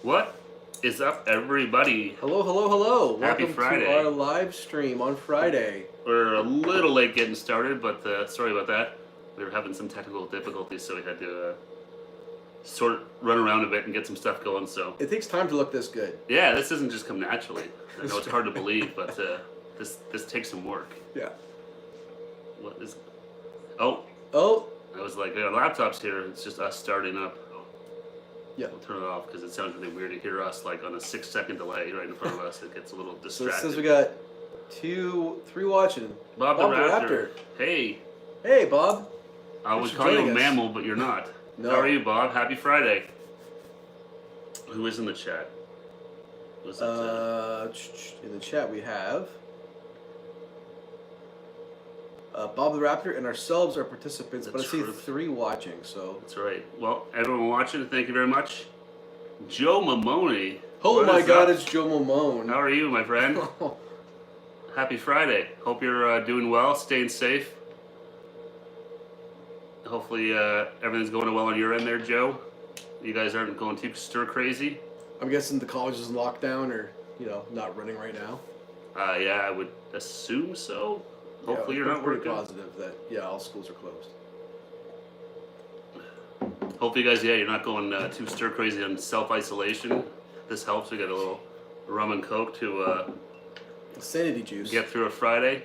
What is up, everybody? Hello, hello, hello. Happy Welcome Friday. to our live stream on Friday. We're a little late getting started, but sorry about that. We were having some technical difficulties, so we had to run around a bit and get some stuff going. So It takes time to look this good. yeah, this doesn't just come naturally. I know it's hard to believe, but this takes some work. Yeah. What is? Oh, I was like, our laptop's here. It's just us starting up. Yeah. We'll turn it off because it sounds really weird to hear us like on a 6-second delay right in front of us. It gets a little So it distracting. says we got 3 watching. Bob the Raptor. Hey. Hey, Bob. I would Thanks for call you a joining us. mammal, but you're not. No. How are you, Bob? Happy Friday. Who is in the chat? Was it, In the chat we have Bob the Raptor and ourselves are participants, The but I see truth. 3 watching, so... That's right. Well, everyone watching, thank you very much. Joe Mamoni. Oh what my is God, up? it's Joe Mamone. How are you, my friend? Happy Friday. Hope you're doing well, staying safe. Hopefully everything's going well on your end there, Joe. You guys aren't going too stir crazy. I'm guessing the college is in lockdown or, not running right now. Yeah, I would assume so. Hopefully Yeah, you're not pretty working. positive that, all schools are closed. Hopefully, you guys, you're not going too stir crazy on self-isolation. This helps. We got a little rum and coke to Sanity juice. get through a Friday.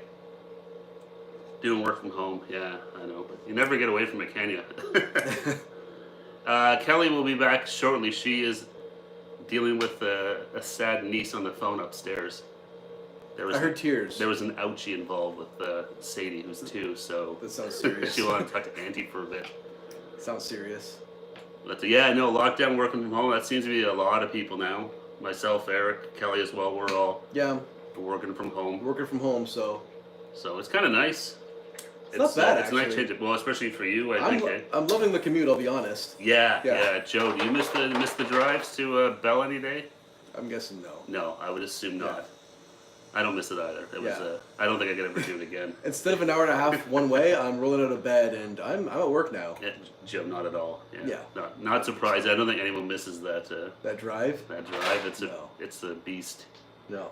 Doing work from home, yeah, I know. But you never get away from it, can you? Kelly will be back shortly. She is dealing with a sad niece on the phone upstairs. I heard tears. There was an ouchie involved with Sadie, who's 2, so That sounds serious. she wanted to talk to Auntie for a bit. Sounds serious. But yeah, no, lockdown, working from home, that seems to be a lot of people now. Myself, Eric, Kelly as well, we're all Yeah, working from home. working from home, so So it's kind of nice. it's not bad, It's a nice actually. change. Well, especially for you, I think. Eh? I'm loving the commute, I'll be honest. Yeah. Joe, do you miss the drives to Bell any day? I'm guessing no. No, I would assume not. I don't miss it either. It was. Yeah. I don't think I could ever do it again. Instead of an hour and a half one way, I'm rolling out of bed and I'm at work now. Yeah, Joe, not at all. Yeah. Not surprised. I don't think anyone misses that That drive? that drive. No. It's a beast. No.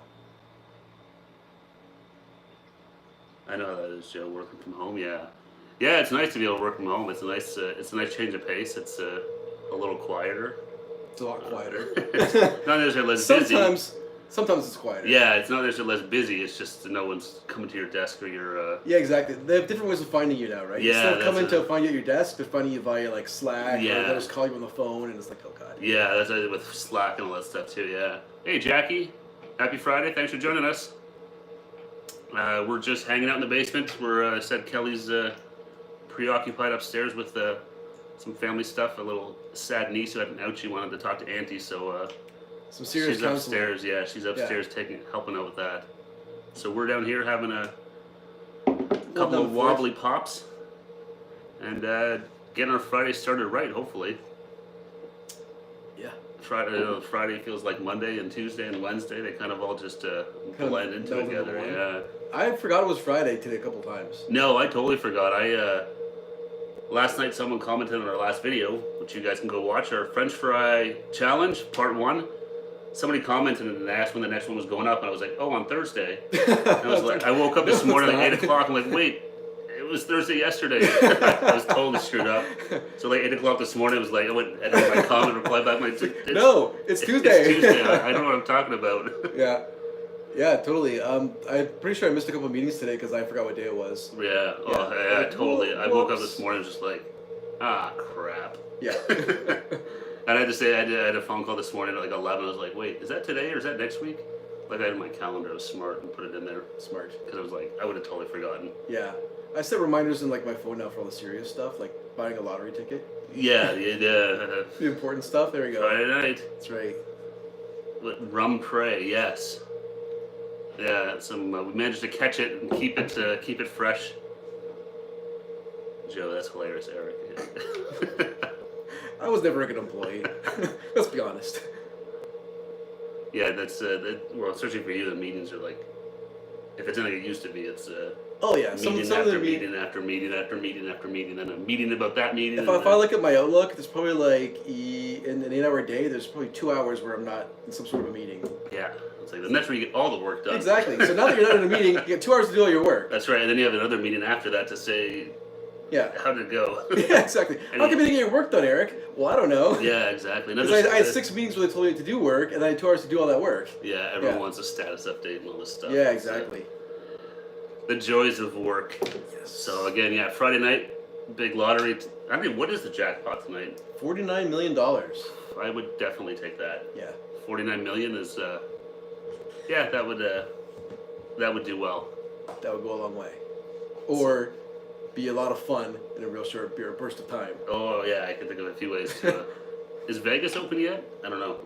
I know how that is, Joe. Working from home, yeah. It's nice to be able to work from home. It's a nice change of pace. It's a little quieter. It's a lot quieter. Not necessarily less busy. Sometimes it's quieter. Yeah, it's not necessarily less busy. It's just no one's coming to your desk or your. Yeah, exactly. They have different ways of finding you now, right? Yeah, Instead of that's coming it. to find you at your desk, they're finding you via like Slack, Yeah. or they'll just call you on the phone, and it's like, oh god. Yeah, that's with Slack and all that stuff too. Yeah. Hey, Jackie. Happy Friday. Thanks for joining us. We're just hanging out in the basement. I said Kelly's preoccupied upstairs with some family stuff. A little sad niece who had an ouchie, wanted to talk to Auntie, so Some serious she's counseling. upstairs. Yeah, she's upstairs helping out with that. So we're down here having a couple done of for wobbly pops and getting our Friday started right. Hopefully, Yeah. Friday feels like Monday and Tuesday and Wednesday. They kind of all just blend into meld into together. one. Yeah. I forgot it was Friday today a couple times. No, I totally forgot. Last night someone commented on our last video, which you guys can go watch, our French fry challenge, part 1. Somebody commented and asked when the next one was going up, and I was like, oh, on Thursday. And I was like, I woke up this No, morning it's at 8 not. o'clock, I'm like, wait, it was Thursday yesterday. I was totally screwed up. So like 8 o'clock this morning, I was like, I went edited my comment, replied back, I'm like, No, it's Tuesday. It's Tuesday. I don't know what I'm talking about. Yeah, totally. I'm pretty sure I missed a couple of meetings today because I forgot what day it was. Yeah, totally. I woke up this morning just like, crap. Yeah. And I had to say, I had a phone call this morning at like 11. I was like, wait, is that today or is that next week? Like I had it in my calendar. I was smart and put it in there Smart. because I was like, I would have totally forgotten. Yeah. I set reminders in like my phone now for all the serious stuff, like buying a lottery ticket. Yeah. The important stuff. There we go. Friday night. That's right. Rum Prey, yes. Yeah, we managed to catch it and keep it fresh. Joe, that's hilarious, Eric. I was never a good employee. Let's be honest. Yeah, that's well, especially for you, the meetings are like, if it's anything it used to be, it's Oh yeah, some Meeting of after them meeting after meeting after meeting after meeting, and a meeting about that meeting. If I look at my Outlook, there's probably like in an 8-hour day, there's probably 2 hours where I'm not in some sort of a meeting. Yeah, it's like, and that's where you get all the work done. Exactly. So now that you're not in a meeting, you get 2 hours to do all your work. That's right, and then you have another meeting after that to say, yeah, how did it go? Yeah, exactly. How come you didn't get your work done, Eric? Well, I don't know. Yeah, exactly. Because I had 6 meetings where they told me to do work, and then I had 2 hours to do all that work. Yeah, everyone wants a status update and all this stuff. Yeah, exactly. The joys of work. Yes. So again, yeah, Friday night, big lottery. I mean, what is the jackpot tonight? $49 million. I would definitely take that. Yeah. 49 million is, yeah, that would do well. That would go a long way. Or be a lot of fun in a real short burst of time. Oh yeah, I can think of a few ways. Is Vegas open yet? I don't know.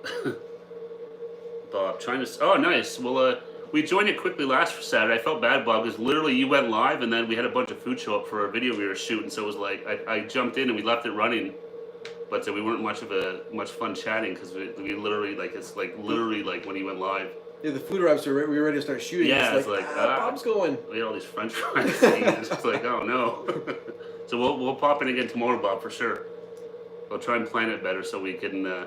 Bob, trying to. Oh, nice. Well, we joined it quickly last Saturday. I felt bad, Bob, because literally you went live, and then we had a bunch of food show up for a video we were shooting. So it was like I jumped in and we left it running, but we weren't much fun chatting because we literally it's literally when you went live. Yeah, the food wraps we were ready to start shooting. Yeah, it's like Bob's going. We had all these French fries. It's just like, oh no. So we'll pop in again tomorrow, Bob, for sure. We'll try and plan it better so we can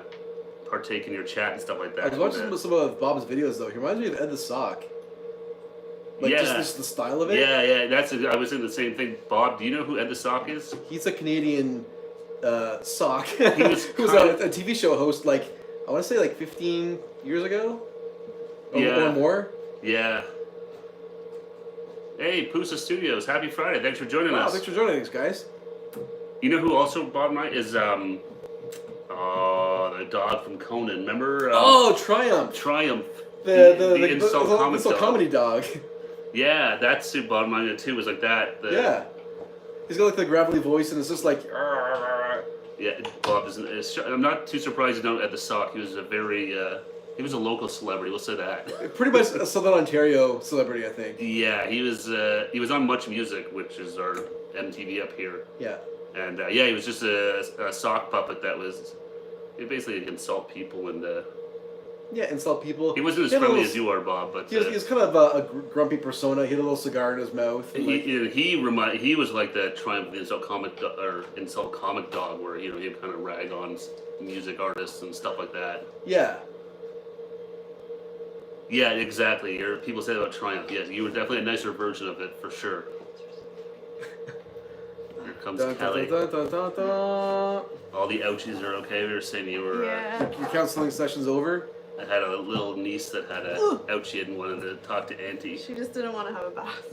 partake in your chat and stuff like that. I was watching some of Bob's videos though. He reminds me of Ed the Sock. Like just the style of it. Yeah. I was in the same thing. Bob, do you know who Ed the Sock is? He's a Canadian sock. He was who's a TV show host. I want to say 15 years ago. Or more. Yeah. Hey, Pusa Studios, happy Friday. Thanks for joining us. Thanks for joining us, guys. You know who also, Bob and I, is the dog from Conan. Remember? Triumph. Triumph. The insult comedy dog. Yeah, that's who Bob and I too was like that. Yeah. He's got the gravelly voice and it's just like. Yeah, Bob is. I'm not too surprised you know Ed the Sock. He was a very. He was a local celebrity. We'll say that. Pretty much a Southern Ontario celebrity, I think. Yeah, he was on Much Music, which is our MTV up here. Yeah. And he was just a sock puppet that was basically insult people and. Insult people. He wasn't as friendly as you are, Bob, but he was kind of a grumpy persona. He had a little cigar in his mouth. He was like the Triumph of the insult comic dog, where he'd kind of rag on music artists and stuff like that. Yeah. Yeah, exactly. People say that about Triumph. Yes, you were definitely a nicer version of it, for sure. Here comes Kelly. All the ouchies are okay. We were saying you were... Yeah. Your counseling session's over? I had a little niece that had a ouchie and wanted to talk to Auntie. She just didn't want to have a bath.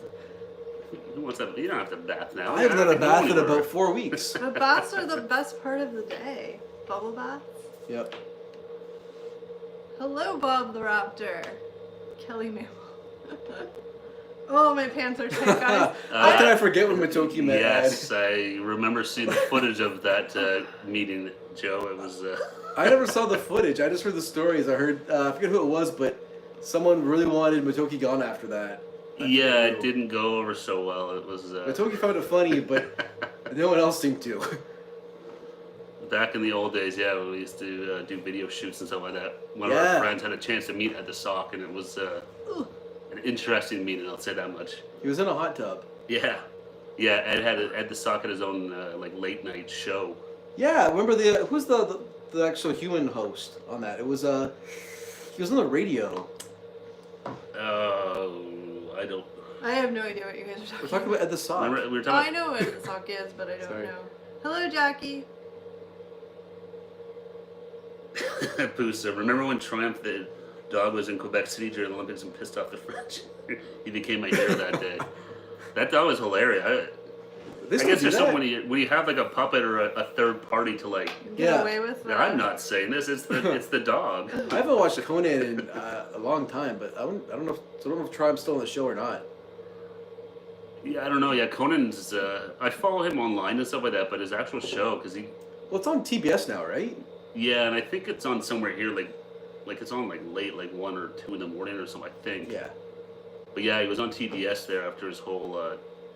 Who wants that? You don't have to bath now. I haven't had a bath in about 4 weeks. But baths are the best part of the day. Bubble baths. Yep. Hello, Bob the Raptor. Kelly Mammal. Oh, my pants are tight, guys. How can I forget when Matoki met? Yes, I remember seeing the footage of that meeting, Joe. It was... I never saw the footage. I just heard the stories. I heard, I forget who it was, but someone really wanted Matoki gone after that. Yeah, it didn't go over so well. It was... Matoki found it funny, but no one else seemed to. Back in the old days, yeah, when we used to do video shoots and stuff like that. One of our friends had a chance to meet at the Sock, and it was an interesting meeting, I'll say that much. He was in a hot tub. Yeah. Yeah, Ed had Ed the Sock at his own late night show. Yeah, remember who's the actual human host on that? It was he was on the radio. I don't... I have no idea what you guys are talking about. We're talking about Ed the Sock. We were talking I know what the sock is, but I don't Sorry. know. Hello, Jackie. Pusa, remember when Triumph the dog was in Quebec City during the Olympics and pissed off the French? He became my hero that day. That dog was hilarious. I guess there's something when you have a puppet or a third party to Get away with that. I'm not saying this. It's the dog. I haven't watched Conan in a long time, but I don't know if Triumph's still on the show or not. Yeah, I don't know. Yeah, Conan's. I follow him online and stuff like that, but his actual show, because he. Well, it's on TBS now, right? Yeah, and I think it's on somewhere here, like it's on late, 1 or 2 in the morning or something. I think. Yeah. But yeah, he was on TBS there after his whole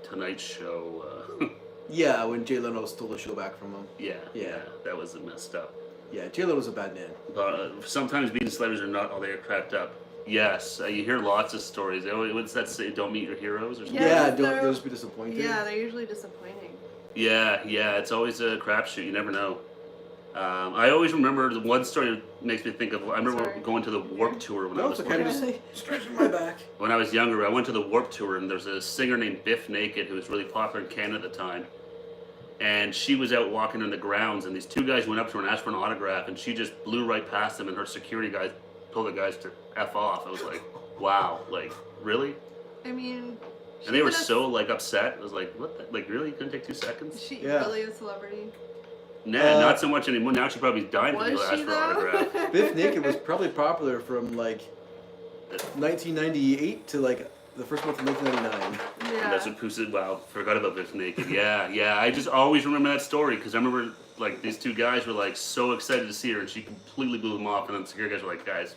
Tonight Show. Yeah, when Jay Leno stole the show back from him. Yeah, that was messed up. Yeah, Jay Leno's a bad man. But sometimes being celebrities are not all they are cracked up. Yes, you hear lots of stories. What's that say? Don't meet your heroes or something? Yeah, they're- don't just be disappointed. Yeah, they're usually disappointing. Yeah, it's always a crapshoot. You never know. I always remember the one story that makes me think of. I remember Sorry. going to the Warp Tour when I No, was it's okay. I'm working. just stretching my back. When I was younger, I went to the Warp Tour, and there's a singer named Biff Naked who was really popular in Canada at the time. And she was out walking on the grounds, and these two guys went up to her and asked for an autograph, and she just blew right past them, and her security guys told the guys to F off. I was like, wow, like, really? I mean, And they were could've- so, like, upset. I was like, what the, like, really? You couldn't take 2 seconds? Is she Yeah. really a celebrity? Nah, not so much anymore. Now she's probably dying for people Was to ask she for an autograph. though? Biff Naked was probably popular from like 1998 to like the first month of 1999. Yeah. And that's what Pooh said. Wow, forgot about Biff Naked. Yeah. I just always remember that story because I remember like these two guys were like so excited to see her, and she completely blew them off. And then the security guys were like, "Guys,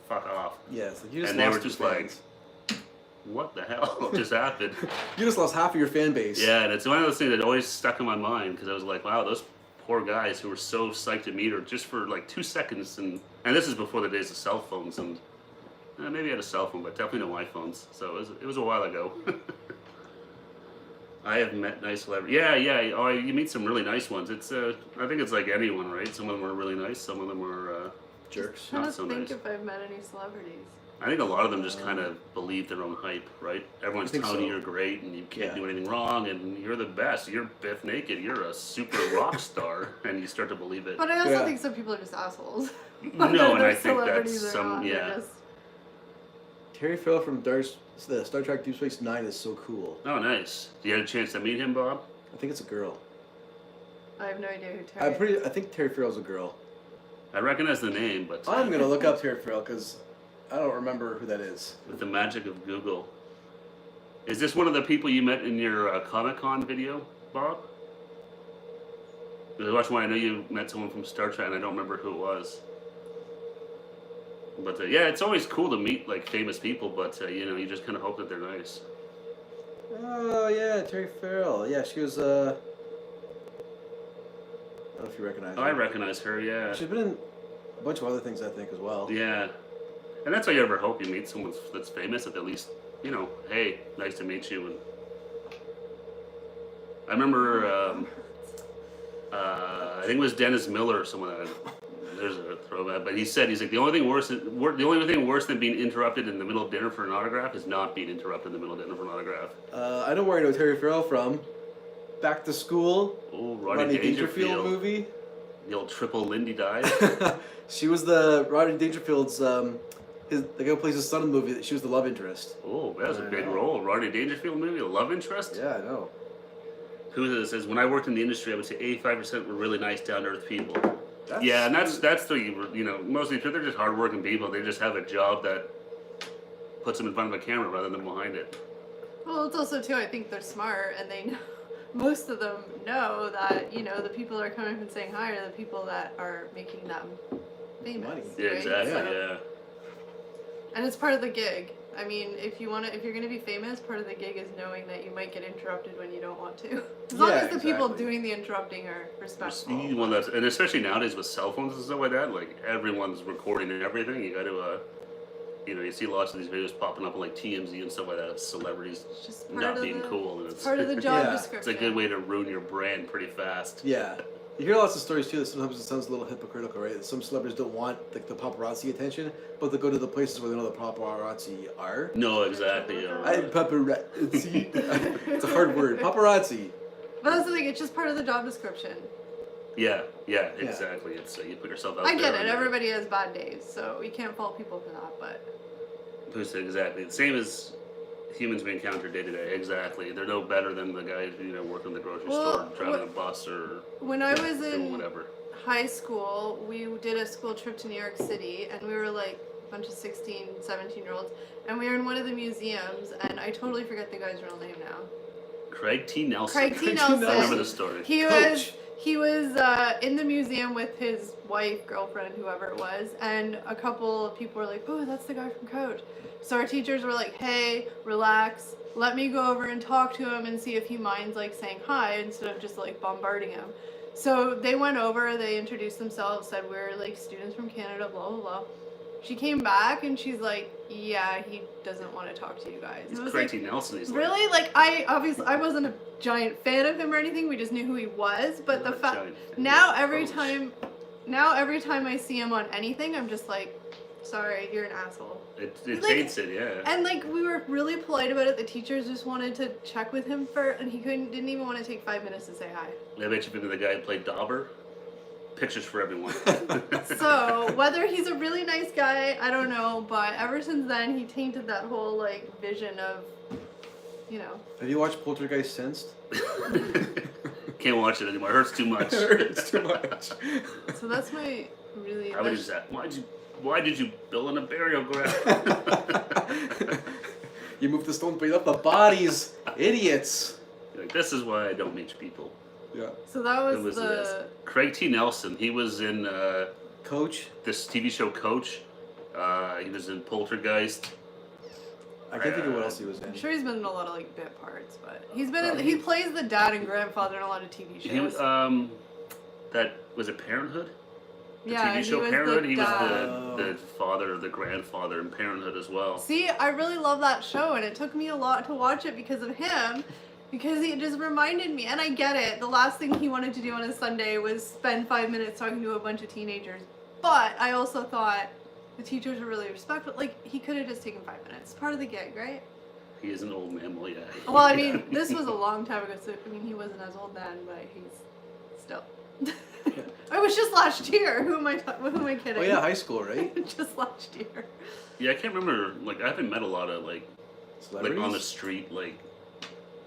fuck off!" Yeah, it's like you just And they lost were just your like, fans. "What the hell just happened?" You just lost half of your fan base. Yeah, and it's one of those things that always stuck in my mind because I was like, "Wow, those poor guys who were so psyched to meet her just for like 2 seconds." And this is before the days of cell phones, and maybe I had a cell phone, but definitely no iPhones. So it was a while ago. I have met nice celebrities. Yeah. Oh, you meet some really nice ones. It's I think it's like anyone, right? Some of them are really nice. Some of them are Jerks. I'm trying not to so think nice. if I've met any celebrities. I think a lot of them just kind of believe their own hype, right? Everyone's I think telling you so. you're great and you can't Yeah. do anything wrong and you're the best. You're Biff Naked. You're a super rock star, and you start to believe it. But I also Yeah. think some people are just assholes. No, Whether and they're I think celebrities that's or some not, they're yeah. just- Terry Farrell from the Star Trek Deep Space Nine is so cool. Oh, nice. You had a chance to meet him, Bob? I think it's a girl. I have no idea who Terry. I think Terry Farrell's a girl. I recognize the name, but I'm gonna look up Terry Farrell because I don't remember who that is. with the magic of Google. Is this one of the people you met in your Comic-Con video, Bob? Because I watched one. I know you met someone from Star Trek, and I don't remember who it was. But yeah, it's always cool to meet like famous people, but you just kind of hope that they're nice. Oh yeah, Terry Farrell. Yeah, she was. I don't know if you recognize her. I recognize her. Yeah, She's been in a bunch of other things, I think, as well. yeah, and that's why you ever hope you meet someone that's famous. At least hey, nice to meet you. And I remember, I think it was Dennis Miller or someone that. There's a throwback, but he's like the only thing worse than being interrupted in the middle of dinner for an autograph is not being interrupted in the middle of dinner for an autograph. I know where I know Terry Farrell from. Back to School. Oh, Rodney Dangerfield movie. The old triple Lindy dive. She was the Rodney Dangerfield's the guy who plays his son in the movie. She was the love interest. Oh, that was a I big know. role. Rodney Dangerfield movie, a love interest. Yeah, I know. Who says when I worked in the industry, I would say 85% were really nice, down to earth people. Yeah, and that's the mostly they're just hardworking people. They just have a job that puts them in front of a camera rather than behind it. Well, it's also too. I think they're smart, and they know. Most of them know that the people that are coming up and saying hi are the people that are making them famous. Money. Yeah, right? exactly. So- Yeah. And it's part of the gig. I mean, if you're gonna be famous, part of the gig is knowing that you might get interrupted when you don't want to. As long Yeah, as the people exactly. doing the interrupting are respectful. Well, and especially nowadays with cell phones and stuff like that, like everyone's recording and everything. You got to, you see lots of these videos popping up on like TMZ and stuff like that of celebrities It's just part not of being the, cool, and it's part of the job Yeah. description. it's a good way to ruin your brand pretty fast. Yeah. You hear lots of stories too that sometimes it sounds a little hypocritical, right? Some celebrities don't want like the paparazzi attention, but they go to the places where they know the paparazzi are. No, exactly. Yeah, Paparazzi. It's a hard word. Paparazzi. But that's the thing. It's just part of the job description. yeah, exactly. It's you put yourself out I there. get it. and, Everybody has bad days, so we can't fault people for that. But Exactly. The same as humans we encounter day to day. Exactly. They're no better than the guys working in the grocery Well, store, driving a bus, or when I was doing in whatever. high school, we did a school trip to New York City, and we were like a bunch of 16, 17-year-olds, and we were in one of the museums, and I totally forget the guy's real name now. Craig T. Nelson. Craig T. Craig T. Nelson. I remember the story. He was in the museum with his wife, girlfriend, whoever it was, and a couple of people were like, "Oh, that's the guy from Coach." So our teachers were like, "Hey, relax. Let me go over and talk to him and see if he minds like saying hi instead of just like bombarding him." So they went over, they introduced themselves, said we're like students from Canada, blah blah blah. She came back and she's like, yeah, he doesn't want to talk to you guys. He's It was Craig like, T. Nelson. He's really? Like, I wasn't a giant fan of him or anything. We just knew who he was. But the fact now every time I see him on anything, I'm just like, sorry, you're an asshole. It Like, taints it, yeah. And like we were really polite about it. The teachers just wanted to check with him first, and he didn't even want to take 5 minutes to say hi. I bet you've been to the guy who played Dauber. Pictures for everyone. So whether he's a really nice guy, I don't know. But ever since then, he tainted that whole like vision of, you know. Have you watched Poltergeist since? Can't watch it anymore. It hurts too much. It's too much. So that's my really. I would just that. Why did you build in a burial ground? You moved the stone, but you left the bodies. Idiots. Like, this is why I don't meet people. Yeah. So that It was was the. Craig T. Nelson. He was in Coach. this TV show Coach. He was in Poltergeist. I can't think of what else he was in. I'm sure he's been in a lot of like bit parts, but he's been in. He plays the dad and grandfather in a lot of TV shows. He was that was it Parenthood? The yeah, TV show he was Parenthood. the He was dad. the father, the grandfather in Parenthood as well. See, I really love that show, and it took me a lot to watch it because of him. Because he just reminded me, and I get it, the last thing he wanted to do on a Sunday was spend 5 minutes talking to a bunch of teenagers. But I also thought the teachers were really respectful. Like, he could have just taken 5 minutes. Part of the gig, right? He is an old man. Well, yeah. Well, I mean, this was a long time ago, so I mean, he wasn't as old then, but he's still. It was just last year. Who am I kidding? Oh yeah, high school, right? Just last year. Yeah, I can't remember. Like, I haven't met a lot of like on the street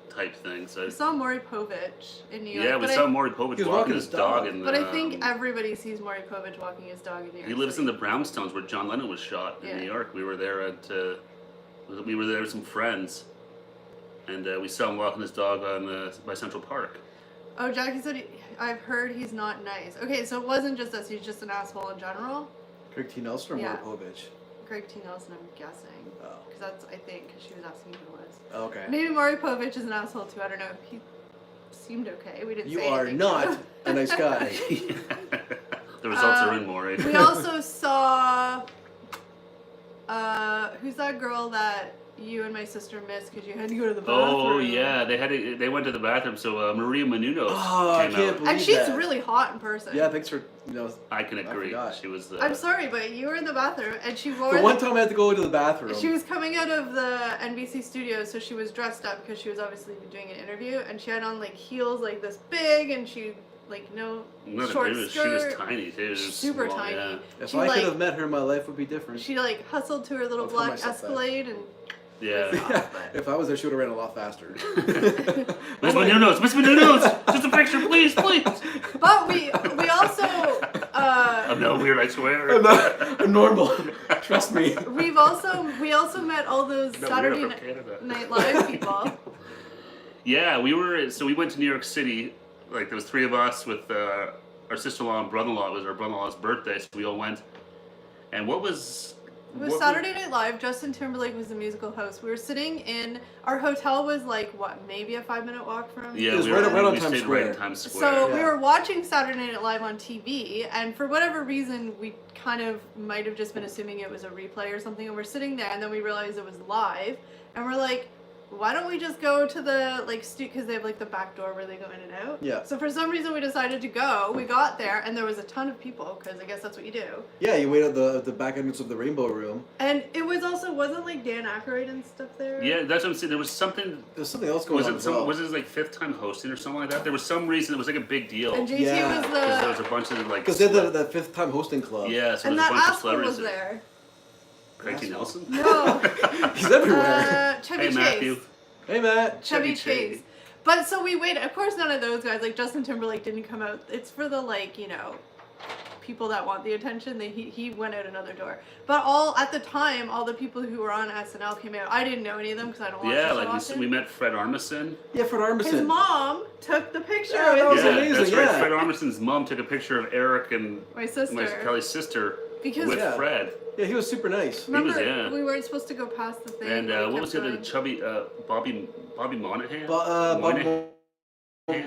type things. We saw Maury Povich in New York. Yeah, we saw Maury Povich walking his dog. But I think everybody sees Maury Povich walking his dog in New York. He lives in the brownstones where John Lennon was shot in Yeah. New York. We were there with some friends, and we saw him walking his dog by Central Park. Oh, Jackie said I've heard he's not nice. Okay, so it wasn't just us. He's just an asshole in general. Craig T. Nelson or Yeah. Maury Povich? Craig T. Nelson, I'm guessing. Oh. Because that's, I think, because she was asking who it was. Okay. Maybe Maury Povich is an asshole too. I don't know. He seemed okay. We didn't You say are anything. not a nice guy. The results are in Maury. We also saw, who's that girl that you and my sister missed because you had to go to the bathroom? Oh yeah, they went to the bathroom. So Maria Menounos Oh, I came can't out. believe And she's that. really hot in person. Yeah, thanks for I can agree. forgot. She was. I'm sorry, but you were in the bathroom and she wore The one time I had to go into the bathroom. She was coming out of the NBC studios, so she was dressed up because she was obviously doing an interview, and she had on like heels like this big, and she like short skirt. She was tiny too. She was Super small, tiny. Yeah. If She, I like- could have met her, my life would be different. She like hustled to her little I'll tell black myself that. Escalade and Yeah. Yeah, if I was there, she would have ran a lot faster. Miss Menounos, just a picture, please. But we also I'm no weird, I swear. I'm normal. Trust me. we also met all those No, Saturday we're from Canada. Night Live people. Yeah, we went to New York City. Like there was three of us with our sister-in-law and brother-in-law. It was our brother-in-law's birthday, so we all went. And what was? It was Saturday Night Live. Justin Timberlake was the musical host. We were sitting in our hotel was like what, maybe a 5-minute walk from. Yeah, It was we right were, on we Times stayed Square. right in Times Square. So we Yeah. were watching Saturday Night Live on TV, and for whatever reason, we kind of might have just been assuming it was a replay or something. And we're sitting there, and then we realized it was live, and we're like, why don't we just go to the because they have like the back door where they go in and out. Yeah. So for some reason we decided to go. We got there, and there was a ton of people because I guess that's what you do. Yeah, you wait at the back entrance of the Rainbow Room. And it was also wasn't like Dan Aykroyd and stuff there. Yeah, that's what I'm saying. There was something. There's something else going on as well. Was it like fifth time hosting or something like that? There was some reason it was like a big deal. And JT Yeah. was Because there was the a bunch of like. Because they're the fifth time hosting club. Yeah, so and there was that a bunch of asshole celebrities was there. Craig T. Nelson. No. He's everywhere. Chevy Hey Chase. Matthew. Hey, Matt. Chevy Chevy Chase. But so we waited. Of course, none of those guys, like Justin Timberlake, didn't come out. It's for the people that want the attention. He went out another door. But at the time, all the people who were on SNL came out. I didn't know any of them because I don't watch Yeah, it so like often. we met Fred Armisen. Yeah, Fred Armisen. His mom took the picture Yeah, that with was me. amazing, That's right. yeah. Fred Armisen's mom took a picture of Eric and My sister. Kelly's sister Because with Yeah. Fred. Yeah, he was super nice. remember, yeah. we weren't supposed to go past the thing. And but we what was kept the other going. chubby Bobby Moynihan? Bob Moynihan?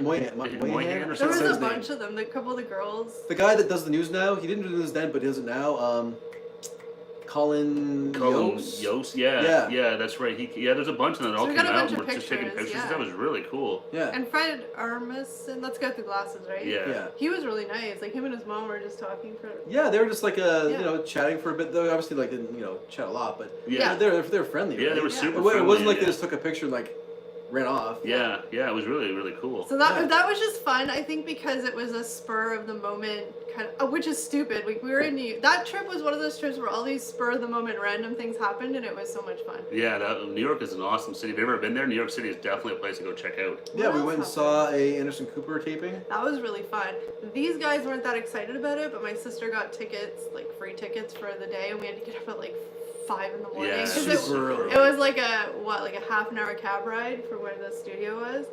Moynihan. Moynihan or There was something. a his name. bunch of them. A couple of the girls. The guy that does the news now, he didn't do the news then, but he does it now. Colin Yost. Yeah, that's right. There's a bunch of them that all we came got a out bunch and of we're just taking pictures, pictures. yeah. That was really cool. Yeah. And Fred Armisen, that's the guy with the glasses, right? Yeah. He was really nice. Like him and his mom were just talking for. Yeah, they were just like Yeah. chatting for a bit. They obviously like didn't chat a lot, but Yeah. they're friendly. Yeah, right? they were Yeah. super It friendly. wasn't like they just took a picture and like ran off. Yeah, it was really, really cool. So that was just fun. I think because it was a spur of the moment kind of, which is stupid. We were in that trip was one of those trips where all these spur of the moment random things happened, and it was so much fun. Yeah, New York is an awesome city. If you've ever been there, New York City is definitely a place to go check out. Yeah, What we else went and happened? saw a Anderson Cooper taping. That was really fun. These guys weren't that excited about it, but my sister got tickets, like free tickets for the day, and we had to get up at like 5 in the morning. Yeah, 'cause super early. it was like a half an hour cab ride from where the studio was.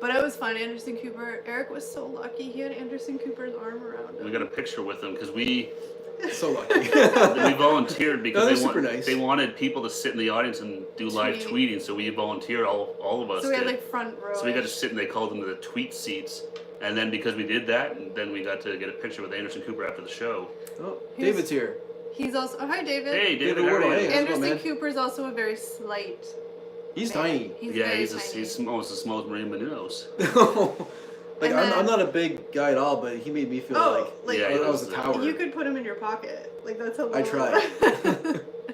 But it was fun. Anderson Cooper. Eric was so lucky. He had Anderson Cooper's arm around him. We got a picture with them because we So lucky. volunteered because No, they're super nice. they wanted people to sit in the audience and do live tweeting. So we volunteered, all of us. So we had did. like front row. So we got to sit and they called them the tweet seats. And then because we did that, and then we got to get a picture with Anderson Cooper after the show. Oh, David's here. He's also. Oh, hi, David. Hey, David, David how are Wardle, you? hey. How's it going, Anderson man? Cooper's also a very slight. He's man. tiny. He's Yeah, very he's tiny. almost as small as Maria Menounos. Like And I'm then- not a big guy at all, but he made me feel like Yeah, I was a tower. You could put him in your pocket. Like that's how. I tried.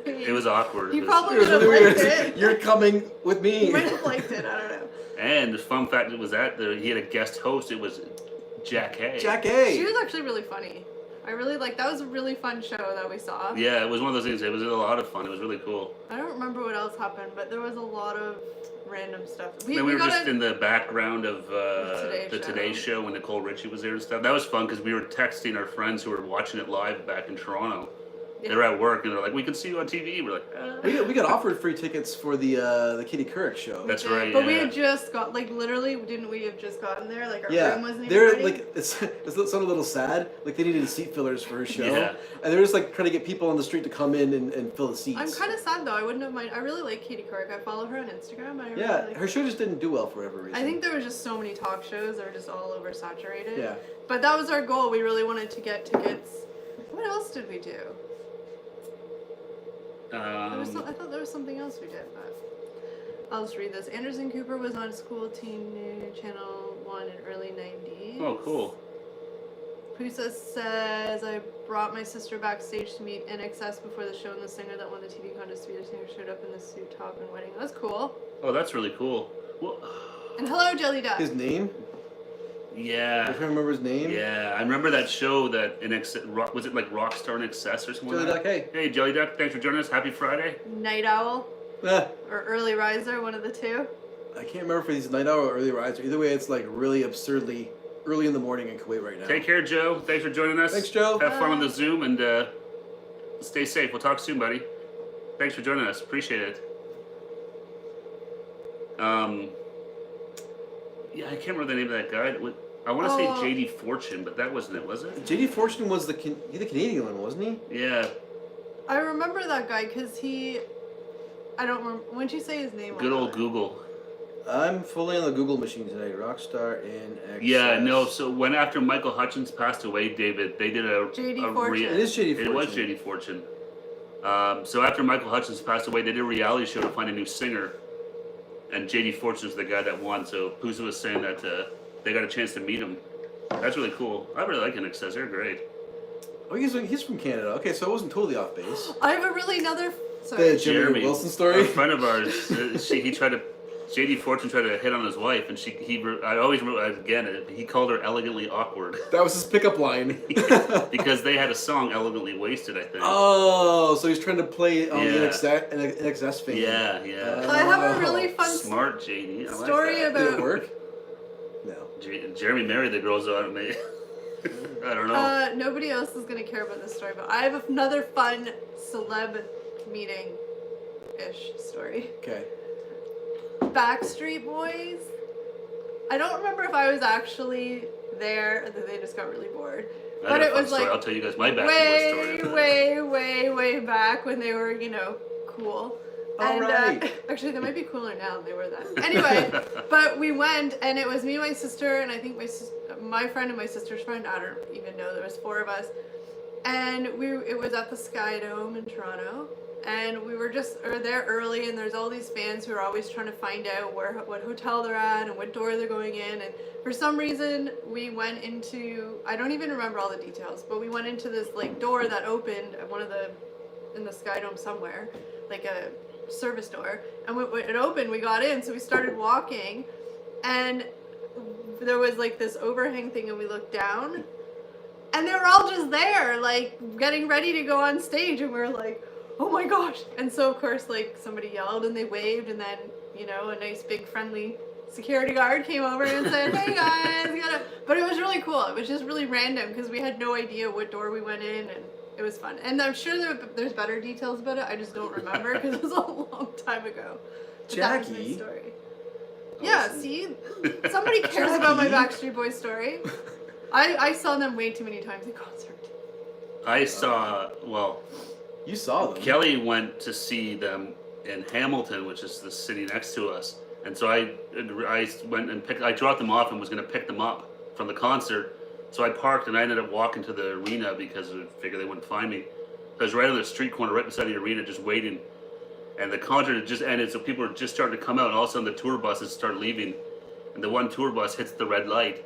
It was awkward. You 'cause- probably It was would have really liked weird. it. You're coming with me. You might have liked it. I don't know. And the fun fact was that he had a guest host. It was Jack Hay. Jack She A. was actually really funny. I really like. That was a really fun show that we saw. Yeah, it was one of those things. It was a lot of fun. It was really cool. I don't remember what else happened, but there was a lot of random stuff. Then we were got just a- in the background of Today the Show. Today Show when Nicole Richie was there and stuff. That was fun because we were texting our friends who were watching it live back in Toronto. They were at work and they're like, "We can see you on TV." We're like, We got offered free tickets for the Katie Couric show. That's Yeah, right. But we yeah. had just got literally didn't we have just gotten there? Like our Yeah, room wasn't even they're ready. like it's sounded a little sad. Like they needed seat fillers for her show, Yeah. and they're just like trying to get people on the street to come in and fill the seats. I'm kind of sad though. I wouldn't have mind. I really like Katie Couric. I follow her on Instagram. I really Yeah, like her show just didn't do well for whatever reason. I think there were just so many talk shows that were just all oversaturated. Yeah. But that was our goal. We really wanted to get tickets. What else did we do? I thought there was something else we did, but I'll just read this. Anderson Cooper was on School Teen News Channel 1 in early 90s. Oh, cool. Pusa says, I brought my sister backstage to meet NXS before the show, and the singer that won the TV contest to be the singer showed up in the suit top and wedding. That's cool. Oh, that's really cool. Well, And hello, Jelly Duck. His name? yeah. If I remember his name. Yeah, I remember that show that was it like Rockstar in Excess or something? Jelly like Duck, that? hey. Hey, Jelly Duck, thanks for joining us. Happy Friday. Night Owl Ah, or Early Riser, one of the two. I can't remember if he's night owl or early riser. Either way, it's like really absurdly early in the morning in Kuwait right now. Take care, Joe. Thanks for joining us. Thanks, Joe. Have fun on Bye. the Zoom and stay safe. We'll talk soon, buddy. Thanks for joining us. Appreciate it. Yeah, I can't remember the name of that guy. I want to say Oh. JD Fortune, but that wasn't it, was it? JD Fortune was the Canadian one, wasn't he? Yeah, I remember that guy because I don't remember. When did you say his name? good on old that? Google. I'm fully on the Google machine tonight. Rockstar in Excess. Yeah, no. So when after Michael Hutchins passed away, David, they did JD a Fortune. It is JD Fortune. It was JD Fortune. So after Michael Hutchins passed away, they did a reality show to find a new singer, and JD Fortune's the guy that won. So Pusa was saying that they got a chance to meet him. That's really cool. I really like NXS. They're great. Oh, he's from Canada. Okay, so I wasn't totally off base. I have a really another. Sorry. The Jeremy Wilson story? A friend of ours, JD Fortune tried to hit on his wife, and I always remember, again, he called her elegantly awkward. That was his pickup line. Because they had a song, Elegantly Wasted, I think. Oh, so he's trying to play on Yeah. the NXS fame. Yeah. I have a really fun Smart JD. I like story that. Did it about. work? No. Jeremy married the girls out me. I don't know. Nobody else is gonna care about this story, but I have another fun celeb meeting-ish story. Okay. Backstreet Boys. I don't remember if I was actually there or that they just got really bored. I But got a it fun was story. like I'll tell you guys my Backstreet Boys story. way back when they were, cool. And Alright. actually, they might be cooler now than they were then. Anyway, but we went, and it was me, my sister, and I think my friend and my sister's friend. I don't even know. There was 4 of us, And it was at the Sky Dome in Toronto. And we were there early, and there's all these fans who are always trying to find out what hotel they're at and what door they're going in. And for some reason, we went into, I don't even remember all the details, but we went into this like door that opened at in the Sky Dome somewhere, like a service door. And when it opened, we got in, so we started walking, and there was like this overhang thing, and we looked down, and they were all just there, like getting ready to go on stage, and we were like, oh my gosh. And so of course like somebody yelled and they waved, and then a nice big friendly security guard came over and said, hey guys, but it was really cool. It was just really random because we had no idea what door we went in, and it was fun. And I'm sure there's better details about it. I just don't remember because it was a long time ago. But that was my story. Yeah, see? Somebody cares about my Backstreet Boys story. I saw them way too many times in concert. I saw, You saw them. Kelly went to see them in Hamilton, which is the city next to us. And so I went and I dropped them off and was going to pick them up from the concert. So I parked and I ended up walking to the arena because I figured they wouldn't find me. I was right on the street corner, right beside the arena, just waiting. And the concert had just ended, so people were just starting to come out. And all of a sudden the tour buses start leaving. And the one tour bus hits the red light.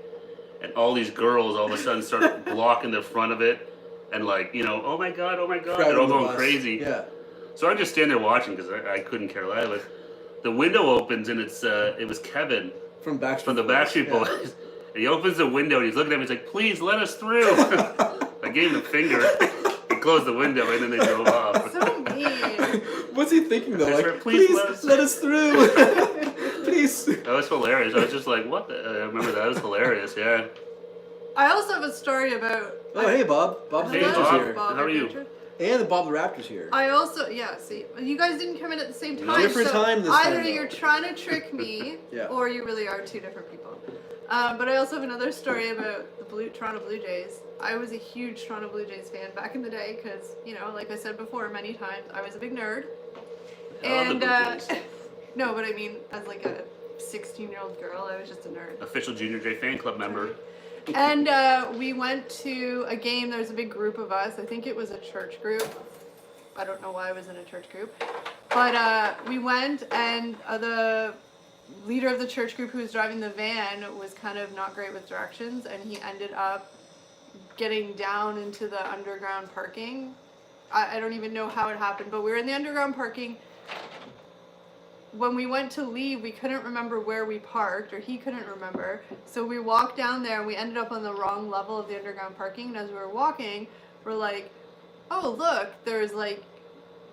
And all these girls all of a sudden start blocking the front of it. And like, oh my God, they're all going crazy. Yeah. So I just stand there watching because I couldn't care less. But the window opens and it was Kevin From the Backstreet Boys. And he opens the window and he's looking at me. He's like, "Please let us through." I gave him the finger. He closed the window and then they drove off. So mean. What's he thinking though? Like, Right, please let us through. Please. That was hilarious. I was just like, "What?" I remember that was hilarious. Yeah. I also have a story about. Oh, hey Bob. Bob the Hey, Raptor's Bob. here. How are you? And Bob the Raptor's here. I also, see, you guys didn't come in at the same time. Different so time this either time, you're trying to trick me, Yeah. or you really are two different people. But I also have another story about the Toronto Blue Jays. I was a huge Toronto Blue Jays fan back in the day because, like I said before many times, I was a big nerd. And no, but I mean, as like a 16-year-old girl, I was just a nerd. Official Junior J fan club member. And we went to a game. There was a big group of us. I think it was a church group. I don't know why I was in a church group. But we went, and the leader of the church group who was driving the van was kind of not great with directions, and he ended up getting down into the underground parking. I don't even know how it happened, but we were in the underground parking. When we went to leave, we couldn't remember where we parked, or he couldn't remember. So we walked down there, and we ended up on the wrong level of the underground parking. And as we were walking, we're like, oh, look, there's like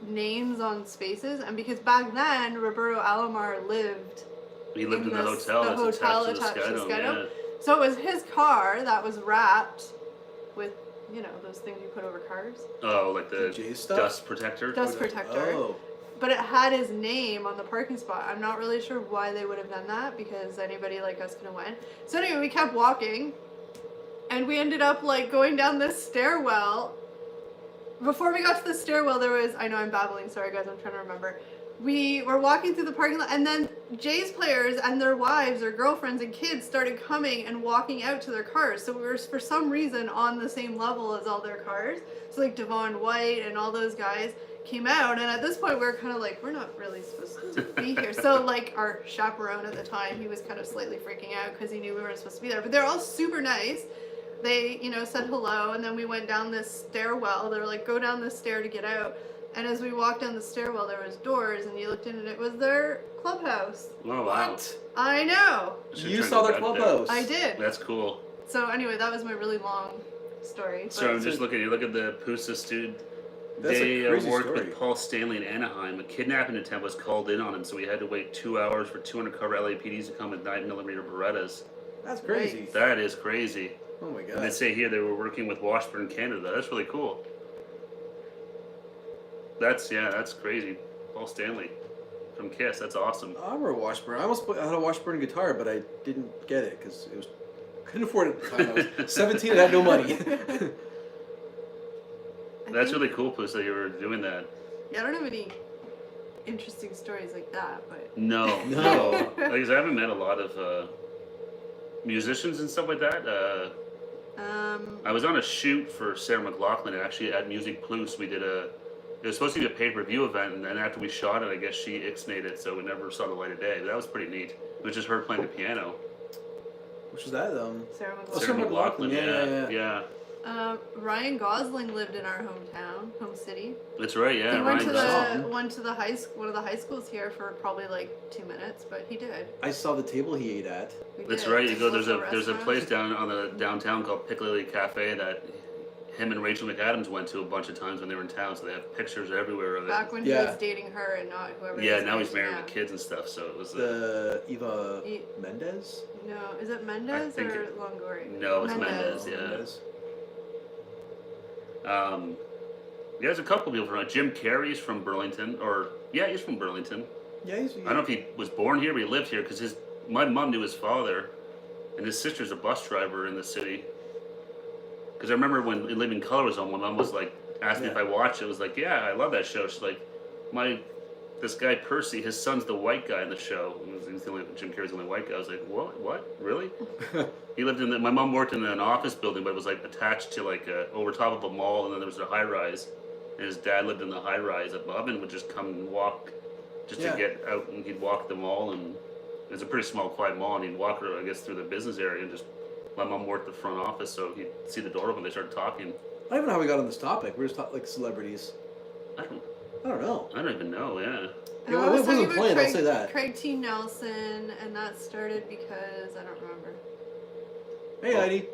names on spaces. And because back then, Roberto Alomar lived. He lived in the hotel that's attached to the Sky Dome. Yeah. So it was his car that was wrapped with, those things you put over cars. Oh, like the J stuff? dust protector? Dust protector. Oh. But it had his name on the parking spot. I'm not really sure why they would have done that because anybody like us could have went. So anyway, we kept walking, and we ended up like going down this stairwell. Before we got to the stairwell, there was, I know I'm babbling, sorry guys, I'm trying to remember. We were walking through the parking lot, and then Jays players and their wives or girlfriends and kids started coming and walking out to their cars. So we were, for some reason, on the same level as all their cars. So like Devon White and all those guys came out, and at this point we were kind of like, we're not really supposed to be here. So like our chaperone at the time, he was kind of slightly freaking out because he knew we weren't supposed to be there. But they're all super nice. They, said hello, and then we went down this stairwell. They were like, go down this stair to get out. And as we walked down the stairwell, there was doors, and you looked in, and it was their clubhouse. Oh, wow. I know. You saw their clubhouse. I did. That's cool. So anyway, that was my really long story. So I'm just looking. You look at the Pusa student. That's They a crazy worked story. with Paul Stanley in Anaheim. A kidnapping attempt was called in on him, so we had to wait 2 hours for 2 undercover LAPDs to come with 9mm Berettas. That's crazy. That is crazy. Oh my And god. they say here they were working with Washburn, Canada. That's really cool. That's crazy. Paul Stanley from Kiss. That's awesome. I remember Washburn. I almost had a Washburn guitar, but I didn't get it because it was couldn't afford it at the time. I was 17 and I had no money. That's really cool, Puss, that you were doing that. Yeah, I don't have any interesting stories like that, but No. No. Like I said, I haven't met a lot of musicians and stuff like that. I was on a shoot for Sarah McLachlan, actually at Music Plus. We did it was supposed to be a pay-per-view event, and then after we shot it, I guess she ixnayed it, so we never saw the light of day. But that was pretty neat. It was just her playing the piano. Which was that? Sarah Oh, McLachlan. Sarah McLachlan, yeah. Ryan Gosling lived in our hometown, home city. That's right, yeah. He went to Ryan one of the high schools here for probably like 2 minutes, but he did. I saw the table he ate at. That's right. You go. There's a place down on the downtown called Piccadilly Cafe that him and Rachel McAdams went to a bunch of times when they were in town. So they have pictures everywhere of it. Back when he was dating her and not whoever. Yeah, now he's married with kids and stuff. So it was Eva Mendes. No, is it Mendes or Longoria? No, it's Mendes. Yeah. Mendes. Yeah, there's a couple people from Jim Carrey's from Burlington, he's from Burlington. Yeah, I don't know if he was born here, but he lived here because my mom knew his father, and his sister's a bus driver in the city. Because I remember when Living Color was on, my mom was like, asked me if I watched it. I was like, yeah, I love that show. She's like, this guy Percy, his son's the white guy in the show. Jim Carrey's the only white guy. I was like, what? Really? He lived my mom worked in an office building, but it was like attached to like over top of a mall, and then there was a high rise. And his dad lived in the high rise above and would just come and walk to get out, and he'd walk the mall, and it was a pretty small, quiet mall, and he'd walk, I guess, through the business area, and just, my mom worked the front office, so he'd see the door open, they started talking. I don't even know how we got on this topic. We were just talking like celebrities. I don't know. I don't even know, yeah. Yeah, it wasn't planned, I'll say that. Craig T. Nelson, and that started because, I don't remember. Hey, Heidi.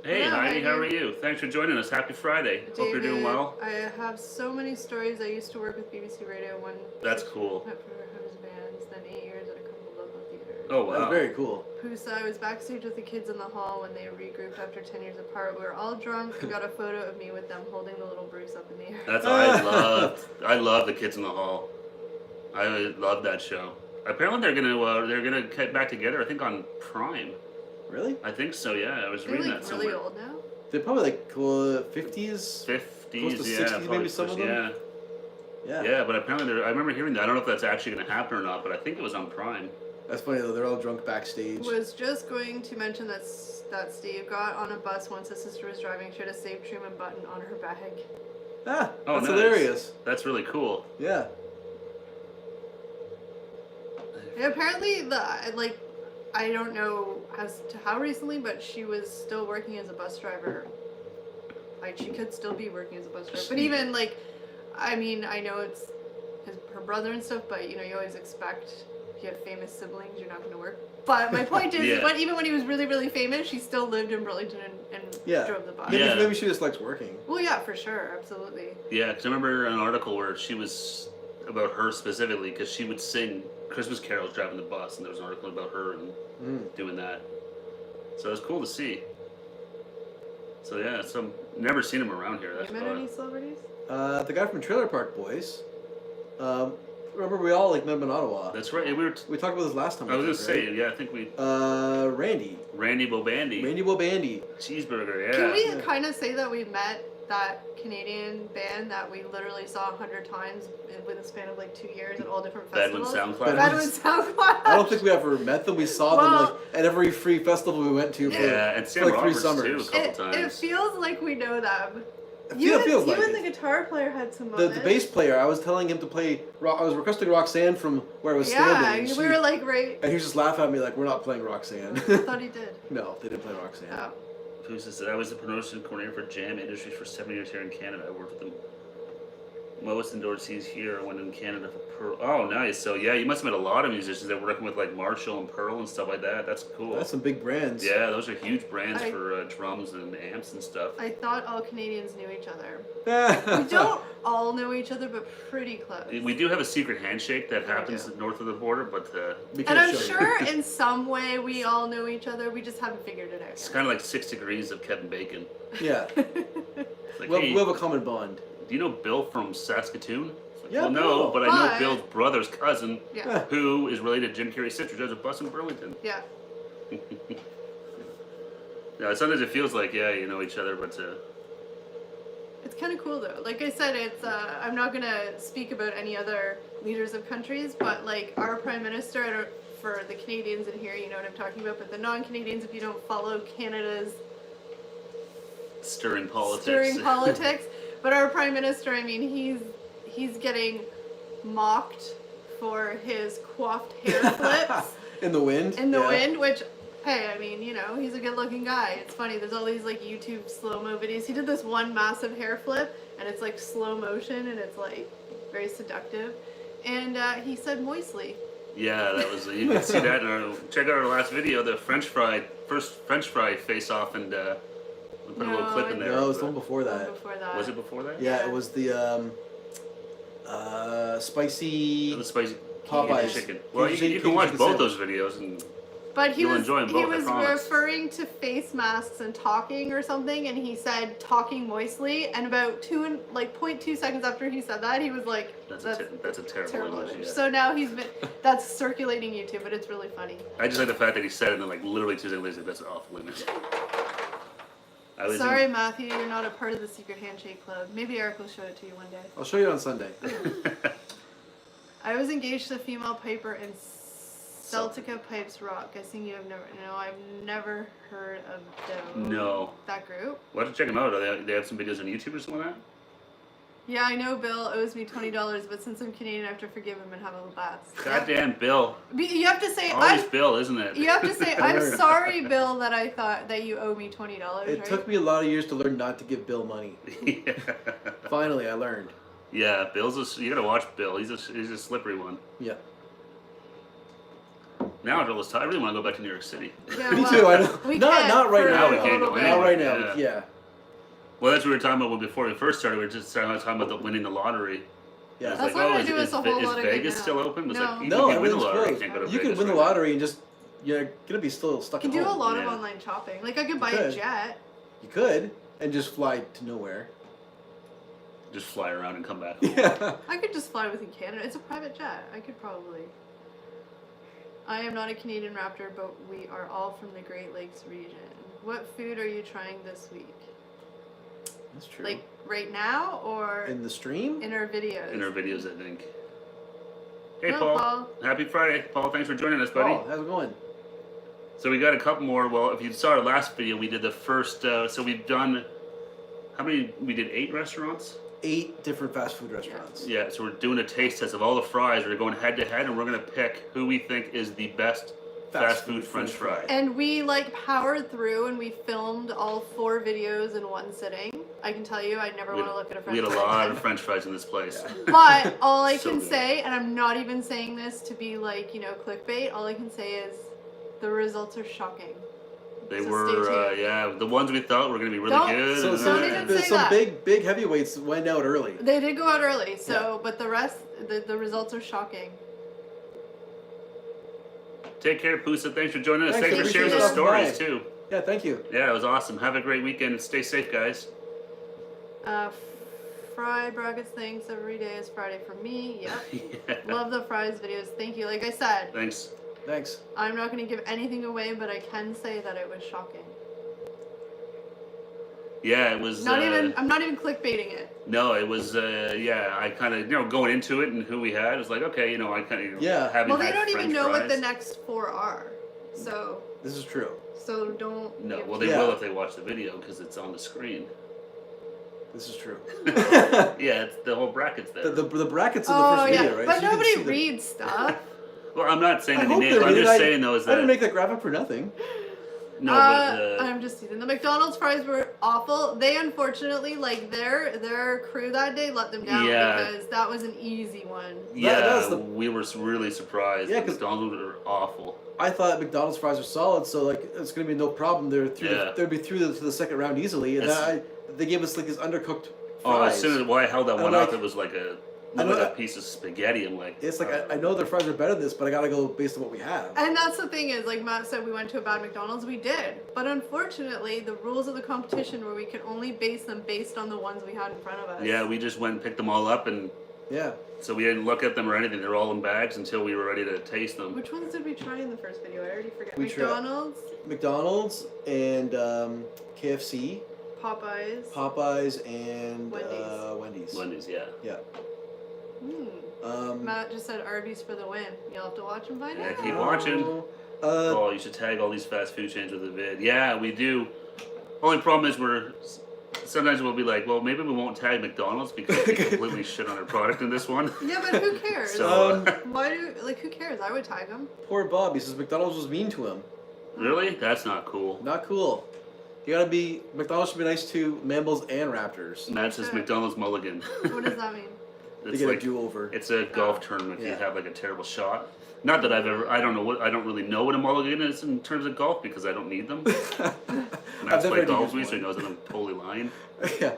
Hey, Heidi, how are you? Thanks for joining us. Happy Friday. David, hope you're doing well. I have so many stories. I used to work with BBC Radio one. That's cool. For his bands, then 8 years at a couple of local theaters. Oh, wow. That's very cool. Pusa, I was backstage with the kids in the hall when they regrouped after 10 years apart. We were all drunk and got a photo of me with them holding the little Bruce up in the air. I love the kids in the hall. I love that show. Apparently they're gonna get back together. I think on Prime. Really? I think so. Yeah, I was They're reading like that somewhere. really old now. They're probably like 50s. 50s, close to yeah, 60s, maybe some of them. Yeah. Yeah, but apparently I remember hearing that. I don't know if that's actually going to happen or not, but I think it was on Prime. That's funny though. They're all drunk backstage. Was just going to mention that Steve got on a bus once his sister was driving. She had a Save Truman button on her bag. That's nice. hilarious. That's really cool. Yeah. And apparently, I don't know as to how recently, but she was still working as a bus driver. Like, she could still be working as a bus driver. But even, I know it's her brother and stuff, but, you always expect if you have famous siblings, you're not going to work. But my point is, even when he was really, really famous, she still lived in Burlington and drove the bus. Maybe she just likes working. Well, yeah, for sure. Absolutely. Yeah, because I remember an article where she was, about her specifically, because she would sing Christmas carols driving the bus, and there was an article about her and doing that. So it was cool to see. So yeah, never seen him around here. That's you met any celebrities? The guy from Trailer Park Boys. Remember we all met him in Ottawa. That's right. We talked about this last time. I was gonna say, yeah, I think we. Randy Bobandy. Randy Bobandy. Cheeseburger, yeah. Can we kind of say that we met that Canadian band that we literally saw 100 times within the span of 2 years at all different festivals? Bedouin SoundCloud. I don't think we ever met them. We saw them at every free festival we went to for, and Sam for 3 Roberts summers. Too, a couple times. It feels like we know them. You and the guitar player had some moments. The bass player, I was telling him to play. I was requesting Roxanne from where I was standing. Yeah, we were right. And he was just laughing at me we're not playing Roxanne. I thought he did. No, they didn't play Roxanne. Oh. Pusa said, I was the promotion coordinator for Jam Industries for 7 years here in Canada. I worked with them most endorsees here. I went in Canada for Pearl. Oh, nice. So, yeah, you must have met a lot of musicians that were working with, Marshall and Pearl and stuff like that. That's cool. That's some big brands. Yeah, those are huge brands for drums and amps and stuff. I thought all Canadians knew each other. We don't all know each other, but pretty close. We do have a secret handshake that happens north of the border, but... and I'm sure in some way we all know each other. We just haven't figured it out It's yet. kind of like 6 degrees of Kevin Bacon. Yeah. We have a common bond. Do you know Bill from Saskatoon? Yeah, well, no, Bill. but I know Bill's brother's cousin, Yeah. who is related to Jim Carrey's sister, drives a bus in Burlington. Yeah. Yeah, sometimes it feels like, you know each other, but... It's kind of cool, though. Like I said, it's I'm not going to speak about any other leaders of countries, but, our Prime Minister, for the Canadians in here, you know what I'm talking about, but the non-Canadians, if you don't follow Canada's Stirring politics. Stirring politics. But our prime minister, I mean, he's getting mocked for his coiffed hair flips In the wind. in the wind, which, hey, I mean, you know, he's a good-looking guy. It's funny. There's all these like YouTube slow-mo videos. He did this one massive hair flip, and it's like slow motion, and it's like very seductive. And he said moistly. Yeah, that was. You can see that in our. Check out our last video, the first French fry face-off, and we put a little clip in there. No, it was the one before that. Before that. Was it before that? Yeah, it was the spicy The spicy Popeyes chicken. Well, you can watch both those videos, and But he you'll was enjoy them he both, I was promise. referring to face masks and talking or something, and he said talking moistly, and about 0.2 seconds after he said that, he was like, that's a terrible terrible image. image. Yeah. So now that's circulating YouTube, but it's really funny. I just like the fact that he said it, and then like literally 2 seconds later, that's an awful image. Sorry, Matthew, you're not a part of the Secret Handshake Club. Maybe Eric will show it to you one day. I'll show you on Sunday. I was engaged to a female piper in Celtica Pipes Rock. Guessing you have never. No, I've never heard of No. that group. Why don't you check them out? They have some videos on YouTube or something like that? Yeah, I know Bill owes me $20, but since I'm Canadian, I have to forgive him and have a bath. Goddamn Bill. You have to say Always Bill, isn't it? You have to say I'm sorry, Bill, that I thought that you owe me $20. It right? took me a lot of years to learn not to give Bill money. Yeah. Finally, I learned. Yeah, you gotta watch Bill. He's a slippery one. Yeah. Now I really want to go back to New York City. Yeah, Me well, too. I know. we Not can't right for now. a We can't little go bit. anywhere. Not right now. Yeah. Yeah. Well, that's what we were talking about before we first started. We were just talking about winning the lottery. Yeah. It's That's like, not gonna is, do us is, a whole is lot of good Vegas now. still open? It was No. like, No, you can win the everything's lottery. closed. You can't go to You can Vegas win the right lottery and just you're gonna be still stuck You at can do a home. lot of Yeah. online shopping. Like I could buy You a could. jet. You could and just fly to nowhere. now. Just fly around and come back. Yeah. I could just fly within Canada. It's a private jet. I could probably. I am not a Canadian raptor, but we are all from the Great Lakes region. What food are you trying this week? That's true. Like right now or in the stream? in our videos? In our videos, I think. Hey, Hello, Paul. Happy Friday. Paul, thanks for joining us, buddy. Oh, how's it going? So we got a couple more. Well, if you saw our last video, we did the first. So we've done. How many? We did 8 restaurants. 8 different fast food restaurants. Yeah. So we're doing a taste test of all the fries. We're going head to head, and we're gonna pick who we think is the best fast food French fry. And we like powered through and we filmed all 4 videos in one sitting. I can tell you, I never want to look at a French We had a fry lot again. of French fries in this place. But all I So can good. say, and I'm not even saying this to be like, clickbait, all I can say is the results are shocking. They So were, stay tuned. yeah, the ones we thought were gonna be really Don't- good. So, and so Don't then- even there's say some that. big heavyweights went out early. They did go out early, so, but the rest, the results are shocking. Take care, Pusa. Thanks for joining us. Thanks, Thanks for appreciate sharing it. those stories Bye. too. Yeah, thank you. Yeah, it was awesome. Have a great weekend and stay safe, guys. Fry brackets, thanks. Every day is Friday for me. Yep. Yeah. Love the fries videos. Thank you. Like I said, Thanks. Thanks. I'm not going to give anything away, but I can say that it was shocking. Yeah, it was. I'm not even clickbaiting it. No, it was. Yeah, I kind of, going into it and who we had, it was like, okay, I kind of. Yeah. Having Well, they had don't even French know what the fries. next 4 are. So This is true. don't. No, give well, they Yeah. will if they watch the video because it's on the screen. This is true. Yeah, it's the whole bracket's there. the brackets in the Oh first yeah, video, right? but So you can nobody see the- reads stuff. Well, I'm not saying I any hope names. they're I'm reading. just saying though is I didn't that make that graphic for nothing. no, but I'm just teasing. The McDonald's fries were awful. They unfortunately, like their crew that day, let them down Yeah. because that was an easy one. yeah, that's the- we were really surprised. Yeah, Yeah, 'cause- McDonald's were awful. I thought McDonald's fries were solid, so like it's gonna be no problem. Yeah. They'd be through to the second round easily, and It's- they gave us like this undercooked Oh, fries. as soon as I held that I'm one like- up, it was like I know a that- piece of spaghetti. I'm like, It's like I know their fries are better than this, but I gotta go based on what we have. And that's the thing is, like Matt said, we went to a bad McDonald's. We did, but unfortunately, the rules of the competition were we could only base them based on the ones we had in front of us. yeah, we just went and picked them all up, and Yeah. so we didn't look at them or anything. They were all in bags until we were ready to taste them. Which ones did we try in the first video? I already forget. We tried- McDonald's, McDonald's and KFC, Popeyes. and Wendy's. Wendy's, yeah. Yeah. Matt just said Arby's for the win. You'll have to watch and find Yeah, out. keep watching. Uh, Oh, you should tag all these fast food chains with the vid. Yeah, we do. Only problem is sometimes we'll be like, well, maybe we won't tag McDonald's because we completely shit on their product in this one. Yeah, but who cares? So, Who cares? I would tag him. Poor Bob. He says McDonald's was mean to him. really? That's not cool. Not cool. McDonald's should be nice to Mambles and Raptors. And that's his McDonald's mulligan. What does that mean? They get a do-over. It's a golf tournament if you Yeah. have like a terrible shot. Not that I don't really know what a mulligan is in terms of golf because I don't need them. And I've played golf with me, so he knows that I'm totally lying. Yeah.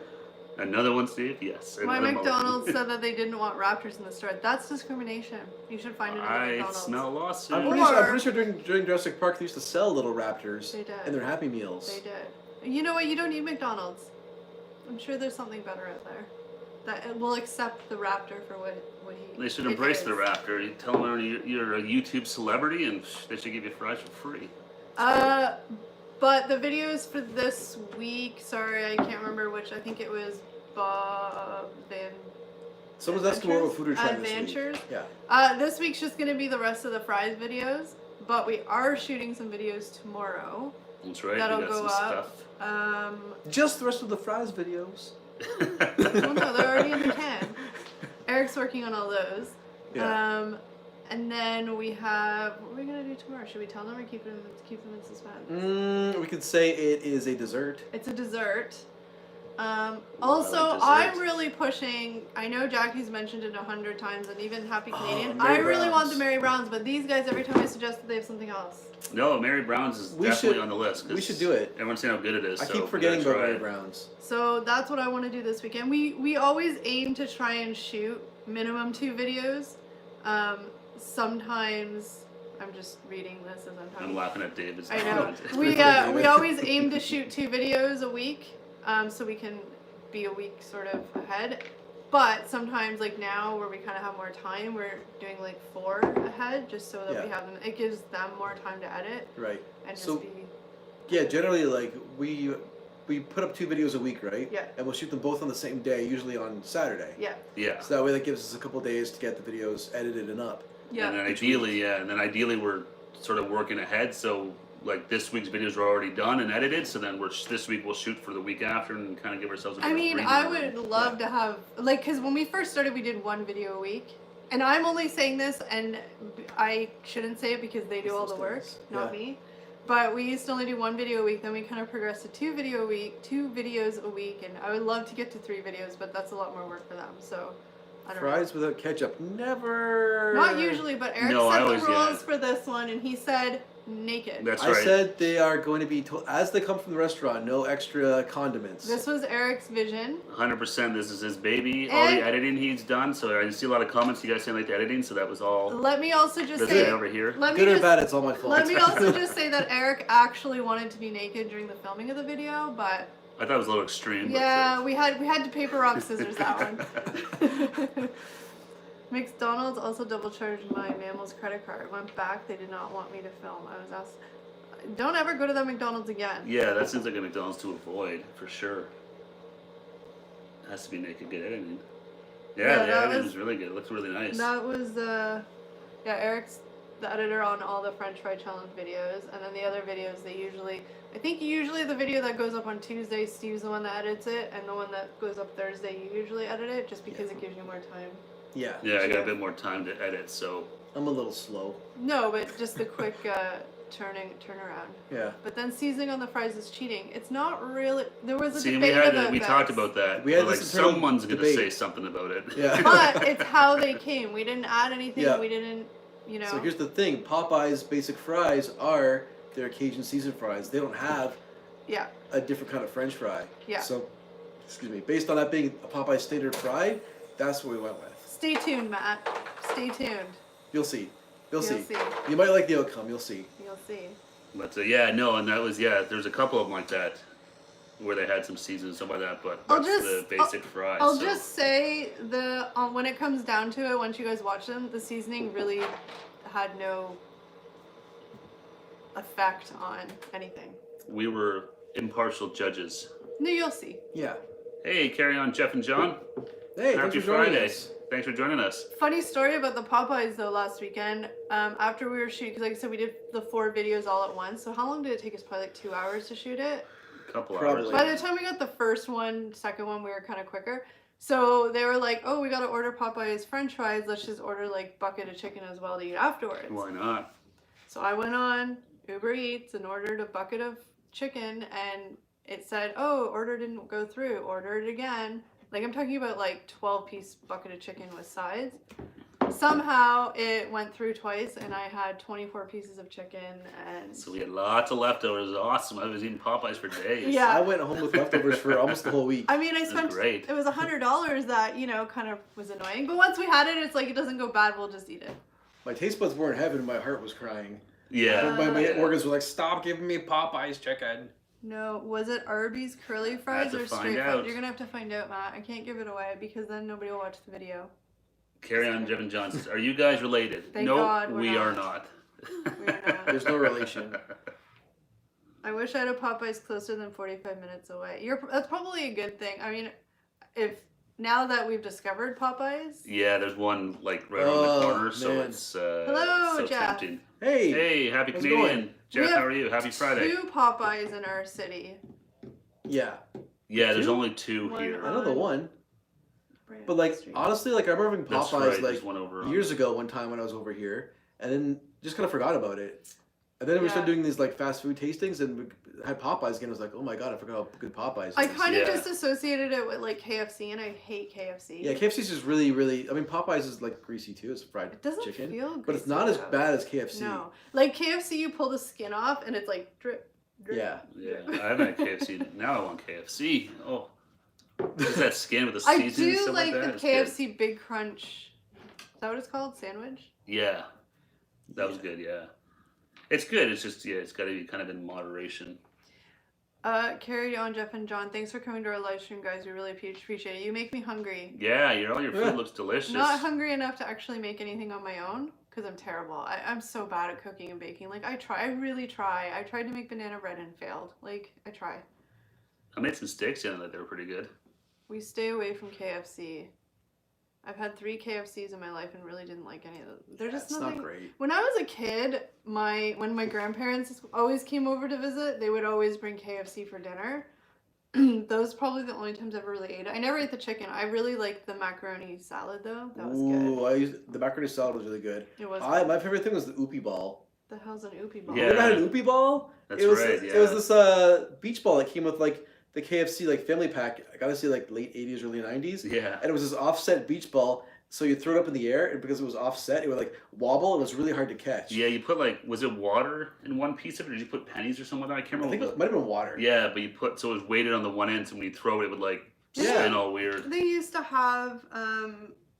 Another one, Steve? Yes. My another McDonald's mulligan. said that they didn't want Raptors in the store. That's discrimination. You should find another I McDonald's. smell lawsuit. I'm pretty sure during Jurassic Park they used to sell little Raptors They did. in their Happy Meals. They did. You know what? You don't need McDonald's. I'm sure there's something better out there that will accept the Raptor for what he. They should it embrace is. the Raptor. You tell them you're a YouTube celebrity and they should give you fries for free. But the videos for this week, sorry, I can't remember which. I think it was Bob Van. Someone's asking what food we're trying this week. Adventures. Yeah. This week's just gonna be the rest of the fries videos, but we are shooting some videos tomorrow. That's right. That'll we got go some up. Just the rest of the fries videos. stuff. Well, no, they're already in the can. Eric's working on all those. Yeah. And then we have, what are we gonna do tomorrow? Should we tell them or keep them in suspense? We could say it is a dessert. It's a dessert. I Also, like dessert. I'm really pushing. I know Jackie's mentioned it 100 times, and even Happy Canadian. Mary I really want Brown's. the Mary Browns, but these guys, every time I suggest that they have something else. No, Mary Brown's is We definitely should- on the list. 'Cause we should do it. Everyone's saying how good it is. I so keep we forgetting gotta about try Mary it. Brown's. So that's what I want to do this weekend. We always aim to try and shoot minimum 2 videos. Sometimes I'm just reading this as I'm talking. I'm laughing at David's I know. comment. We always aim to shoot 2 videos a week, so we can be a week sort of ahead. But sometimes, like now, where we kind of have more time, we're doing like 4 ahead, just so that we Yeah. have them. It gives them more time to edit Right. and just So- be. Yeah, generally, like, we put up 2 videos a week, right? Yeah. And we'll shoot them both on the same day, usually on Saturday. Yeah. Yeah. So that way that gives us a couple days to get the videos edited and up. Yeah. And then ideally we're sort of working ahead. So like this week's videos are already done and edited. So then this week we'll shoot for the week after and kind of give ourselves a bit I of mean, breathing I room. would love to have, like, because when we first started, we did 1 video a week. And I'm only saying this, and I shouldn't say it because they do all the work, not Yeah. me. But we used to only do 1 video a week, then we kind of progressed to 2 videos a week, and I would love to get to 3 videos, but that's a lot more work for them, so I don't Fries without ketchup. Never. know. Not usually, but Eric No, I set the always- rules yeah. for this one, and he said naked. That's I right. said they are going to be, as they come from the restaurant, no extra condiments. This was Eric's vision. 100%. This is his baby. All And- the editing he's done. So I see a lot of comments. You guys saying like the editing. So that was all. Let me also just That's say, it over here. let me Good or just bad, it's all my fault. Let me also just say that Eric actually wanted to be naked during the filming of the video, but I thought it was a little extreme. but, yeah, we had to paper rock scissors that one. McDonald's also double charged my Mammal's credit card. Went back, they did not want me to film. I was asked, don't ever go to that McDonald's again. Yeah, that seems like a McDonald's to avoid for sure. Has to be naked good editing. Yeah, Yeah, the that editing was- is really good. It looks really nice. That was yeah, Eric's the editor on all the French Fry Challenge videos, and then the other videos I think usually the video that goes up on Tuesday, Steve's the one that edits it, and the one that goes up Thursday, you usually edit it, just because it gives you more time. Yeah. Yeah, I got Sure. a bit more time to edit, so I'm a little slow. No, but just the quick turnaround. Yeah. But then seasoning on the fries is cheating. It's not really. There was a see, debate about we that. talked about that. We had We're like this internal someone's gonna debate. say something about it. Yeah. But it's how they came. We didn't add anything. Yeah. We didn't, you know. So here's the thing: Popeye's basic fries are their Cajun seasoned fries. They don't have Yeah. a different kind of French fry. Yeah. So, excuse me. Based on that being a Popeye standard fry, that's what we went with. Stay tuned, Matt. Stay tuned. You'll see. You'll You'll see. see. You might like the outcome. You'll see. You'll see. But yeah, no, and that was there's a couple of them like that where they had some seasoning and stuff like that, but I'll that's just- the basic fry. I'll so. just say when it comes down to it, once you guys watch them, the seasoning really had no effect on anything. We were impartial judges. No, you'll see. Yeah. Hey, carry on, Jeff and John. Hey, Happy thanks for joining Friday. us. Thanks for joining us. Funny story about the Popeyes though. Last weekend, after we were shooting, because like I said, we did the 4 videos all at once. So how long did it take us? Probably like 2 hours to shoot it. couple Probably. hours. By the time we got the first one, second one, we were kind of quicker. So they were like, "Oh, we gotta order Popeye's French fries. Let's just order like bucket of chicken as well to eat afterwards." Why not? So I went on Uber Eats and ordered a bucket of chicken, and it said, "Oh, order didn't go through. Order it again." Like, I'm talking about like 12-piece bucket of chicken with sides. Somehow it went through twice, and I had 24 pieces of chicken, and So we had lots of leftovers. It was awesome. I was eating Popeyes for days. Yeah. I went home with leftovers for almost the whole week. I mean, I That's spent great. it was $100 that kind of was annoying. But once we had it, it's like it doesn't go bad. We'll just eat it. My taste buds were in heaven. My heart was crying. Yeah. My organs were like, "Stop giving me Popeye's chicken." No, was it Arby's curly fries to or find straight out. fries? You're gonna have to find out, Matt. I can't give it away because then nobody will watch the video. Carry on, Jeff and John says, are you guys related? Thank no, God we're we not. are not. We're not. There's no relation. I wish I had a Popeyes closer than 45 minutes away. That's probably a good thing. I mean, if now that we've discovered Popeyes, Yeah, there's one like right around the Oh, corner, so man. it's Hello, so Jeff. tempting. Hey. Hey, happy How's it Canadian. going? Jeff, We how have are you? Happy Friday. 2 Popeyes in our city. Yeah, Yeah, there's Two? only 2 One here. I know the on one. Brandon But like Street. honestly, like I remember having That's Popeyes right, like there's one over on- years ago. One time when I was over here, and then just kind of forgot about it. And then we started Yeah. doing these like fast food tastings, and we had Popeyes again. I was like, "Oh my god, I forgot how good Popeyes I is." kind of Yeah. just associated it with like KFC, and I hate KFC. Yeah, KFC's just really, really. I mean, Popeyes is like greasy too. It's fried It doesn't chicken, feel but it's greasy, not as though. bad as KFC. No, like KFC, you pull the skin off, and it's like drip, drip. Yeah. Yeah, I haven't had KFC. Now I want KFC. Oh, just that skin with the I seasoning and do stuff like like that. the It's good. KFC Big Crunch. Is that what it's called? Sandwich? Yeah, that was Yeah. good. Yeah, it's good. It's just it's got to be kind of in moderation. Carry on, Jeff and John. Thanks for coming to our live stream, guys. We really appreciate it. You make me hungry. Yeah, all your food Yeah. looks delicious. Not hungry enough to actually make anything on my own because I'm terrible. I'm so bad at cooking and baking. Like I really try. I tried to make banana bread and failed. Like I try. I made some steaks the other night. They were pretty good. We stay away from KFC. I've had 3 KFCs in my life and really didn't like any of them. They're just It's nothing. not great. When I was a kid, when my grandparents always came over to visit, they would always bring KFC for dinner. Those are probably the only times I ever really ate it. I never ate the chicken. I really liked the macaroni salad though. That was good. The macaroni salad was really good. It was. My favorite thing was the Oopie ball. The hell's an oopie ball? You ever Yeah. had an Oopie ball? That's it was, right. It was Yeah. this beach ball that came with like the KFC like family pack. I gotta say like late 80s, early 90s. Yeah. And it was this offset beach ball. So you throw it up in the air, and because it was offset, it would like wobble. And it was really hard to catch. Yeah, you put like, was it water in one piece of it, or did you put pennies or something like that? I can't I think remember. it might have been water. Yeah, but you put, so it was weighted on the one end, so when you throw it, it would like Yeah. spin all weird. They used to have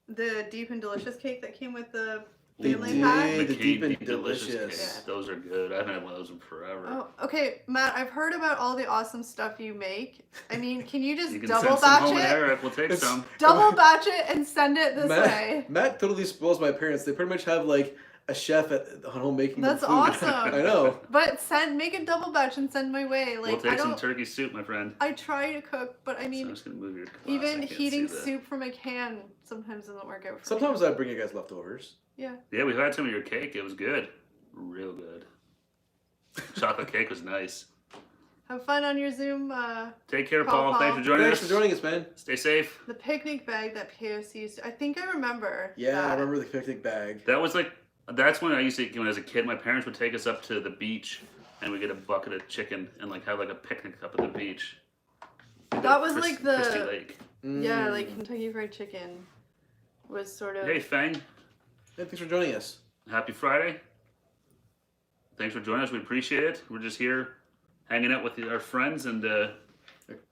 the deep and delicious cake that came with the They family did. pack. The McCain deep and Deep delicious. cakes. Yeah. Those are good. I haven't had one of those in forever. Oh, okay, Matt. I've heard about all the awesome stuff you make. I mean, can you just You can double send some batch home, it? and Eric. We'll take It's- some. Double batch it and send it this way. Matt totally spoils my parents. They pretty much have like a chef at home making them That's food. awesome. I know. But make a double batch and send my way. We'll Like take I some don't. turkey soup, my friend. I try to cook, but I So I'm mean, just gonna move your glass. I even can't heating see that. soup from a can sometimes doesn't work out for Sometimes me. I bring you guys leftovers. Yeah. Yeah, we've had some of your cake. It was good. Real good. Chocolate cake was nice. Have fun on your Zoom. Take care, Paul. Paul. Thanks for joining Thanks us. for joining us, man. Stay safe. The picnic bag that KFC used to. I think I remember. Yeah, that. I remember the picnic bag. That was like, that's when I used to, when I was a kid, my parents would take us up to the beach and we'd get a bucket of chicken and like have like a picnic up at the beach. That was like the- Christie Lake. Yeah, Mm. like Kentucky Fried Chicken was sort of. Hey, Fang. Hey, thanks for joining us. Happy Friday. Thanks for joining us. We appreciate it. We're just here hanging out with our friends and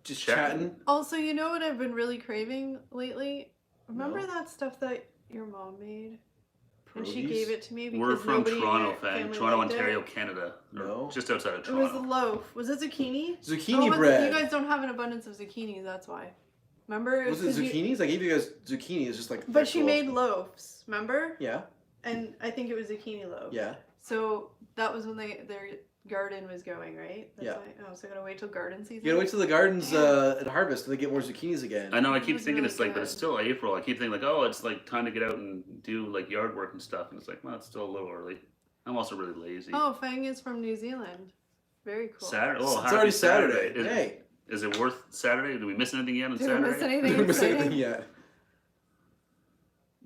Just Chatting. chatting. Also, you know what I've been really craving lately? Remember No. that stuff that your mom made? And she Pierogies? gave it to me because we're from nobody in Toronto, your Fang. family Toronto, liked Ontario, it. Canada. Or No. Just outside of It was a Toronto. loaf. Was it zucchini? Zucchini was it- bread. You guys don't have an abundance of zucchinis, that's why. Remember? Was it 'cause you- zucchinis? I gave you guys zucchini. It's just like. But she actual- made loaves, remember? Yeah. And I think it was zucchini loaf. Yeah. So that was when their garden was going, right? Yeah. Why, so I gotta wait till garden season. You gotta wait till the gardens Yeah. at harvest and they get more zucchinis again. I know. I It keep was thinking really it's like, but good. it's still April. I keep thinking like, oh, it's like time to get out and do like yard work and stuff. And it's like, well, it's still a little early. I'm also really lazy. Oh, Fang is from New Zealand. Very cool. Saturday. Oh, It's happy already Saturday. Is, Hey. is it worth Saturday? Did we miss anything yet on Did we Saturday? miss anything Didn't miss anything exciting? yet.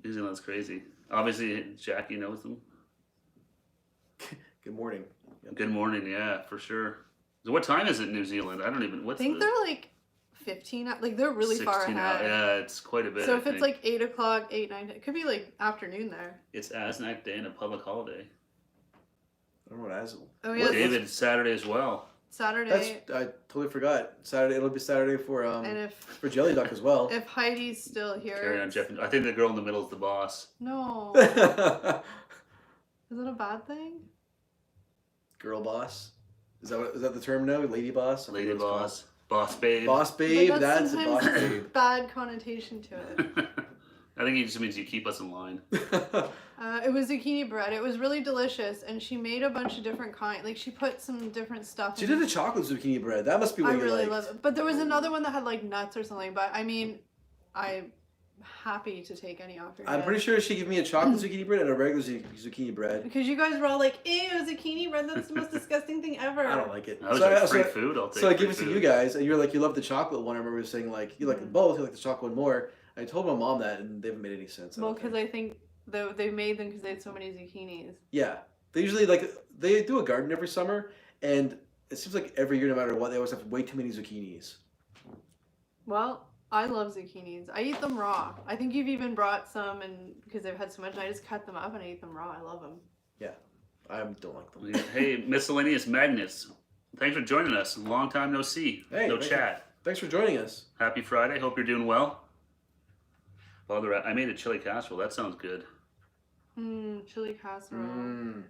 New Zealand's crazy. Obviously, Jackie knows them. Good morning. Good morning, yeah, for sure. So what time is it in New Zealand? I don't even. I What's think the they're like 15. Like they're really far 16 ahead. Yeah, it's quite a bit. So I if it's think. like 8 o'clock, 8, 9, it could be like afternoon there. It's Asnac Day and a public holiday. I don't know what Azel. Oh Well, yeah, David, Saturday as well. Saturday. I totally forgot. Saturday. It'll be Saturday for And for Jelly Duck as well. if Heidi's still here, Carry on, Jeff. I think the girl in the middle is the boss. no, is it a bad thing? Girl boss. Is that the term now? Lady boss. I Lady forget what it's boss. Boss babe. called. Boss babe. But That's a sometimes boss babe. bad connotation to it. I think it just means you keep us in line. It was zucchini bread. It was really delicious, and she made a bunch of different kinds. Like she put some different stuff. She in did it. a chocolate zucchini bread. That must be what I you really liked. love it. But there was another one that had like nuts or something. But I mean, I'm happy to take any offer. I'm pretty sure she gave me a chocolate zucchini bread and a regular zucchini bread. Because you guys were all like, "Ew, zucchini bread. That's the most disgusting thing ever." I don't like it. I was So like, I- free so I- food. I'll take So I free gave it to food. you guys, and you're like, you love the chocolate one. I remember saying like, you like them both. You like the chocolate one more. I told my mom that, and they haven't made any sense. Well, because I think they made them because they had so many zucchinis. Yeah, they usually they do a garden every summer, and it seems like every year, no matter what, they always have way too many zucchinis. Well, I love zucchinis. I eat them raw. I think you've even brought some, and because they've had so much, and I just cut them up and I eat them raw. I love them. I don't like them. Hey, miscellaneous magnets. Thanks for joining us. Long time no see. Hey, no thank chat. Thanks for joining us. Happy Friday. Hope you're doing well. Father, I made a chili casserole. That sounds good. Chili casserole.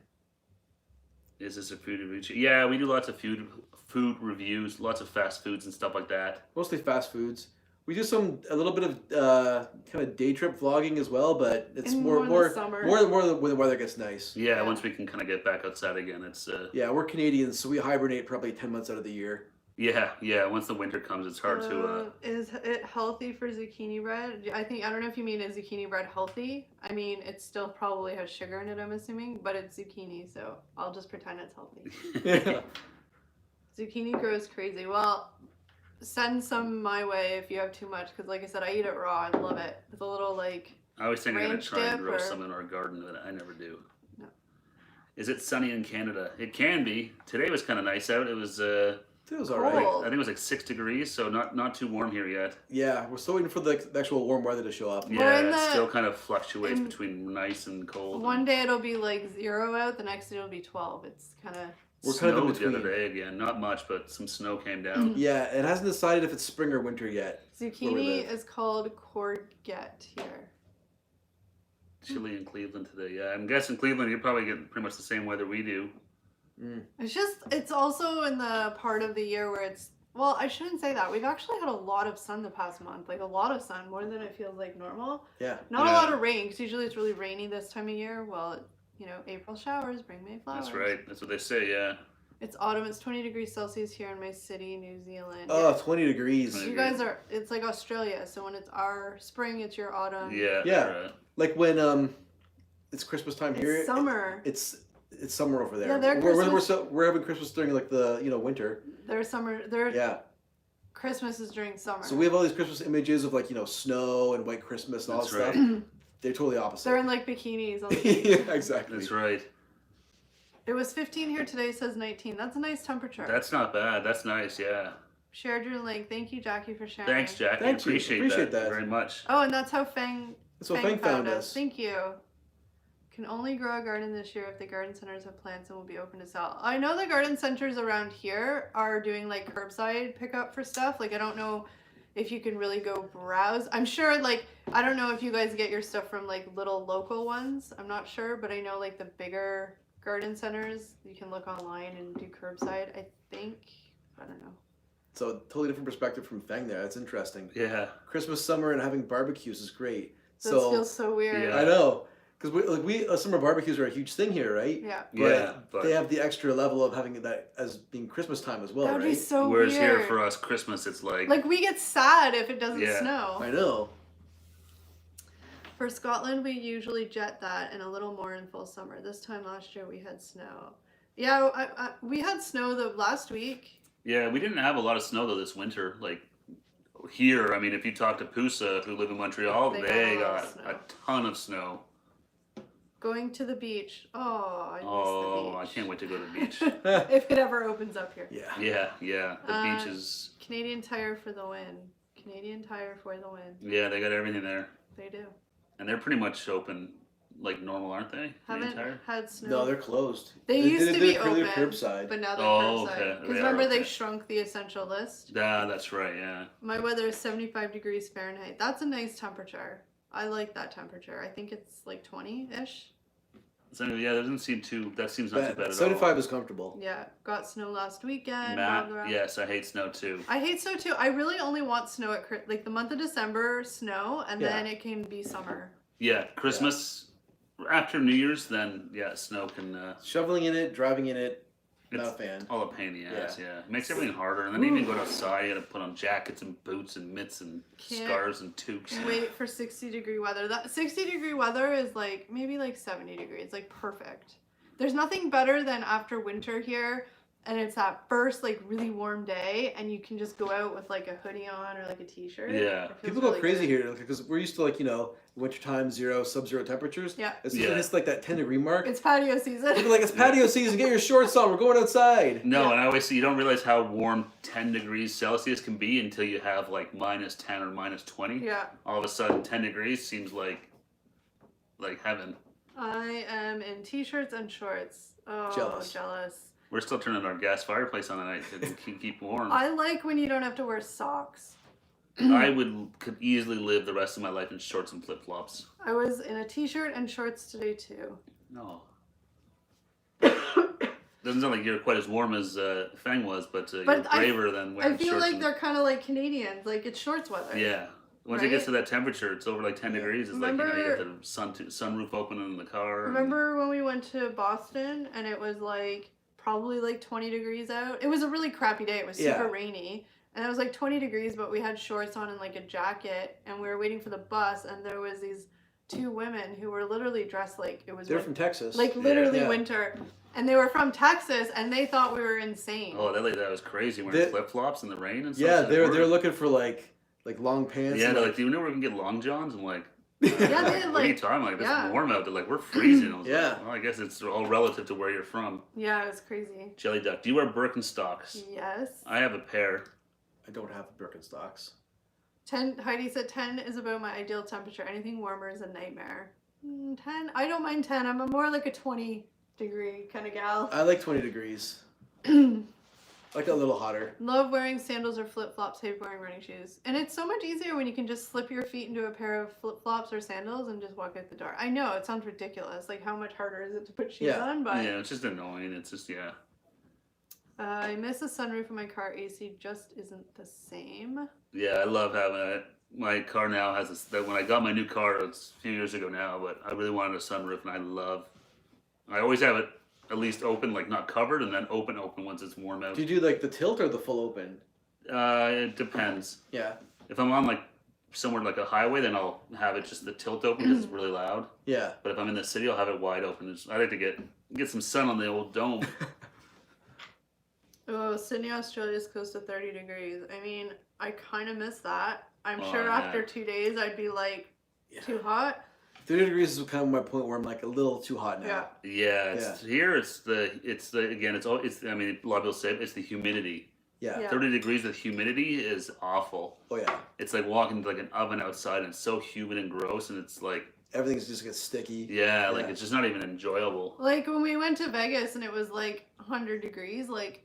Is this a food review? Yeah, we do lots of food reviews, lots of fast foods and stuff like that. Mostly fast foods. We do a little bit of kind of day trip vlogging as well, but it's And more more in the summer. when the weather gets nice. Yeah, Yeah. once we can kind of get back outside again, it's Yeah, we're Canadians, so we hibernate probably 10 months out of the year. yeah. Once the winter comes, it's hard to. Is it healthy for zucchini bread? I don't know if you mean is zucchini bread healthy. I mean, it still probably has sugar in it, I'm assuming, but it's zucchini, so I'll just pretend it's healthy. Yeah. Zucchini grows crazy. Well, send some my way if you have too much, because like I said, I eat it raw. I love it. With a little like, I always think I'm gonna ranch try and dip grow or- some in our garden, but I never do. No. Is it sunny in Canada? It can be. Today was kind of nice out. It was. It was alright. Cool. I think it was like 6 degrees, so not too warm here yet. Yeah, we're still waiting for the actual warm weather to show up. We're Yeah, in it the- still kind of fluctuates in- between nice and cold. one day it'll be like 0 out, the next day it'll be 12. It's kind of. We're kind of in Snowed the other between. day again. Not much, but some snow came down. Yeah, it hasn't decided if it's spring or winter yet. Zucchini live. is called courgette here. Chilly in Cleveland today. Yeah, I'm guessing Cleveland, you probably get pretty much the same weather we do. It's also in the part of the year where it's, well, I shouldn't say that. We've actually had a lot of sun the past month, like a lot of sun, more than it feels like normal. Yeah. Not Yeah. a lot of rain, because usually it's really rainy this time of year. Well, April showers bring May flowers. That's right. That's what they say. Yeah. It's autumn. It's 20 degrees Celsius here in my city, New Zealand. Oh, 20 degrees. Twenty. You guys are, it's like Australia. So when it's our spring, it's your autumn. Yeah. Yeah. they're, Like when it's Christmas time It's here. summer. It's summer over there. Yeah, their we're having Christmas during like the winter. Their summer, their Yeah. Christmas is during summer. So we have all these Christmas images of like snow and white Christmas and all That's that right. stuff. They're totally opposite. They're in like bikinis. On the Yeah, exactly. That's right. It was 15 here today, says 19. That's a nice temperature. That's not bad. That's nice. Yeah. Shared your link. Thank you, Jackie, for sharing. Thanks, Jackie. Thank you. Appreciate that. very much. Oh, and that's how Fang That's what Fang found us. Thank you. Can only grow a garden this year if the garden centers have plants and will be open to sell. I know the garden centers around here are doing like curbside pickup for stuff. Like I don't know if you can really go browse. I'm sure like I don't know if you guys get your stuff from like little local ones. I'm not sure, but I know like the bigger garden centers you can look online and do curbside. I think I don't know. So totally different perspective from Fang there. That's interesting. Yeah. Christmas, summer, and having barbecues is great. This So feels so weird. Yeah. I know, because we summer barbecues are a huge thing here, right? Yeah. Yeah. But They have the extra level of having that as being Christmas time as well, That would right? be so whereas weird. here for us, Christmas, it's like Like we get sad if it doesn't Yeah. snow. I know. For Scotland, we usually jet that and a little more in full summer. This time last year, we had snow. Yeah, we had snow the last week. Yeah, we didn't have a lot of snow though this winter. Like here, I mean, if you talk to Pusa, who live in Montreal, they got a ton of snow. Going to the beach. Oh, I miss the beach. I can't wait to go to the beach. If it ever opens up here. Yeah. The beach is... Canadian Tire for the win. Canadian Tire for the win. Yeah, they got everything there. They do. And they're pretty much open like normal, aren't they? Haven't had snow. No, they're closed. They used to be open, curbside. but now they're curbside. Okay. Because remember they shrunk the essential list? Yeah, that's right, yeah. My weather is 75 degrees Fahrenheit. That's a nice temperature. I like that temperature. I think it's like 20-ish. So yeah, that doesn't seem too. That seems not too bad at all. 75 is comfortable. Yeah, got snow last weekend. Yes, I hate snow too. I hate snow too. I really only want snow at like the month of December, snow, and then it can be summer. Yeah, Christmas after New Year's, then snow can. Shoveling in it, driving in it. Not a fan. All a pain in the ass, It makes everything harder. And then even going outside, you gotta put on jackets and boots and mitts and scarves and toques. Wait for 60-degree weather. That 60-degree weather is like maybe like 70 degrees, like perfect. There's nothing better than after winter here, and it's that first like really warm day, and you can just go out with like a hoodie on or like a t-shirt. Yeah. People go crazy here because we're used to like, wintertime sub-zero temperatures. Yeah. As soon as it's like that 10-degree mark. It's patio season. People are like, it's patio season, get your shorts on, we're going outside. No, and I always say you don't realize how warm 10 degrees Celsius can be until you have like minus 10 or minus 20. Yeah. All of a sudden 10 degrees seems like heaven. I am in t-shirts and shorts. Oh, jealous. We're still turning our gas fireplace on tonight to keep warm. I like when you don't have to wear socks. I could easily live the rest of my life in shorts and flip-flops. I was in a t-shirt and shorts today too. No. Doesn't sound like you're quite as warm as Fang was, but you're braver than wearing shorts. I feel like they're kind of like Canadians, like it's shorts weather. Yeah. Once it gets to that temperature, it's over like 10 degrees. It's like, you get the sunroof open in the car. Remember when we went to Boston and it was like probably like 20 degrees out? It was a really crappy day. It was super rainy. And it was like 20 degrees, but we had shorts on and like a jacket. And we were waiting for the bus. And there was these two women who were literally dressed like it was... They're from Texas. Like literally winter. And they were from Texas and they thought we were insane. Oh, that was crazy. Wearing flip-flops in the rain and stuff. Yeah, they're looking for like long pants. Yeah, they're like, do you know where we can get long johns? I'm like... Yeah, what are you talking about? It's warm out. They're like, we're freezing. I was like, well, I guess it's all relative to where you're from. Yeah, it was crazy. Jelly Duck, do you wear Birkenstocks? Yes. I have a pair. I don't have Birkenstocks. 10. Heidi said 10 is about my ideal temperature. Anything warmer is a nightmare. 10. I don't mind 10. I'm more like a 20-degree kind of gal. I like 20 degrees. Like a little hotter. Love wearing sandals or flip-flops. Hate wearing running shoes. And it's so much easier when you can just slip your feet into a pair of flip-flops or sandals and just walk out the door. I know, it sounds ridiculous. Like, how much harder is it to put shoes on? But yeah, it's just annoying. It's just, I miss the sunroof in my car. AC just isn't the same. Yeah, I love having it. My car now has this. When I got my new car, it's a few years ago now, but I really wanted a sunroof, and I always have it at least open, like not covered, and then open once it's warm out. Do you do like the tilt or the full open? It depends. Yeah. If I'm on like somewhere like a highway, then I'll have it just the tilt open because it's really loud. Yeah. But if I'm in the city, I'll have it wide open. I like to get some sun on the old dome. Oh, Sydney, Australia is close to 30 degrees. I mean, I kind of miss that. I'm sure after 2 days I'd be like, too hot. 30 degrees is kind of my point where I'm like a little too hot now. Yeah. Here it's a lot of people say it's the humidity. Yeah. 30 degrees with humidity is awful. Oh yeah. It's like walking to like an oven outside and it's so humid and gross and it's like everything's just gets sticky. Yeah, like it's just not even enjoyable. Like when we went to Vegas and it was like 100 degrees, like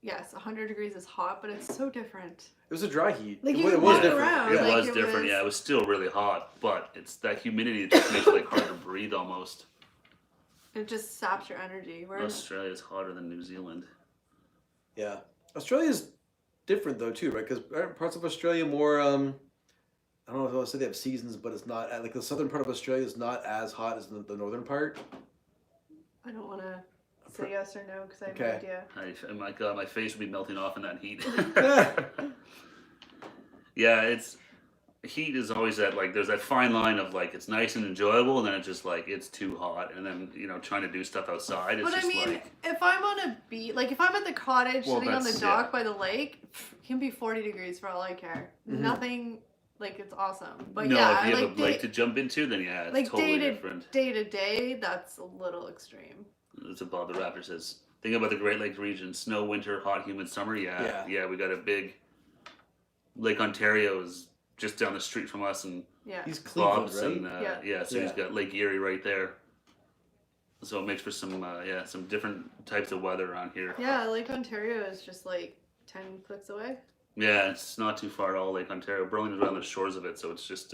yes, 100 degrees is hot, but it's so different. It was a dry heat. Like you walk around. It was different. Yeah, it was still really hot, but it's that humidity that just makes it like hard to breathe almost. It just saps your energy. Australia's hotter than New Zealand. Yeah, Australia's different though too, right? Because parts of Australia more. I don't know if I'll say they have seasons, but it's not like the southern part of Australia is not as hot as the northern part. I don't want to say yes or no because I have no idea. My God, my face would be melting off in that heat. Yeah, heat is always that like there's that fine line of like it's nice and enjoyable, and then it's just like it's too hot, and then trying to do stuff outside. It's But I just mean, like if I'm on a beach, like if I'm at the cottage Well, sitting on the that's- dock yeah. by the lake, it can be 40 degrees for all I care. Mhm. Nothing, like it's awesome. But no, yeah, if you have like a lake to jump into, then yeah, it's like totally different. day to day, that's a little extreme. That's what Bob the Raptor says. Think about the Great Lakes region: snow, winter, hot, humid summer. Yeah. We got a big Lake Ontario is just down the street from us, and Yeah. He's Cleveland, Bob's, right? and so he's Yeah. got Lake Erie right there. So it makes for some different types of weather around here. Yeah, Lake Ontario is just like 10 clicks away. Yeah, it's not too far at all, Lake Ontario. Burlington's right on the shores of it, so it's just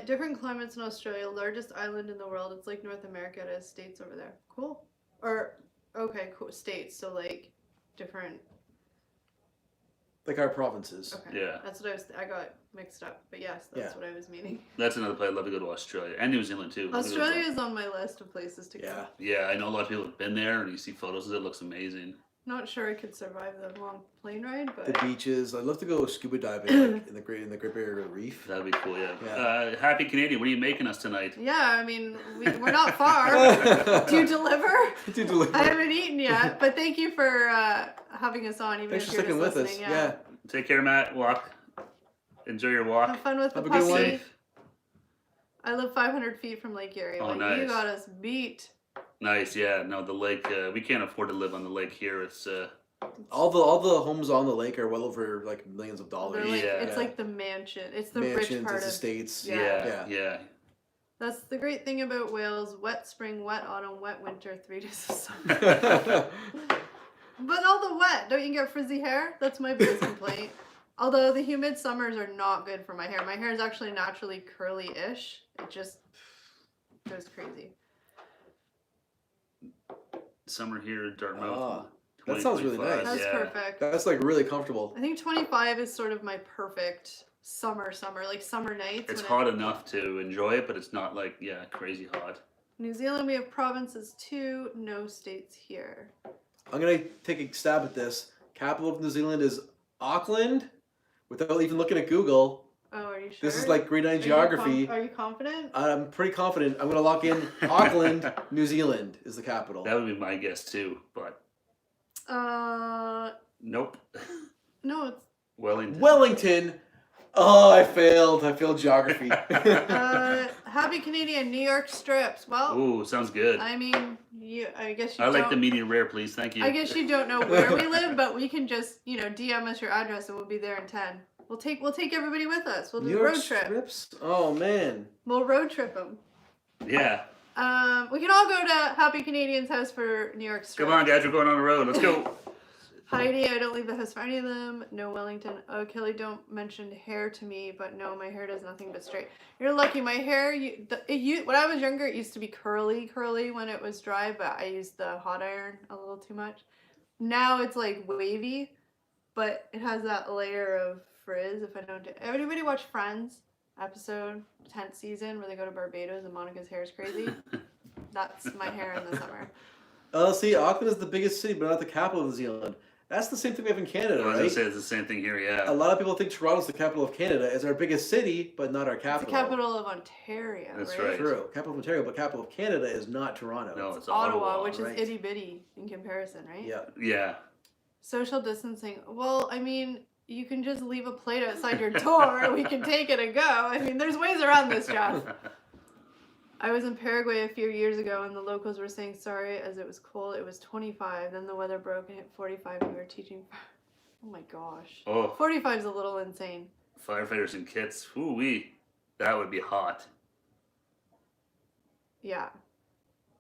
Different climates in Australia, largest island in the world. It's like North America. It has states over there. Cool. Or okay, cool states. So like different. Like our provinces. Okay. Yeah. That's what I got mixed up. But yes, that's what I was meaning. that's another place I'd love to go to. Australia and New Zealand too. Australia is on my list of places to go. Yeah. Yeah, I know a lot of people have been there, and you see photos of it. It looks amazing. Not sure I could survive the long plane ride, but The beaches. I'd love to go scuba diving like, in the Great Barrier Reef. That'd be cool. Yeah. Yeah. Happy Canadian. What are you making us tonight? yeah, I mean we're not far. Do you deliver? To deliver. I haven't eaten yet, but thank you for having us on. Even Thanks if for you're sticking just with us. listening. Yeah. Take care, Matt. Walk. Enjoy your walk. Have fun with the Have a good puppy. one. Safe. I live 500 feet from Lake Erie. Oh, like, nice. You got us beat. Nice. Yeah. No, the lake. We can't afford to live on the lake here. It's All the homes on the lake are well over like millions of dollars. They're like, Yeah. It's like the mansion. It's the rich Mansions, part it's of. estates. Yeah. yeah. That's the great thing about Wales: wet spring, wet autumn, wet winter, 3 days of summer. But all the wet, don't you get frizzy hair? That's my biggest complaint. Although the humid summers are not good for my hair. My hair is actually naturally curly-ish. It just goes crazy. Summer here in Dartmouth. Ah, that sounds really 20, nice. That's yeah. perfect. That's like really comfortable. I think 25 is sort of my perfect summer, like summer nights. It's when hot enough to enjoy it, but it's not like crazy hot. New Zealand, we have provinces too, no states here. I'm gonna take a stab at this. Capital of New Zealand is Auckland, without even looking at Google. Oh, are you sure? This is like grade 9 Are you geography. Are you confident? I'm pretty confident. I'm gonna lock in Auckland, New Zealand is the capital. That would be my guess too, but nope. No, it's Wellington. Wellington. Oh, I failed. I failed geography. Happy Canadian, New York strips. Well, Ooh, sounds good. I mean, I guess you I like don't- the medium rare, please. Thank you. I guess you don't know where we live, but we can just, DM us your address and we'll be there in 10. We'll take everybody with us. We'll do New a York road trip. strips. Oh man. We'll road trip them. Yeah. We can all go to Happy Canadian's house for New York strips. Come on, guys. We're going on the road. Let's go. Heidi, I don't leave the house for any of them. No Wellington. Oh, Kelly, don't mention hair to me, but no, my hair does nothing but straight. You're lucky. My hair, when I was younger, it used to be curly when it was dry, but I used the hot iron a little too much. Now it's like wavy, but it has that layer of frizz. If I don't do, everybody watch Friends episode 10th season where they go to Barbados and Monica's hair is crazy. That's my hair in the summer. See, Auckland is the biggest city, but not the capital of New Zealand. That's the same thing we have in Canada, I was right? gonna say it's the same thing here. A Yeah. lot of people think Toronto's the capital of Canada. It's our biggest city, but not our It's capital. the capital of Ontario, That's right? right. True. Capital of Ontario, but capital of Canada is not Toronto. No, it's Ottawa, which right. is itty bitty in comparison, right? Yeah. Yeah. Social distancing. Well, I mean, you can just leave a plate outside your door. We can take it and go. I mean, there's ways around this, Jeff. I was in Paraguay a few years ago, and the locals were saying sorry as it was cold. It was 25. Then the weather broke and hit 45, and we were teaching. Oh my gosh. Oh, 45 is a little insane. firefighters in kits. Ooh wee. That would be hot. Yeah.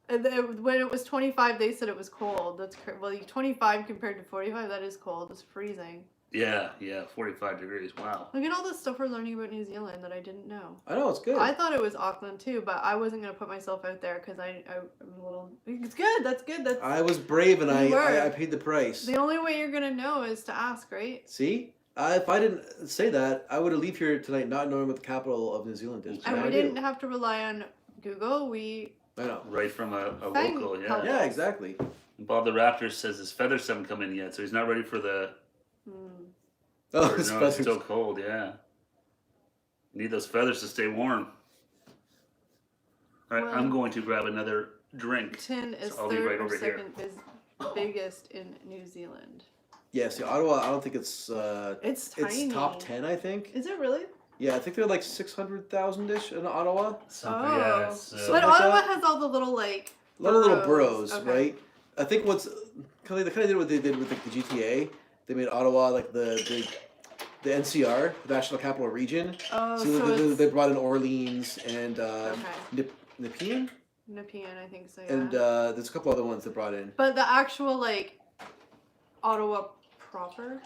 And when it was 25, they said it was cold. That's well, 25 compared to 45, that is cold. It's freezing. Yeah. 45 degrees. Wow. Look at all the stuff we're learning about New Zealand that I didn't know. I know, it's good. I thought it was Auckland too, but I wasn't gonna put myself out there because I'm a little. It's good. That's good. That's I was brave and You were. I paid the price. the only way you're gonna know is to ask, right? See? If I didn't say that, I would have leave here tonight not knowing what the capital of New Zealand is. And Now we I do. didn't have to rely on Google. I know. Right from a Thank local. Yeah. help. Yeah, exactly. Bob the Raptor says his feathers haven't come in yet, so he's not ready for the. Hmm. Oh, or it's no, it's feathers. still cold. Yeah. Need those feathers to stay warm. All right, Well, I'm going to grab another drink. Tin is I'll be third right or over here. second biggest in New Zealand. Yeah, see, Ottawa, I don't think it's It's tiny. it's top 10, I think. Is it really? Yeah, I think they're like 600,000-ish in Ottawa. Something, yeah, Oh. it's, But like Ottawa that? has all the little like A lot of little boroughs, Okay. right? I think what's kind of did what they did with like, the GTA. They made Ottawa like the NCR, the National Capital Region. Oh, So, so it's they brought in Orleans and okay. Nepean, Nepean, I think so. Yeah. and there's a couple other ones they brought in. But the actual like Ottawa proper.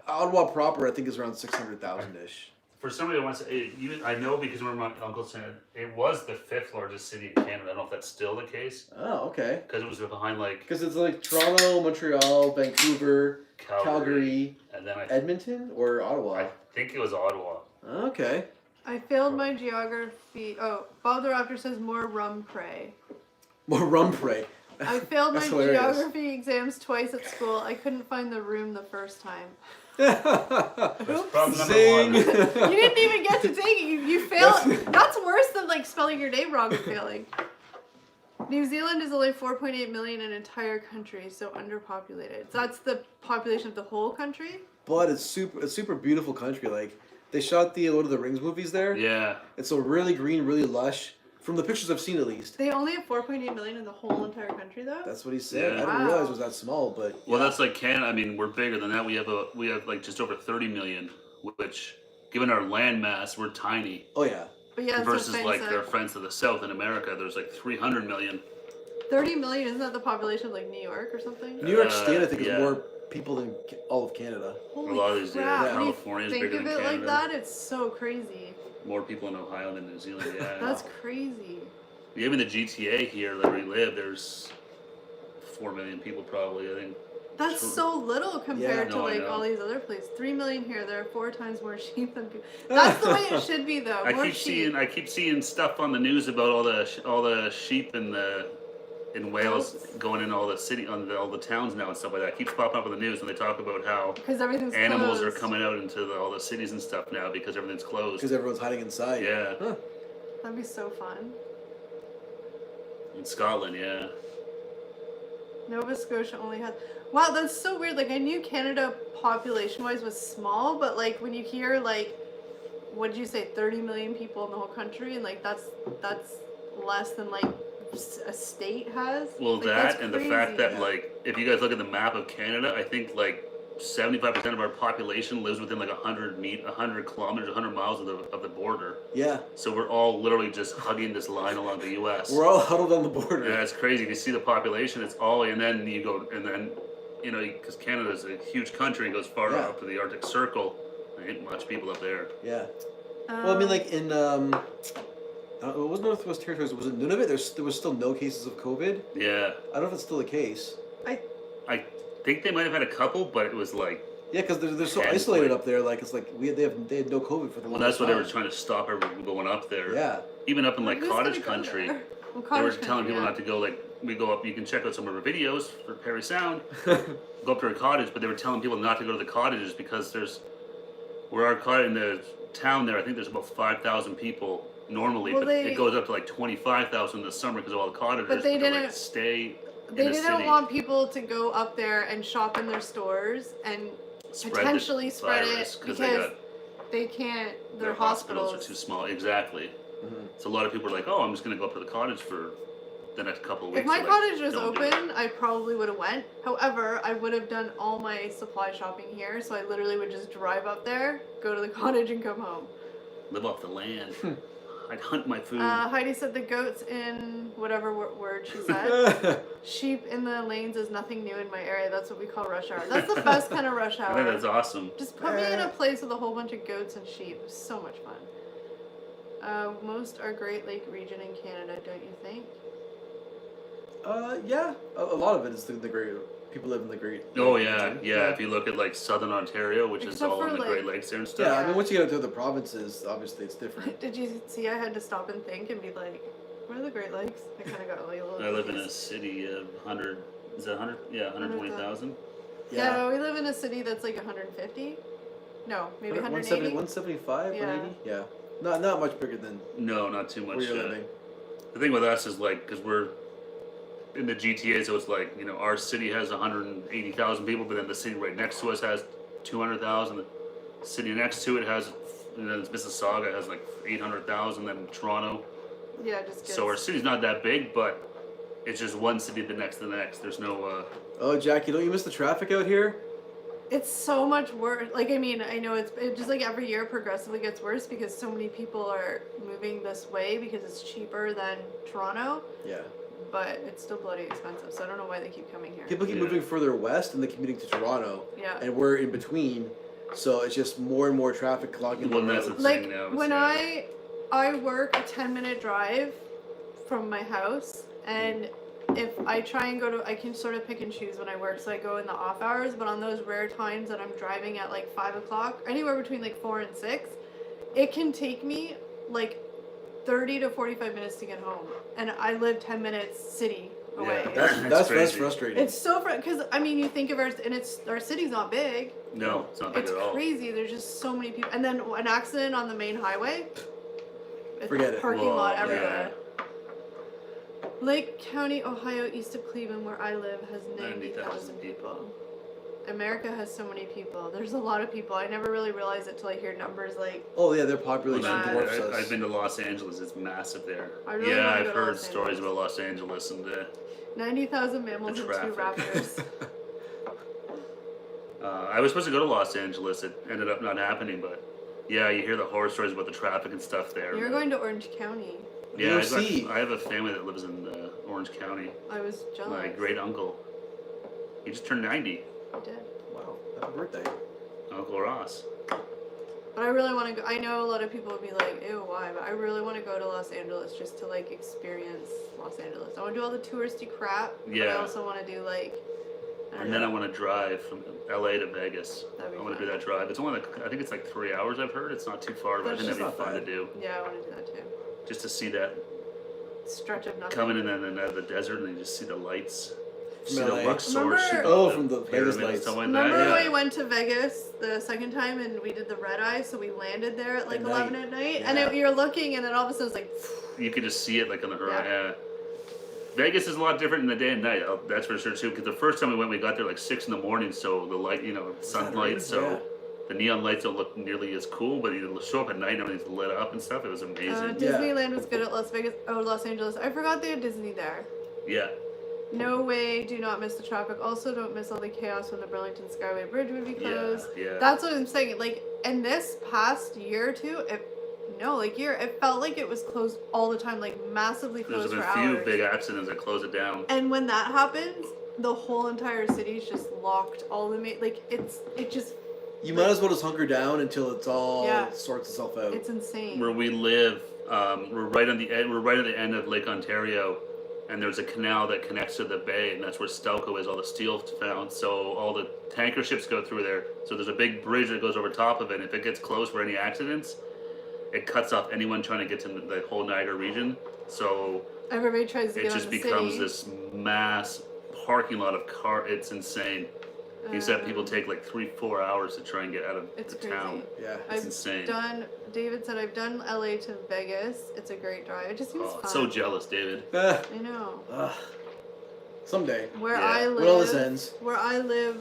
Ottawa proper, I think, is around 600,000-ish. For somebody that wants to, I know because when my uncle said it was the 5th largest city in Canada. I don't know if that's still the case Oh, okay. because it was behind like Because it's like Toronto, Montreal, Vancouver, Calgary, and then Edmonton, or I Ottawa. think it was Ottawa. Okay. I failed my geography. Oh, Bob the Raptor says more rum pray. More rum pray. I failed my That's hilarious. geography exams twice at school. I couldn't find the room the first time. That's problem number Zing. one. You didn't even get to take it. You failed. That's worse than like spelling your name wrong and failing. New Zealand is only 4.8 million in entire country, so underpopulated. So that's the population of the whole country. But it's super beautiful country. Like they shot the Lord of the Rings movies there. Yeah. It's so really green, really lush. From the pictures I've seen, at least. They only have 4.8 million in the whole entire country, though. That's what he said. Yeah. I didn't realize it was that small, but Well, yeah. that's like Canada. I mean, we're bigger than that. We have like just over 30 million, which, given our land mass, we're tiny. Oh yeah. But yeah, Versus like their friends to the south in America, there's like 300 million. 30 million, isn't that the population of like New York or something? New York State, I think, yeah. is more people than all of Canada. Holy A lot of these, crap. yeah, When you California's think bigger of than it like Canada. that, it's so crazy. More people in Ohio than New Zealand. Yeah. That's crazy. Even the GTA here where we live, there's 4 million people probably. I think. That's Sure. so little compared Yeah, to no, I like know. all these other places. 3 million here. There are 4 times more sheep than people. That's the way it should be, though. More sheep. I keep seeing stuff on the news about all the sheep in Wales going in all the all the towns now and stuff like that. It keeps popping up on the news when they talk about how Because everything's animals closed. are coming out into all the cities and stuff now because everything's closed. Because everyone's hiding inside. Yeah, Huh. That'd be so fun. in Scotland, yeah. Nova Scotia only has. Wow, that's so weird. Like I knew Canada population-wise was small, but like when you hear like, what did you say, 30 million people in the whole country, and like that's less than like a state has. Well, like, that that's and the fact that yeah. like if you guys look at the map of Canada, I think like 75% of our population lives within like 100 kilometers, 100 miles of the border. Yeah. So we're all literally just hugging this line along the U.S. We're all huddled on the border. Yeah, it's crazy. You see the population, it's all, and then you go, and then, you know, because Canada's a huge country, it goes far Yeah. up to the Arctic Circle. There ain't much people up there. Yeah. Well, I mean, like in it was Northwest Territories. Was it Nunavut? There was still no cases of COVID. Yeah. I don't know if it's still the case. I think they might have had a couple, but it was like, Yeah, because they're so And, isolated like- up there. Like it's like they had no COVID for the well, longest that's what they were time. trying to stop everyone from going up there. Yeah. Even up in like Who's cottage gonna go country, there? Well, they cottage were telling country, people yeah. not to go. Like we go up, you can check out some of our videos for Perry Sound. Go up to our cottage, but they were telling people not to go to the cottages because where our cottage in the town there, I think there's about 5,000 people normally, Well, but it goes up to like 25,000 in the summer because of all the cottagers. But they that, like, didn't- stay. They in the didn't city, want people to go up there and shop in their stores and spread potentially the spread virus it because because they can't. their hospitals are too small. Exactly. Mhm. So a lot of people are like, "Oh, I'm just going to go up to the cottage for the next couple of weeks." If my So, like, cottage was don't do it. open, I probably would have went. However, I would have done all my supply shopping here, so I literally would just drive up there, go to the cottage, and come home. Live off the land. I'd hunt my food. Heidi said the goats in whatever word she said. Sheep in the lanes is nothing new in my area. That's what we call rush hour. That's the best kind of rush I think that's hour. awesome. Just put me in a place with a whole bunch of goats and sheep. It's so much fun. Most are Great Lake region in Canada, don't you think? Yeah. A lot of it is the great people live in the great. Oh yeah, region. yeah. If you look at like Southern Ontario, which is Except all for, in the like- Great Lakes there and stuff. Yeah, I Yeah. mean, once you get into the provinces, obviously it's different. Did you see I had to stop and think and be like, what are the Great Lakes? I kind of got like a little I live in a confused. city of 100. Is that 100? Yeah, 120,000. Yeah, we live in a city that's like 150. No, maybe 180. 175, Yeah. 180? Yeah. Not much bigger than No, not too where much. you're living. The thing with us is like, because we're in the GTA, so it's like, our city has 180,000 people, but then the city right next to us has 200,000. The city next to it has, Mississauga has like 800,000. Then Toronto. Yeah, just gets... So our city's not that big, but it's just one city the next to the next. There's no. Oh, Jackie, don't you miss the traffic out here? It's so much worse. Like, I mean, I know it just like every year progressively gets worse because so many people are moving this way because it's cheaper than Toronto. Yeah. But it's still bloody expensive, so I don't know why they keep coming here. People keep moving further west and they're commuting to Toronto. Yeah. And we're in between, so it's just more and more traffic clogging the That's roads. the Like thing now. when I work a 10-minute drive from my house, and if I try and I can sort of pick and choose when I work, so I go in the off hours, but on those rare times that I'm driving at like 5 o'clock, anywhere between like 4 and 6, it can take me like 30 to 45 minutes to get home, and I live 10 minutes city away. Yeah, That's frustrating. It's so because I mean, you think of our city's not big. No, it's not big It's at all. crazy. There's just so many people, and then an accident on the main highway. Forget it. Parking lot Well, everywhere. Lake County, Ohio, east of Cleveland, where I live, has 90,000 people. America has so many people. There's a lot of people. I never really realized it till I hear numbers like. Oh yeah, their population Yeah. dwarfs us. I've been to Los Angeles. It's massive there. I really yeah, wanna I've go to heard Los stories Angeles. about Los Angeles and 90,000 mammals and 2 traffic. raptors. I was supposed to go to Los Angeles. It ended up not happening, but yeah, you hear the horror stories about the traffic and stuff there. You're going to Orange County. Yeah, UC. I have a family that lives in Orange County. I was jealous. My great uncle. He just turned 90. I did. Wow, happy birthday. Uncle Ross. But I really want to go. I know a lot of people would be like, ew, why? But I really want to go to Los Angeles just to like experience Los Angeles. I want to do all the touristy crap. But I Yeah. also want to do like. And then I want to drive from LA to Vegas. That'd be I want to fun. do that drive. It's only I think it's like 3 hours. I've heard it's not too far, but I That's think that'd just be not fun to bad. do. Yeah, I want to do that too. Just to see that Stretch of nothing. coming in and then out of the desert, and you just see the lights. See From the LA? Luxor Remember- shoot Oh, off from the pyramids Vegas and lights. stuff like Remember that. when we Yeah. went to Vegas the second time and we did the red eye? So we landed there at like At 11 night. at night, Yeah. and you're looking, and then all of a sudden it's like. You could just see it like on the horizon. Yeah. Yeah. Vegas is a lot different in the day and night. That's for sure too. Because the first time we went, we got there like 6 in the morning, so the light, sunlight, so Yeah. the neon lights don't look nearly as cool. But you show up at night and everything's lit up and stuff. It was amazing. Disneyland was good at Las Vegas. Oh, Los Angeles. I forgot they had Disney there. Yeah. No way, do not miss the traffic. Also, don't miss all the chaos when the Burlington Skyway Bridge would be closed. Yeah. That's what I'm saying. Like, in this past year or two, it felt like it was closed all the time, like massively There's closed been for a few hours. big accidents that close it down. And when that happens, the whole entire city's just locked. All the it just You might as well just hunker down until it's all Yeah. sorts itself out. it's insane. Where we live, we're right on the end. We're right at the end of Lake Ontario, and there's a canal that connects to the bay, and that's where Stelco is. All the steel found, so all the tanker ships go through there. So there's a big bridge that goes over top of it. And if it gets closed for any accidents, it cuts off anyone trying to get to the whole Niagara region. So Everybody tries to it get just on the becomes city. this mass parking lot of car. It's insane. He said people take like 3-4 hours to try and get out of It's the crazy. town. Yeah. It's insane. David said I've done LA to Vegas. It's a great drive. It just seems Oh, fun. so jealous, David. Ah, I know. someday. Where Yeah. I live, When all this ends. where I live,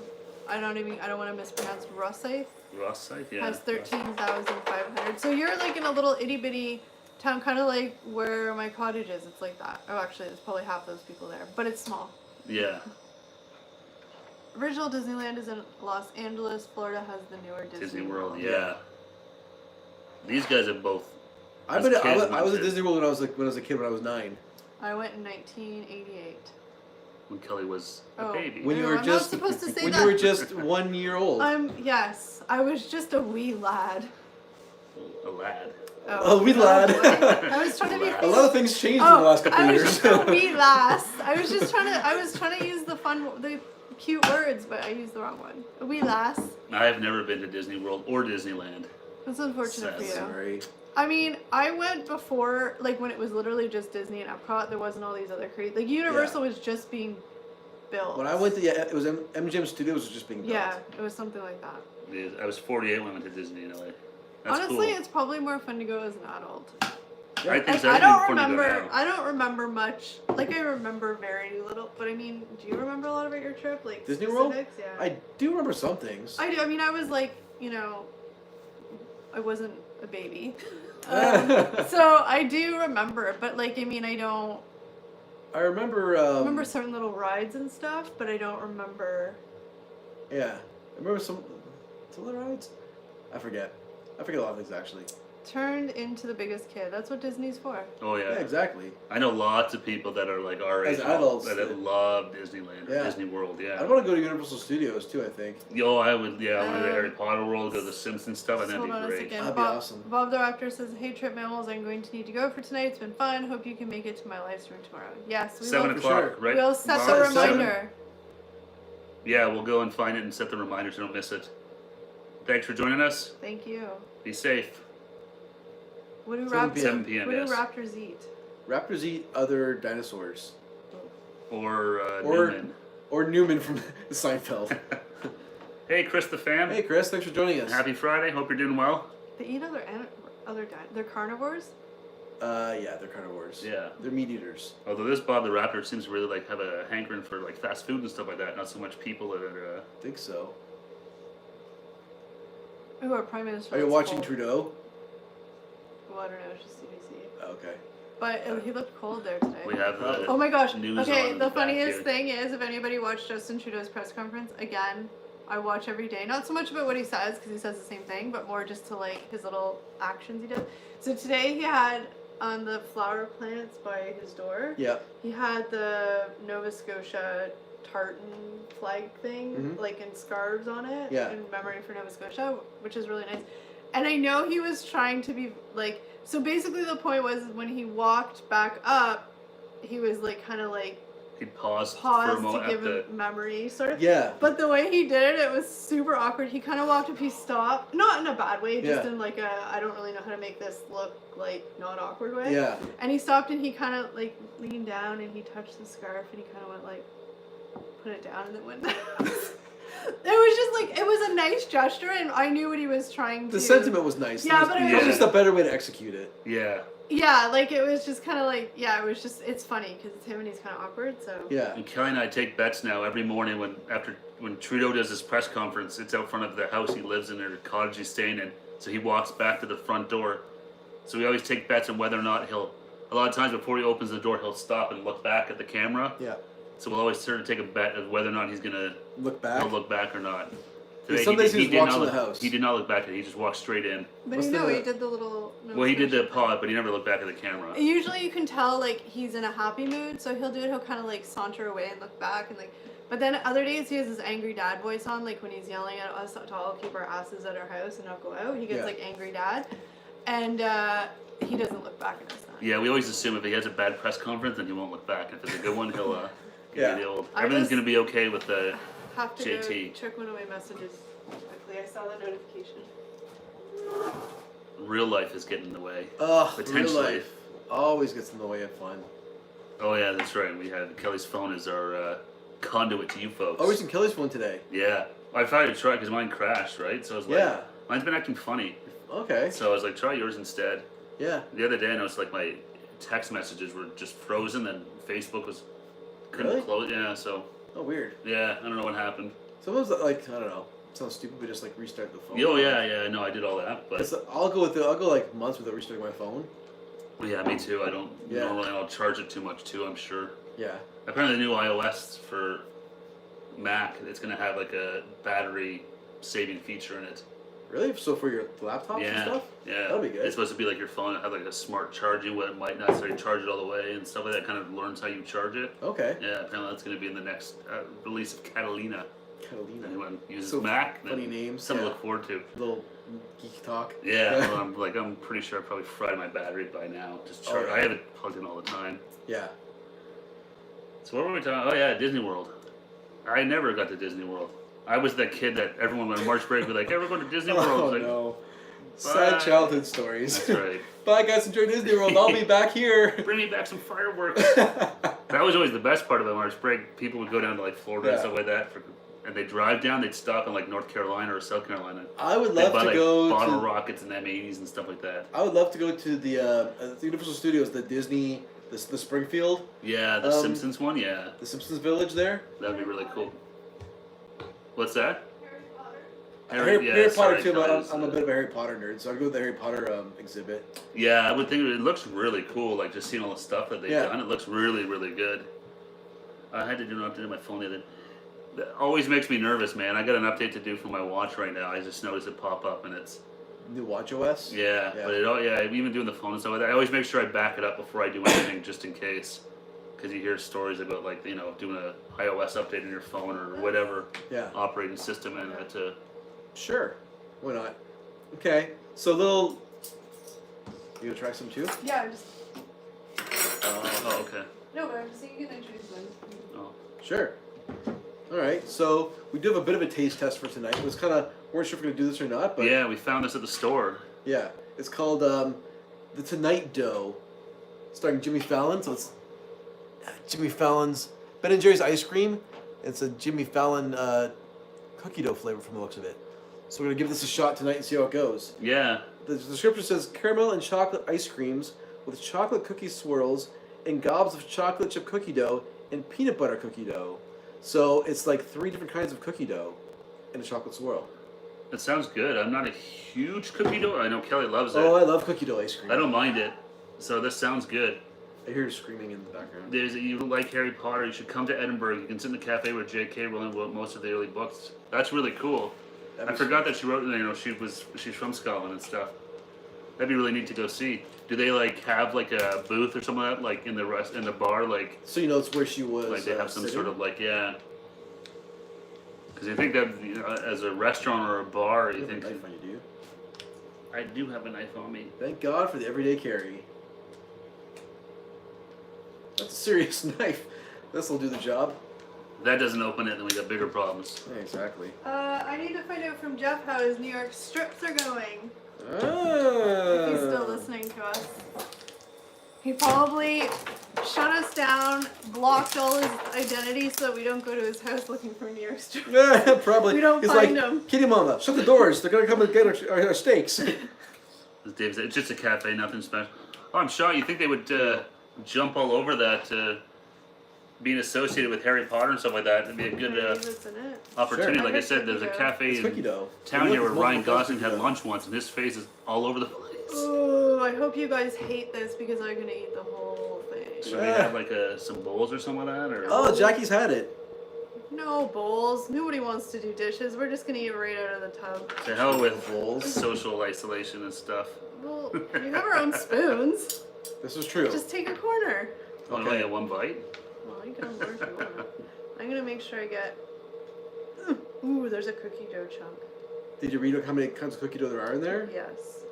I don't want to mispronounce. Rosyth Ross site, yeah. has 13,500. So you're like in a little itty bitty town, kind of like where my cottage is. It's like that. Oh, actually, there's probably half those people there, but it's small. Yeah. Original Disneyland is in Los Angeles. Florida has the newer Disney World, Yeah. yeah. These guys have both. I as was kids at went to- Disney World when I was a kid when I was 9. I went in 1988. When Kelly was a Oh. baby. When you No, were I'm not just supposed to say when that. you were just 1 year old. Yes, I was just a wee lad. A lad. A wee lad. boy. I was trying to be. Lad. A lot of things changed in the last couple I of was years. just a wee lass. I was trying to use the cute words, but I used the wrong one. A wee lass. I have never been to Disney World or Disneyland. That's unfortunate for you. Sorry. I mean, I went before, like when it was literally just Disney and Epcot. There wasn't all these other crazy. Like Universal was just being built. When I went to it was MGM Studios was just being built. Yeah, it was something like that. I was 48 when I went to Disney in LA. That's Honestly, cool. it's probably more fun to go as an adult. I think Like, so. I It'd be don't fun to go remember. now. I don't remember much. Like I remember very little. But I mean, do you remember a lot about your trip? Like Disney World? specifics? Yeah. I do remember some things. I do. I mean, I was like, I wasn't a baby, so I do remember. But like, I mean, I don't. I remember. I remember certain little rides and stuff, but I don't remember. Yeah, I remember some of the rides. I forget a lot of things actually. Turned into the biggest kid. That's what Disney's for. Oh Yeah, yeah. exactly. I know lots of people that are like our As age adults, that love Disneyland, yeah. Disney World. Yeah. I want to go to Universal Studios too. I think. Yo, I would. Yeah, I want to go to Harry Potter World, go to the Simpsons stuff, and that'd Hold be on a great. second. That'd be awesome. Bob the Raptor says, "Hey Trip Mammals, I'm going to need to go for tonight. It's been fun. Hope you can make it to my live stream tomorrow." Yes, we 7 will. o'clock, sure. right? We'll set Bob? the 7? reminder. Yeah, we'll go and find it and set the reminder so don't miss it. Thanks for joining us. Thank you. Be safe. What do 7 raptors? p.m. 7 p.m., What do yes. raptors eat? Raptors eat other dinosaurs. Or Or- Newman. Or Newman from Seinfeld. Hey, Chris the fam. Hey Chris, thanks for joining us. Happy Friday. Hope you're doing well. They eat they're carnivores. Yeah, they're carnivores. Yeah. They're meat eaters. Although this Bob the Raptor seems to really like have a hankering for like fast food and stuff like that. Not so much people that are. I think so. Ooh, our prime minister. Are you looks watching cold. Trudeau? Well, I don't know. It's just CBC. Oh, okay. But he looked cold there today. We have the. Oh my gosh. News Okay, on the back funniest here. thing is if anybody watched Justin Trudeau's press conference, again, I watch every day. Not so much about what he says, because he says the same thing, but more just to like his little actions he does. So today he had on the flower plants by his door, Yeah. he had the Nova Scotia tartan flag thing, Mhm. like in scarves on it, Yeah. in memory for Nova Scotia, which is really nice. And I know he was trying to be like, so basically the point was when he walked back up, he was like kind of like He paused, for a paused to moment give at the. him memory, sort of. Yeah. But the way he did it, it was super awkward. He kind of walked up, he stopped, not in a bad way, just Yeah. in like a, I don't really know how to make this look like not awkward way. Yeah. And he stopped and he kind of like leaned down and he touched the scarf and he kind of went like, put it down and then went down. It was just like, it was a nice gesture and I knew what he was trying to. The sentiment was nice. Yeah, It was, but I it was was- just a better way to execute it. Yeah. Yeah, like it was just kind of like, yeah, it was just, it's funny because it's him and he's kind of awkward, so. Yeah. And Kelly and I take bets now every morning when Trudeau does his press conference. It's out front of the house he lives in or the cottage he's staying in. So he walks back to the front door. So we always take bets on whether or not a lot of times before he opens the door, he'll stop and look back at the camera. Yeah. So we'll always sort of take a bet of whether or not he's gonna Look back. he'll look back or not. Yeah, some days he just did walks not in look, the house. He did not look back at it. He just walked straight in. But What's you know, the- he did the little. Well, he did the notification thing. paw, but he never looked back at the camera. Usually you can tell like he's in a happy mood, so he'll do it. He'll kind of like saunter away and look back and like. But then other days he has his angry dad voice on, like when he's yelling at us to all keep our asses at our house and not go out. He gets Yeah. like angry dad, and he doesn't look back at us now. Yeah, we always assume if he has a bad press conference, then he won't look back. If it's a good one, he'll give Yeah. you the old. I Everything's just- gonna be okay with the. Have to JT. go check one of my messages quickly. I saw the notification. Real life is getting in the way. Ugh, real Potentially. life always gets in the way of fun. Oh yeah, that's right. We had Kelly's phone as our conduit to you folks. Oh, we're using Kelly's phone today. Yeah, I thought I'd try because mine crashed, right? So I was like, Yeah. mine's been acting funny. Okay. So I was like, try yours instead. Yeah. The other day I noticed like my text messages were just frozen and Facebook was couldn't Really? close. Yeah, so Oh, weird. yeah, I don't know what happened. Sometimes like I don't know. It sounds stupid, but just like restart the phone. Oh yeah, no, I did all that, but I'll go like months without restarting my phone. yeah, me too. I don't Yeah. normally I'll charge it too much too. I'm sure. Yeah. Apparently, the new iOS for Mac, it's gonna have like a battery saving feature in it. Really? So for your laptops and Yeah, stuff? yeah. That'll be good. It's supposed to be like your phone have like a smart charging, where it might not necessarily charge it all the way and stuff like that. Kind of learns how you charge it. Okay. Yeah, apparently that's gonna be in the next release of Catalina. Catalina. Anyone uses So Mac? then funny names. Something Yeah. to look forward to. Little geek talk. Yeah, well, I'm pretty sure I probably fried my battery by now. Just charge. Oh, yeah. I have it plugged in all the time. Yeah. So what were we talking? Oh yeah, Disney World. I never got to Disney World. I was that kid that everyone on March break would like, "Hey, we're going to Disney World." Oh It's like, no. Sad Bye. childhood stories. That's right. Bye guys, enjoy Disney World. I'll be back here. Bring me back some fireworks. That was always the best part of the March break. People would go down to like Florida and Yeah. stuff like that for and they drive down. They'd stop in like North Carolina or South Carolina. I would They'd love buy to like go bottle to. rockets and M80s and stuff like that. I would love to go to the Universal Studios, the Disney, the Springfield, Yeah, the Simpsons one. Yeah, the Simpsons Village there. that'd be really cool. What's that? Harry sorry, Potter too, Kelly, but I'm a bit of a Harry Potter nerd, so I'd go to the Harry Potter exhibit. Yeah, I would think it looks really cool. Like just seeing all the stuff that they've Yeah. done, it looks really, really good. I had to do an update on my phone the other. That always makes me nervous, man. I got an update to do for my watch right now. I just noticed it pop up, and it's New Watch OS. yeah. But even doing the phone and stuff like that, I always make sure I back it up before I do anything, just in case. Because you hear stories about like doing a iOS update on your phone or whatever Yeah. operating system, and Sure. Why not? Okay. So little. You gonna try some too? Yeah, I'm just oh okay. no, but I'm just saying you can introduce them. Oh. Sure. All right. So we do have a bit of a taste test for tonight. It was kind of weren't sure if we're gonna do this or not, but Yeah, we found this at the store. yeah, it's called The Tonight Dough, starring Jimmy Fallon. So it's Jimmy Fallon's Ben and Jerry's ice cream. It's a Jimmy Fallon cookie dough flavor from the looks of it. So we're gonna give this a shot tonight and see how it goes. Yeah. The description says caramel and chocolate ice creams with chocolate cookie swirls and gobs of chocolate chip cookie dough and peanut butter cookie dough. So it's like 3 different kinds of cookie dough in a chocolate swirl. It sounds good. I'm not a huge cookie dough. I know Kelly loves it. Oh, I love cookie dough ice cream. I don't mind it. So this sounds good. I hear screaming in the background. You like Harry Potter, you should come to Edinburgh. You can sit in the cafe where J.K. Rowling wrote most of the early books. That's really cool. I forgot that she wrote. She's from Scotland and stuff. That'd be really neat to go see. Do they like have like a booth or something like that, like in the bar, like? So you know it's where she was. Like they have some sitting? sort of like yeah. Because I think that as a restaurant or a bar, You you have a think. knife on you, do you? I do have a knife on me. Thank God for the everyday carry. That's a serious knife. This will do the job. If that doesn't open it, then we got bigger problems. Yeah, exactly. I need to find out from Jeff how his New York strips are going. Ah. If he's still listening to us. He probably shut us down, blocked all his identity so that we don't go to his house looking for New York strips. Yeah, probably. We don't He's find like, them. Kitty Mama, shut the doors. They're gonna come and get our steaks. As Dave said, it's just a cafe, nothing special. Oh, I'm shocked. You think they would jump all over that, being associated with Harry Potter and stuff like that? It'd be a good What's in it? opportunity. Sure. Like I said, there's a Cookie dough. cafe It's in cookie dough. town here where Multiple Ryan kinds of Gosling cookie had dough. lunch once, and his face is all over the place. Oh, I hope you guys hate this because I'm gonna eat the whole thing. Should we have like some bowls or something like that? Or Oh, Jackie's had it. No bowls. Nobody wants to do dishes. We're just gonna eat right out of the tub. to hell with Bowls. social isolation and stuff. Well, we have our own spoons. This is true. Just take a corner. Oh, Okay. only get one bite? Well, you can have more if you want. I'm gonna make sure I get. Ooh, there's a cookie dough chunk. Did you read how many kinds of cookie dough there are in there? Yes.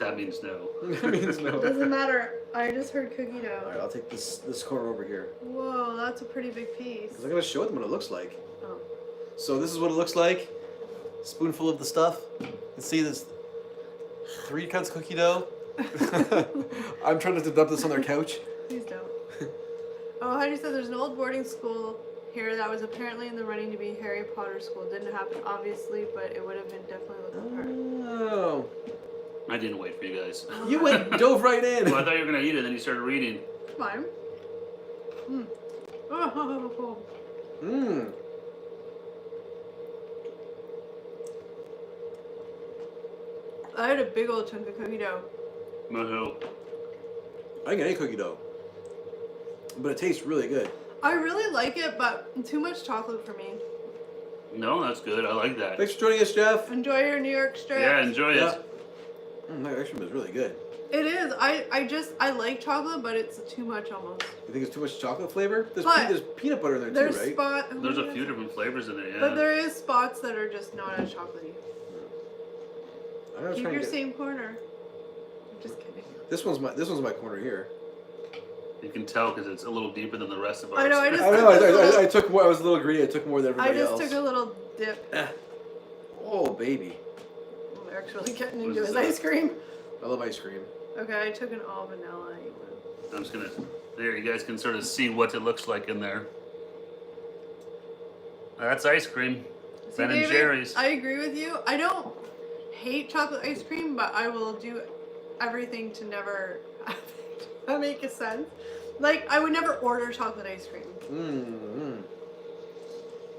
That means no. That means no. Doesn't matter. I just heard cookie All dough. right, I'll take this corner over here. Whoa, that's a pretty big piece. Because I'm gonna show them what it looks like. Oh. So this is what it looks like. Spoonful of the stuff. You can see there's 3 kinds of cookie dough. I'm trying to dump this on their couch. Please don't. Oh, Heidi said there's an old boarding school here that was apparently in the running to be Harry Potter school. Didn't happen, obviously, but it would have been definitely looking hard. Oh. I didn't wait for you guys. You dove right in. Well, I thought you were gonna eat it, then you started reading. Fine. Mm. Oh, Mmm. I had a big old chunk of cookie dough. Mahoo. I can get any cookie dough. But it tastes really good. I really like it, but too much chocolate for me. No, that's good. I like that. Thanks for joining us, Jeff. Enjoy your New York strips. Yeah, enjoy Yeah. it. That ice cream is really good. It is. I like chocolate, but it's too much almost. You think it's too much chocolate flavor? There's, But there's peanut butter in there There's too, right? spot. oh There's my a few God. different flavors in there, yeah. But there is spots that are just not as chocolatey. I'm not Keep trying your to get... same corner. I'm just kidding. This one's my corner here. You can tell because it's a little deeper than the rest of ours. I know, I just- I know. I took more. I was a little greedy. I took more than I everybody just else. took a little dip. Oh baby, We're actually getting What into is his that? ice cream. I love ice cream. Okay, I took an all vanilla. I'm just gonna. There, you guys can sort of see what it looks like in there. That's ice cream. See, Ben and David, Jerry's. I agree with you. I don't hate chocolate ice cream, but I will do everything to never have it. That makes sense. Like, I would never order chocolate ice cream.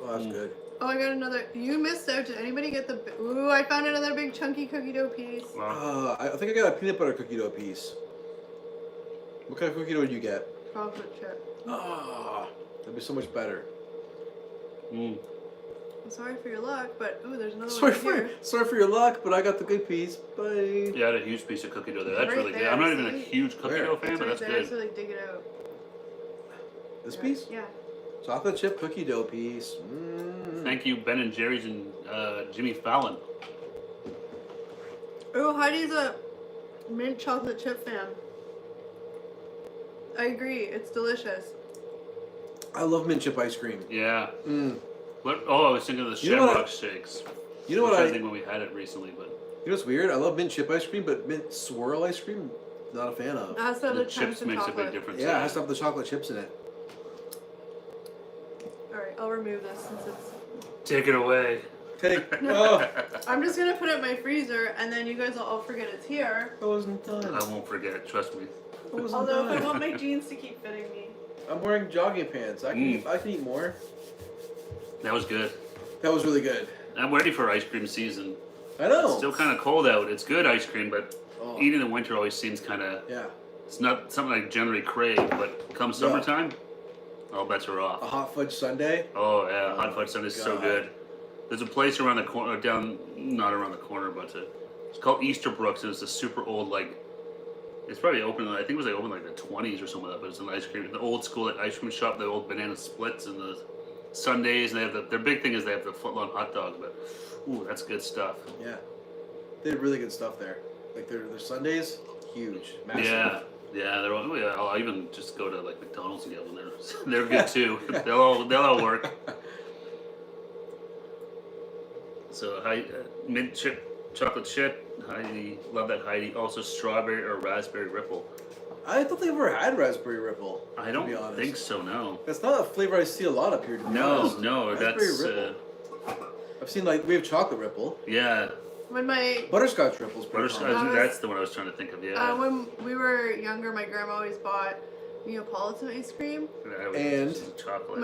Oh, that's good. Oh, I got another. You missed out. Did anybody get the? Ooh, I found another big chunky cookie dough piece. Wow. I think I got a peanut butter cookie dough piece. What kind of cookie dough did you get? Chocolate chip. Ah, that'd be so much better. Mm. I'm sorry for your luck, but ooh, there's another Sorry one for here. your luck, but I got the good piece. Bye. Yeah, I had a huge piece of cookie dough there. That's Right really good. there, I'm not even a see? huge cookie Where? dough fan, It's but right that's there, good. so like dig it out. This piece? Yeah. Chocolate chip cookie dough piece. Thank you, Ben and Jerry's and Jimmy Fallon. Oh, Heidi's a mint chocolate chip fan. I agree. It's delicious. I love mint chip ice cream. Yeah. Mm. What? Oh, I was thinking of the You know what Shamrock Shakes. You know what I I? think when we had it recently, but You know what's weird? I love mint chip ice cream, but mint swirl ice cream, not a fan of. It has to have the the chips of makes a chocolate. big difference. Yeah, it has to have the chocolate chips in it. All right, I'll remove this since it's. Take it away. Take. No. Oh, I'm just gonna put it in my freezer, and then you guys will all forget it's here. I wasn't done. I won't forget. Trust me. I wasn't Although if I done. want my jeans to keep fitting me. I'm wearing jogging pants. I can eat more. That was good. That was really good. I'm ready for ice cream season. I know. It's still kind of cold out. It's good ice cream, but Oh. eating in the winter always seems kind of. Yeah. It's not something I generally crave, but come summertime, all bets are A off. hot fudge sundae. Oh yeah, hot fudge sundae is so God. good. There's a place around the corner, not around the corner, but it's called Easterbrooks, and it's a super old it's probably open. I think it was open the 20s or something like that. But it's an ice cream, the old school ice cream shop, the old banana splits and the sundaes, and they have their big thing is they have the foot-long hot dogs. But ooh, that's good stuff. Yeah. They have really good stuff there. Like their sundaes, huge, massive. Yeah. Yeah, I'll even just go to McDonald's and get one. They're good too. they'll all work. So mint chip, chocolate chip. Heidi, love that Heidi. Also strawberry or raspberry ripple. I don't think I've ever had raspberry ripple. I to don't be honest. think so. No. That's not a flavor I see a lot up here. To be honest. No. Raspberry That's ripple. I've seen we have chocolate ripple, yeah. When my butterscotch ripple's pretty Butterscotch. common. That's the one I was trying to think of. Yeah. when we were younger, my grandma always bought Neapolitan ice cream. I would and- just chocolate.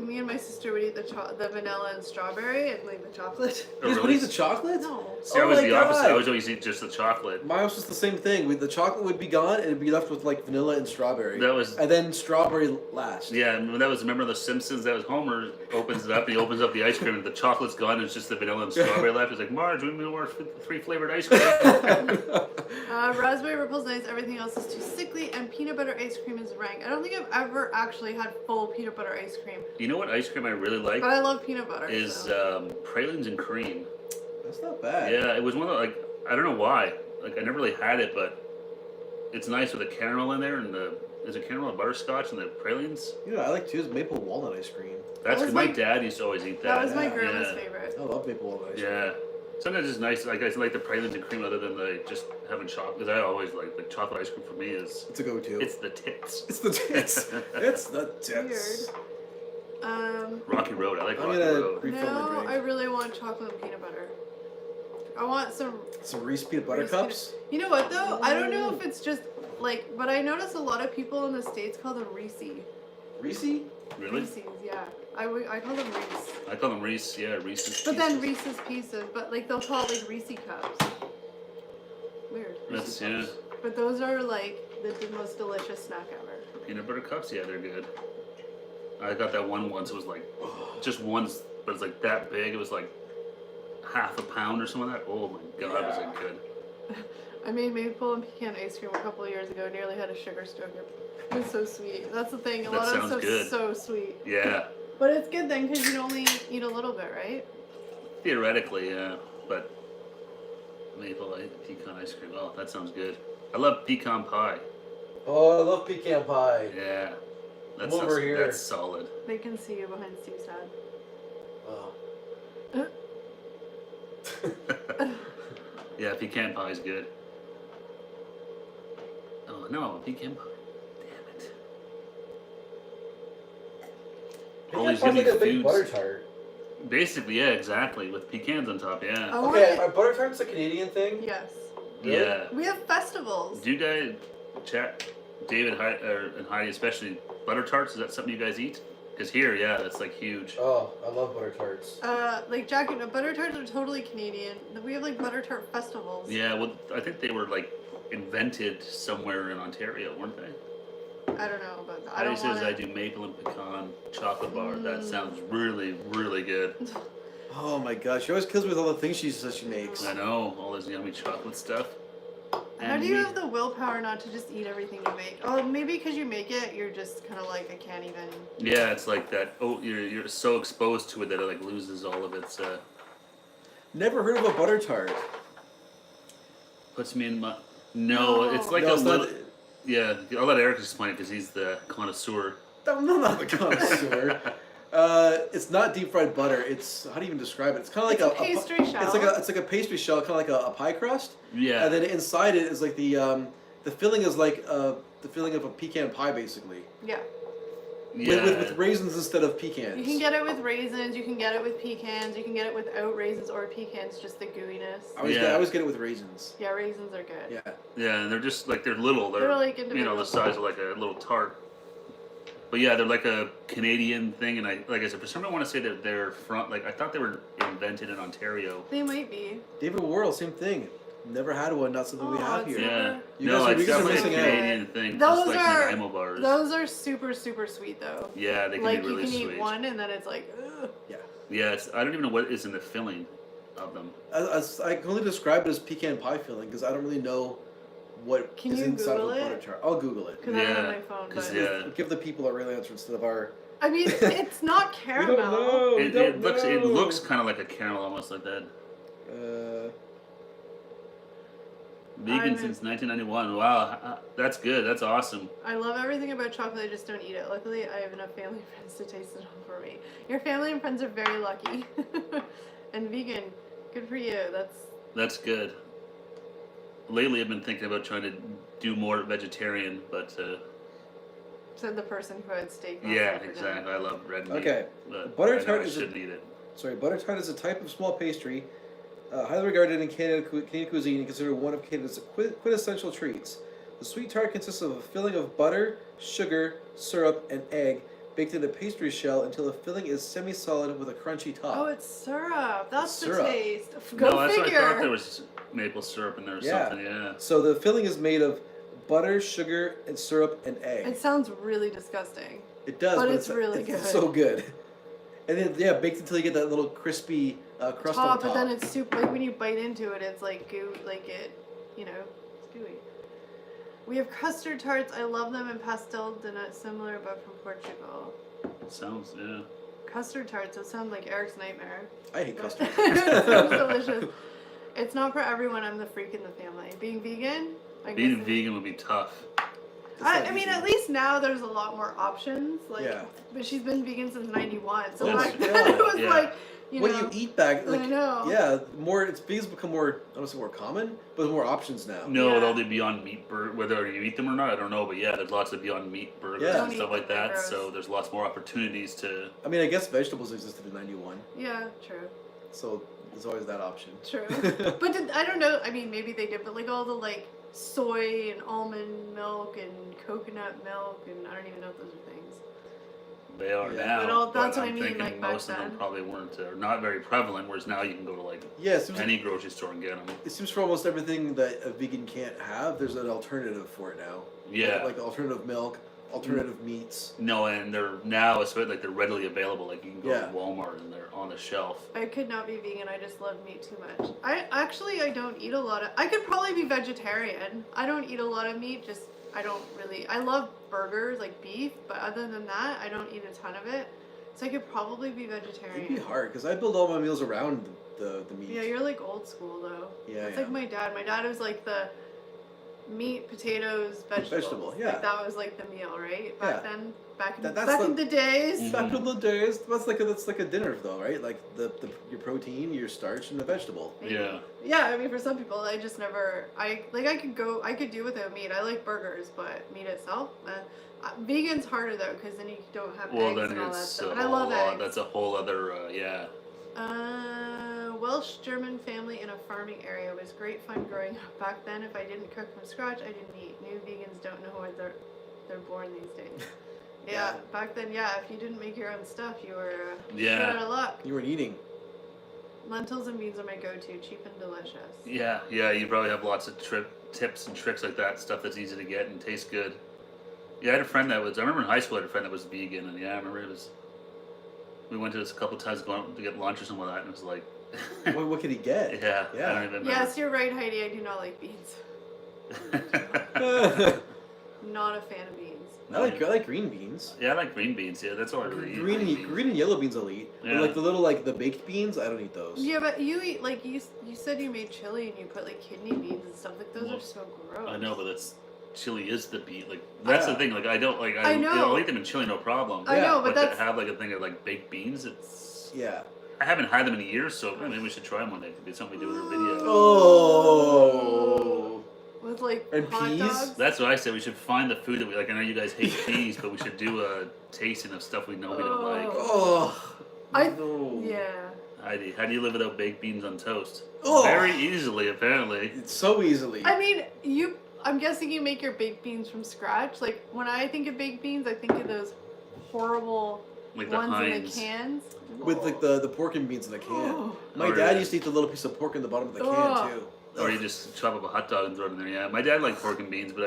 Me and my sister would eat the vanilla and strawberry and the chocolate. Oh, You just really? eat the chocolate? No. See, I Oh was my the opposite. God. I was always eat just the chocolate. Mine was just the same thing. The chocolate would be gone, and it'd be left with vanilla and strawberry. That was and then strawberry last. yeah. And that was remember the Simpsons. That was Homer opens it up. He opens up the ice cream, and the chocolate's gone. And it's just the vanilla and strawberry left. He's like, Marge, we need more 3 flavored ice cream. Raspberry ripple's nice. Everything else is too sickly, and peanut butter ice cream is rank. I don't think I've ever actually had full peanut butter ice cream, You know what ice cream I really like but I love peanut butter. is so. pralines and cream. That's not bad. Yeah, it was one of I don't know why. I never really had it, but it's nice with the caramel in there and is it caramel and butterscotch and the pralines? You know what I like too is maple walnut ice cream. That's was good. My my- dad used to always eat that. That was my Yeah. grandma's Yeah. favorite. I love maple walnut ice cream. Yeah. Sometimes it's nice. I like the pralines and cream other than just having chocolate. Because I always like chocolate ice cream for me is It's a go-to. it's the tits. It's the tits. It's the tits. Rocky Road. I like I'm Rocky gonna Road. No, refill my I drink. really want chocolate and peanut butter. I want some. Some Reese peanut butter Reese cups. You know what though? I don't know if it's just but I notice a lot of people in the States call them Reese. Reese? Really? Reese's, yeah. I call them Reese. I call them Reese. Yeah, Reese's. But then Pieces. Reese's Pieces, but they'll call it Reese cups. Weird. That's yeah. But those are the most delicious snack ever. Peanut butter cups. Yeah, they're good. I got that one once. It was just once, but it's that big. It was half a pound or something like that. Oh my god, was it good? I made maple and pecan ice cream a couple of years ago. Nearly had a sugar stroke. It was so sweet. That's the thing. A That lot of sounds stuff's good. so sweet. Yeah, But it's good then because you only eat a little bit, right? theoretically, yeah, but pecan ice cream. Oh, that sounds good. I love pecan pie. Oh, I love pecan pie. Yeah, Come over here. That's solid. They can see you behind Steve's head. Oh. Yeah, pecan pie is good. Oh no, pecan pie. Damn it. All Pecan these pie's like yummy a big foods. butter tart. Basically, yeah, exactly. With pecans on top, yeah. Oh, Okay, are butter tarts a Canadian thing? Yes. Really? Yeah. We have festivals. Do you guys, David and Heidi especially, butter tarts? Is that something you guys eat? Because here, yeah, that's like huge. Oh, I love butter tarts. Like Jackie, no, butter tarts are totally Canadian. We have like butter tart festivals. Yeah, well, I think they were like invented somewhere in Ontario, weren't they? I don't know about that. I Heidi don't says want I do maple and pecan chocolate bar. That sounds really, really good. Oh my gosh, she always kills me with all the things she says she makes. I know, all this yummy chocolate stuff. How do you have the willpower not to just eat everything you make? Oh, maybe because you make it, you're just kind of like, I can't even. Yeah, it's like that. Oh, you're so exposed to it that it like loses all of its. Never heard of a butter tart. Puts me in my. No, it's like No, a it's little. not- Yeah, I'll let Eric explain it because he's the connoisseur. I'm not the connoisseur. It's not deep fried butter. It's how do you even describe it? It's kind of like It's a pastry shell. It's like a pastry shell, kind of like a pie crust. Yeah. And then inside it is like the filling is like the filling of a pecan pie basically. Yeah. Yeah. With raisins instead of pecans. You can get it with raisins, you can get it with pecans, you can get it without raisins or pecans, just the gooiness. I always get it with raisins. Yeah, raisins are good. Yeah. Yeah, and they're just like they're little. They're like the individual. size of like a little tart. But yeah, they're like a Canadian thing, and like I said, for some reason I want to say that they're from like I thought they were invented in Ontario. They might be. David Worrell, same thing. Never had one. Not something we have it's here. Yeah. You No, guys are- it's you guys are definitely a missing out. Canadian thing. Those just like are Nanaimo bars. those are super super sweet though. Yeah, they can Like be really you can sweet. eat one and then it's like, ugh. Yeah. Yeah, I don't even know what is in the filling of them. I can only describe it as pecan pie filling because I don't really know what Can is you inside Google of a butter it? tart. I'll Google it. Because I don't have Yeah, my phone. 'cause, But yeah. Give the people a real answer instead of our. I mean, it's not caramel. It looks kind of like a caramel, almost like that. Vegan since 1991. Wow, that's good. That's awesome. I love everything about chocolate. I just don't eat it. Luckily, I have enough family and friends to taste it all for me. Your family and friends are very lucky. And vegan, good for you. That's good. Lately, I've been thinking about trying to do more vegetarian, but Said the person who had steak. yeah, exactly. I love red meat. Okay. But Butter I know tart I is shouldn't eat it. Sorry, butter tart is a type of small pastry, highly regarded in Canadian cuisine and considered one of Canada's quintessential treats. The sweet tart consists of a filling of butter, sugar, syrup, and egg, baked in a pastry shell until the filling is semi-solid with a crunchy top. Oh, it's syrup. That's the syrup. taste. Go No, that's figure. what I thought there was maple syrup in there or Yeah. something. Yeah. So the filling is made of butter, sugar, and syrup and egg. It sounds really disgusting. It does, but but it's really it's good. so good. And then baked until you get that little crispy crust on top. But then it's soup. Like when you bite into it, it's like goo. Like it, it's gooey. We have custard tarts. I love them, and pastel de nut, similar but from Portugal. Sounds Custard tarts. Those sound like Eric's nightmare. I hate custard. It sounds delicious. It's not for everyone. I'm the freak in the family. Being vegan. Being vegan would be tough. I mean, at least now there's a lot more options. Like, Yeah. but she's been vegan since '91, so That's back then it was yeah. like, What do you eat back? Like, I know. Yeah, vegans become more. I don't say more common, but there's more options now. No, Yeah. with all the Beyond Meat burgers, whether you eat them or not, I don't know. But yeah, there's lots of Beyond Meat burgers Yeah. and Don't stuff eat like them, they're that. gross. So there's lots more opportunities to. I mean, I guess vegetables existed in '91, Yeah, true. so there's always that option. True. But I don't know. I mean, maybe they did, but like all the like soy and almond milk and coconut milk, and I don't even know if those are things. They are Yeah. now. But all- that's what I I'm mean, thinking like, back most of them then. probably weren't or not very prevalent. Whereas now you can go to like Yeah, it seems, any grocery store and get them. it seems for almost everything that a vegan can't have, there's an alternative for it now. Yeah. Like alternative milk, alternative meats. No, and they're now especially like they're readily available. Like you can go Yeah. to Walmart and they're on the shelf. I could not be vegan. I just love meat too much. I don't eat a lot of. I could probably be vegetarian. I don't eat a lot of meat. Just I don't really. I love burgers like beef, but other than that, I don't eat a ton of it. So I could probably be vegetarian. It'd be hard because I build all my meals around the meat. Yeah, you're like old school though. Yeah, It's yeah. like my dad. My dad was like the meat, potatoes, vegetables. Vegetable, yeah. Like that was like the meal, right? Back Yeah. then, back in That's back the- in the days. Mhm. Back in the days, that's like a dinner though, right? Like your protein, your starch, and the vegetable. Yeah. Yeah, I mean, for some people, I just never. I could do without meat. I like burgers, but meat itself. Vegan's harder though, because then you don't have Well, eggs then and all that it's stuff. a And I love whole, eggs. that's a whole other yeah. Welsh German family in a farming area. It was great fun growing up. Back then, if I didn't cook from scratch, I didn't eat. New vegans don't know where they're born these days. Yeah, back then, if you didn't make your own stuff, you were shit out of luck. You weren't eating. Lentils and beans are my go-to, cheap and delicious. Yeah, you probably have lots of tips and tricks like that, stuff that's easy to get and tastes good. Yeah, I had a friend that was, I remember in high school I had a friend that was vegan, and I remember we went to this a couple of times going to get lunch or something like that, and it was like... what could he get? Yeah, I don't even remember. Yes, you're right, Heidi, I do not like beans. Not a fan of beans. I like green beans. Yeah, I like green beans. Yeah, that's all I really eat. Green and yellow beans I'll eat. Yeah. But like the little the baked beans, I don't eat those. Yeah, but you eat you said you made chili and you put kidney beans and stuff. Like those are so gross. I know, but chili is the beet. Like that's the thing. Like I don't like. I know. I'll eat them in chili, no problem. I know, but to have a thing of baked beans, it's I haven't had them in years, so maybe we should try them one day. It could be something we do in a video. Oh. With and hot peas? dogs? That's what I said. We should find the food that we like. I know you guys hate peas, but we should do a tasting of stuff we know we don't like. Oh. No. Yeah. Heidi, how do you live without baked beans on toast? Oh. Very easily, apparently. It's so easily. I mean, I'm guessing you make your baked beans from scratch. Like when I think of baked beans, I think of those horrible Like the ones in the Heinz. cans. With the pork and beans in the can. Oh. My dad used to eat the little piece of pork in the bottom of the can too. Or you just chop up a hot dog and throw it in there. Yeah, my dad liked pork and beans, but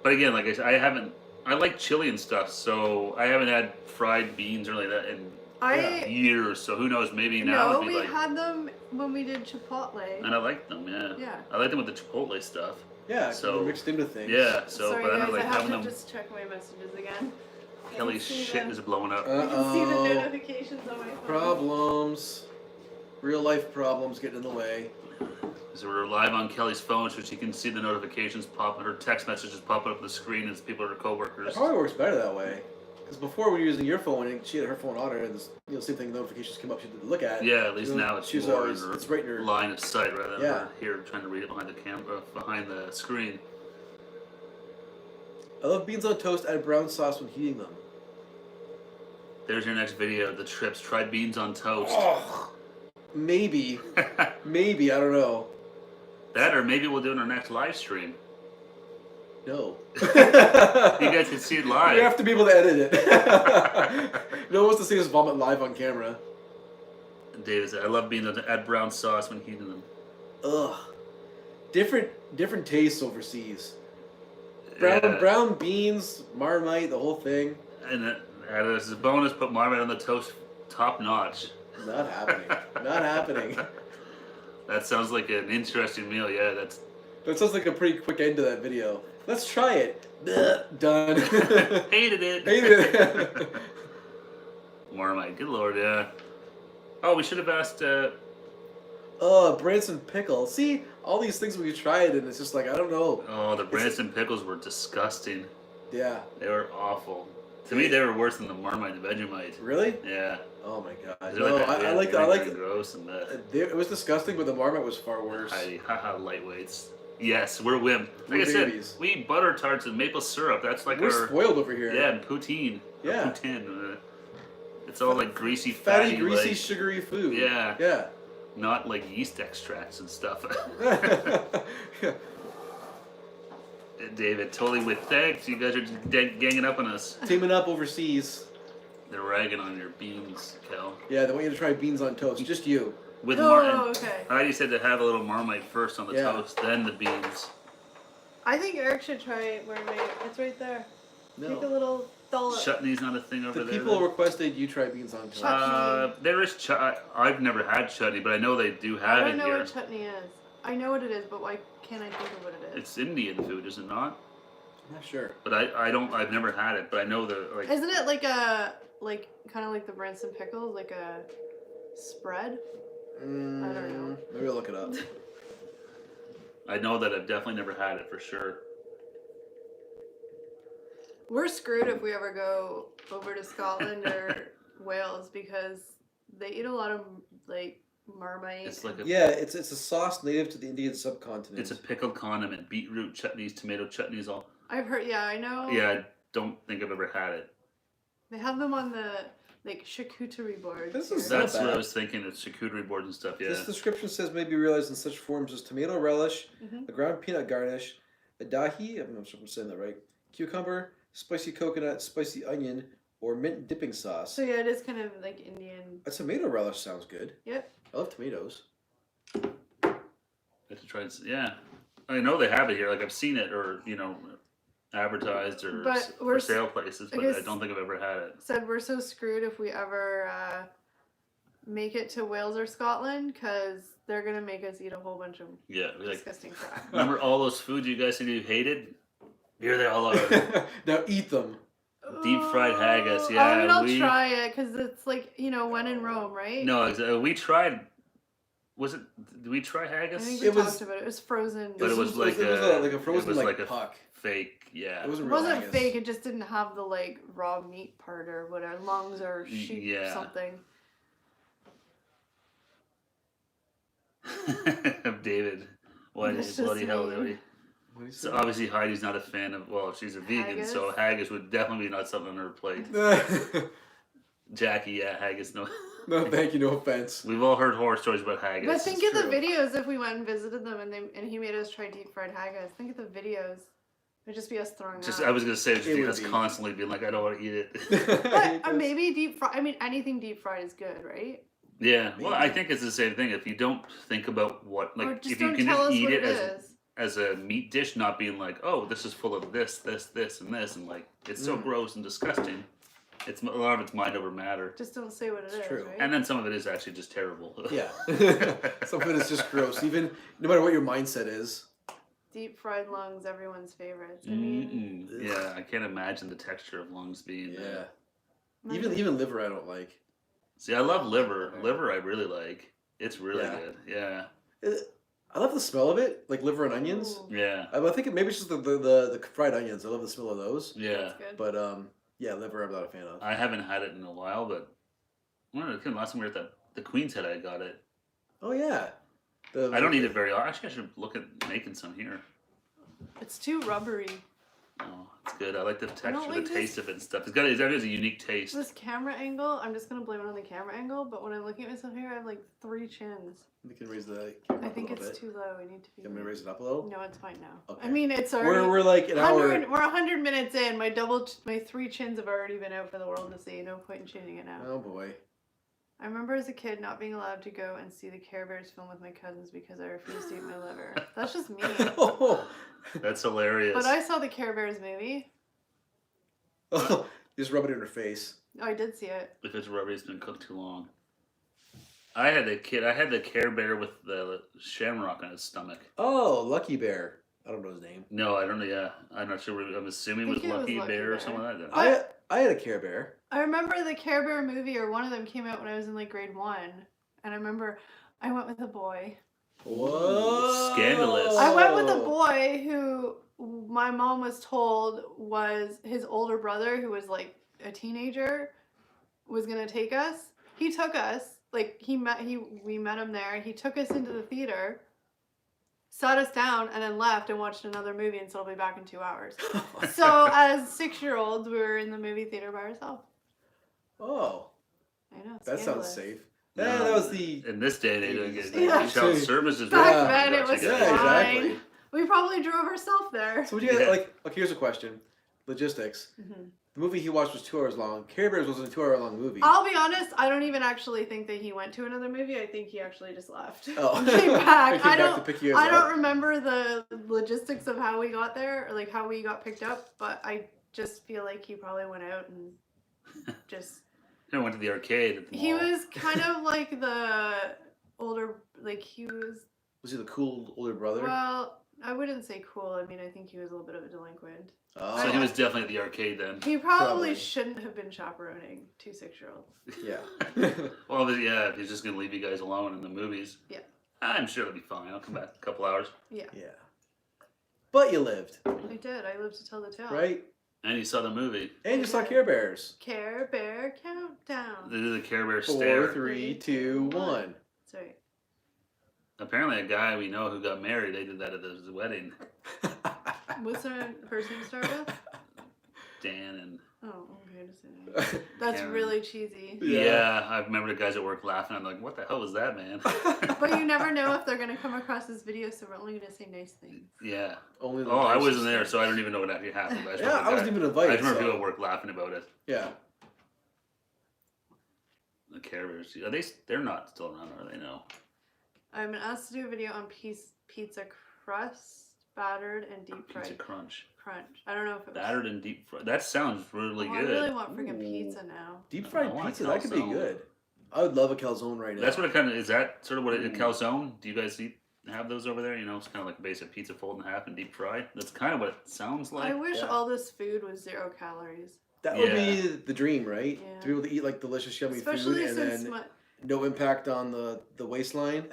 again, like I said, I like chili and stuff, so I haven't had fried beans or like that in years. So who knows? Maybe now. No, we had them when we did Chipotle. And I like them. Yeah. Yeah. I like them with the Chipotle stuff. Yeah, so they're mixed into things. Yeah. So, Sorry, but I guys, don't like I have having to them. just check my messages again. Kelly's shit is blowing up. I can see the notifications on my phone. Problems. Real life problems getting in the way. So we're live on Kelly's phone, so she can see the notifications popping, her text messages popping up on the screen as people are her coworkers. It probably works better that way. Because before we were using your phone, and she had her phone on her, and same thing, notifications came up she didn't look at. Yeah, at least now it's more in her it's right in her line of sight rather than her here trying to read it behind the camera, behind the screen. I love beans on toast. Add brown sauce when heating them. There's your next video. The trips. Try beans on toast. Oh, maybe, maybe I don't know. That, or maybe we'll do it in our next live stream. No. You guys can see it live. We have to be able to edit it. No one wants to see us vomit live on camera. David said, "I love beans on. Add brown sauce when heating them." Ugh. Different tastes overseas. Yeah. Brown beans, Marmite, the whole thing. And as a bonus, put Marmite on the toast, top notch. Not happening. Not happening. That sounds like an interesting meal. Yeah, That sounds like a pretty quick end to that video. Let's try it. Done. Hated it. Hated it. Marmite, good lord, yeah. Oh, we should have asked. Branson pickle. See, all these things we tried, and it's just like I don't know. Oh, the Branson pickles were disgusting. Yeah. They were awful. To me, they were worse than the Marmite and Vegemite. Really? Yeah. Oh my god. No, I like gross and it was disgusting, but the Marmite was far worse. Haha, lightweights. Yes, we're whim. Like I babies. said, we eat butter tarts and maple syrup. That's like We're spoiled over here. Yeah, and poutine. Yeah. Poutine. It's all like greasy, fatty, greasy, like, sugary food. Yeah. Yeah. Not like yeast extracts and stuff. David, totally with thanks. You guys are ganging up on us. Teaming up overseas. They're ragging on your beans, Kel. Yeah, they want you to try beans on toast. Just you. With okay. Heidi said to have a little Marmite first on the toast, then the beans. I think Eric should try Marmite. It's right there. No. Take a little dollop. Chutney's not a thing over The there. people requested you try beans on toast. There is I've never had chutney, but I know they do have it I don't know here. what chutney is. I know what it is, but why can't I think of what it is? It's Indian food, is it not? I'm not sure. But I've never had it, but I know the like. Isn't it kind of like the Branson pickles, like a spread? I don't know. Maybe I'll look it up. I know that I've definitely never had it for sure. We're screwed if we ever go over to Scotland or Wales because they eat a lot of like Marmite. It's like it's a sauce native to the Indian subcontinent. It's a pickled condiment, beetroot chutneys, tomato chutneys, all. I've heard. Yeah, I know. Yeah, I don't think I've ever had it. They have them on like charcuterie boards. This is here. That's what I bad. was thinking. It's charcuterie boards and stuff. Yeah. This description says may be realized in such forms as tomato relish, Mhm. a ground peanut garnish, a dahi, I'm not sure if I'm saying that right, cucumber, spicy coconut, spicy onion, or mint dipping sauce. So yeah, it is kind of like Indian. A tomato relish sounds good. Yep. I love tomatoes. I have to try it. Yeah. I know they have it here. Like I've seen it, or advertised or But for we're sale places, but I don't think I've ever had it. Said we're so screwed if we ever make it to Wales or Scotland because they're gonna make us eat a whole bunch of Yeah. Like, disgusting crap. remember all those foods you guys said you hated? Here they all are. Now eat them. Deep fried haggis, I yeah, mean, I'll we- try it because it's like when in Rome, right? No, we tried. Was it? Did we try I haggis? think we It was- talked about it. It was frozen. But it was like like a it frozen was like like a puck. fake. Yeah. It wasn't It real wasn't haggis. fake. It just didn't have the like raw meat part or whatever, lungs or sheep or Yeah. something. David, bloody It's hell, just David. me. What do you So say? obviously Heidi's not a fan of. Well, she's a vegan, so haggis would definitely be not something on her plate. Jackie, yeah, haggis. No, No, thank you. No offense. we've all heard horror stories about haggis. But think it's of the true. videos if we went and visited them and he made us try deep fried haggis. Think of the videos. It'd just be us throwing Just up. I was gonna say, It would us be. constantly being like, I don't want to eat it. But maybe deep fry. I mean, anything deep fried is good, right? Yeah, well, I Maybe. think it's the same thing. If you don't think about what, or like, just if you don't can tell just us eat what it it is. as a meat dish, not being like, oh, this is full of this, this, this, and this, and like, it's so Mm. gross and disgusting. It's a lot of it's mind over matter, Just don't say what it is, It's true. right? and then some of it is actually just terrible. Yeah. Some of it is just gross. Even no matter what your mindset is. Deep fried lungs, everyone's favorites. I mean, Mm-mm. Yeah, I can't imagine the texture of lungs being. Yeah. mine- Even liver I don't like. See, I love liver. Liver, I really like. It's really Yeah. good. Yeah, I love the smell of it, like liver and onions. Ooh, yeah, I think maybe it's just the fried onions. I love the smell of those. yeah. that's good. But yeah, liver I'm not a fan of. I haven't had it in a while, but I don't know. Last time we were at the Queen's Head, I got it. Oh yeah. I don't eat it very often. Actually, I should look at making some here. It's too rubbery. Oh, it's good. I like the texture, like the this- taste of it and stuff. It has a unique taste. This camera angle, I'm just gonna blame it on the camera angle, but when I'm looking at myself here, I have like 3 chins. We can raise the. I think a little it's bit. too low. I need to be. You want me to raise it up a little? No, it's fine now. Okay. I mean, it's already. We're like an hour. We're 100 minutes in. My 3 chins have already been out for the world to see. No point in tuning it now. Oh boy. I remember as a kid not being allowed to go and see the Care Bears film with my cousins because I refused to eat my liver. That's just me. Oh. That's hilarious. But I saw the Care Bears movie. You just rub it in her face. Oh, I did see it. If it's rubbery, it's been cooked too long. I had the Care Bear with the shamrock on his stomach. Oh, Lucky Bear. I don't know his name. No, I don't know. Yeah, I'm not sure. I'm assuming it I think was it was Lucky Lucky Bear or Bear. something like that. I had a Care Bear. I remember the Care Bear movie, or one of them came out when I was in like grade 1. And I remember I went with a boy. Whoa. Scandalous. I went with a boy who my mom was told was his older brother, who was like a teenager, was gonna take us. He took us, like we met him there. He took us into the theater, sat us down, and then left and watched another movie and said I'll be back in 2 hours. So as 6-year-olds, we were in the movie theater by ourselves. Oh, I know. that sounds scandalous. safe. No, Yeah, that was the. In this day and age, don't get Yeah. child services. Back Yeah. then, it was Yeah, fine. exactly. We probably drove ourselves there. So what do you guys Yeah. like? Okay, here's a question. Logistics. Mhm. The movie he watched was 2 hours long. Care Bears wasn't a 2 hour long movie. I'll be honest, I don't even actually think that he went to another movie. I think he actually just left. Oh. Came back. He came back to pick you guys I don't up? remember the logistics of how we got there or like how we got picked up, but I just feel like he probably went out and just I went to the arcade at the he mall. was kind of like the older like he was Was he the cool older brother? well, I wouldn't say cool. I mean, I think he was a little bit of a delinquent. Oh. So he was definitely at the arcade then. He probably Probably. shouldn't have been chaperoning 2 6-year-olds. Yeah. Well, yeah, if he's just gonna leave you guys alone in the movies. Yeah. I'm sure it'll be fine. I'll come back in a couple hours. Yeah, Yeah. But you lived, I did. I lived to tell the tale. right? And you saw the movie. And you saw Care Bears. Care Bear Countdown. They did the Care Bear 4, stare. 3, 2, 1. Sorry. Apparently, a guy we know who got married, they did that at his wedding. What's our first name start with? Dan and Oh, okay. Just saying. That's really cheesy. Yeah, I remember the guys at work laughing. I'm like, what the hell was that, man? But you never know if they're gonna come across this video, so we're only gonna say nice things. Yeah. Only the I nicest wasn't there, things. so I don't even know what actually happened. But Yeah, I wasn't even invited. I just remember so- people at work laughing about it. Yeah. The Care Bears. Are they? They're not still around, are they? No. I've been asked to do a video on pizza crust, battered and deep fried. Pizza Crunch. I don't know if it was Battered and deep fried. That sounds really Oh, good. I really want freaking Ooh. pizza now. Deep fried I want a pizza, that could be calzone. good. I would love a calzone right now. That's what it kind of is. That sort of what a calzone. Do you guys have those over there? You know, it's kind of like a basic pizza fold in half and deep fried. That's kind of what it sounds like. I wish Yeah. all this food was 0 calories. That would Yeah. be the dream, right? Yeah. To be able to eat like delicious, yummy Especially food and since then no impact on the waistline.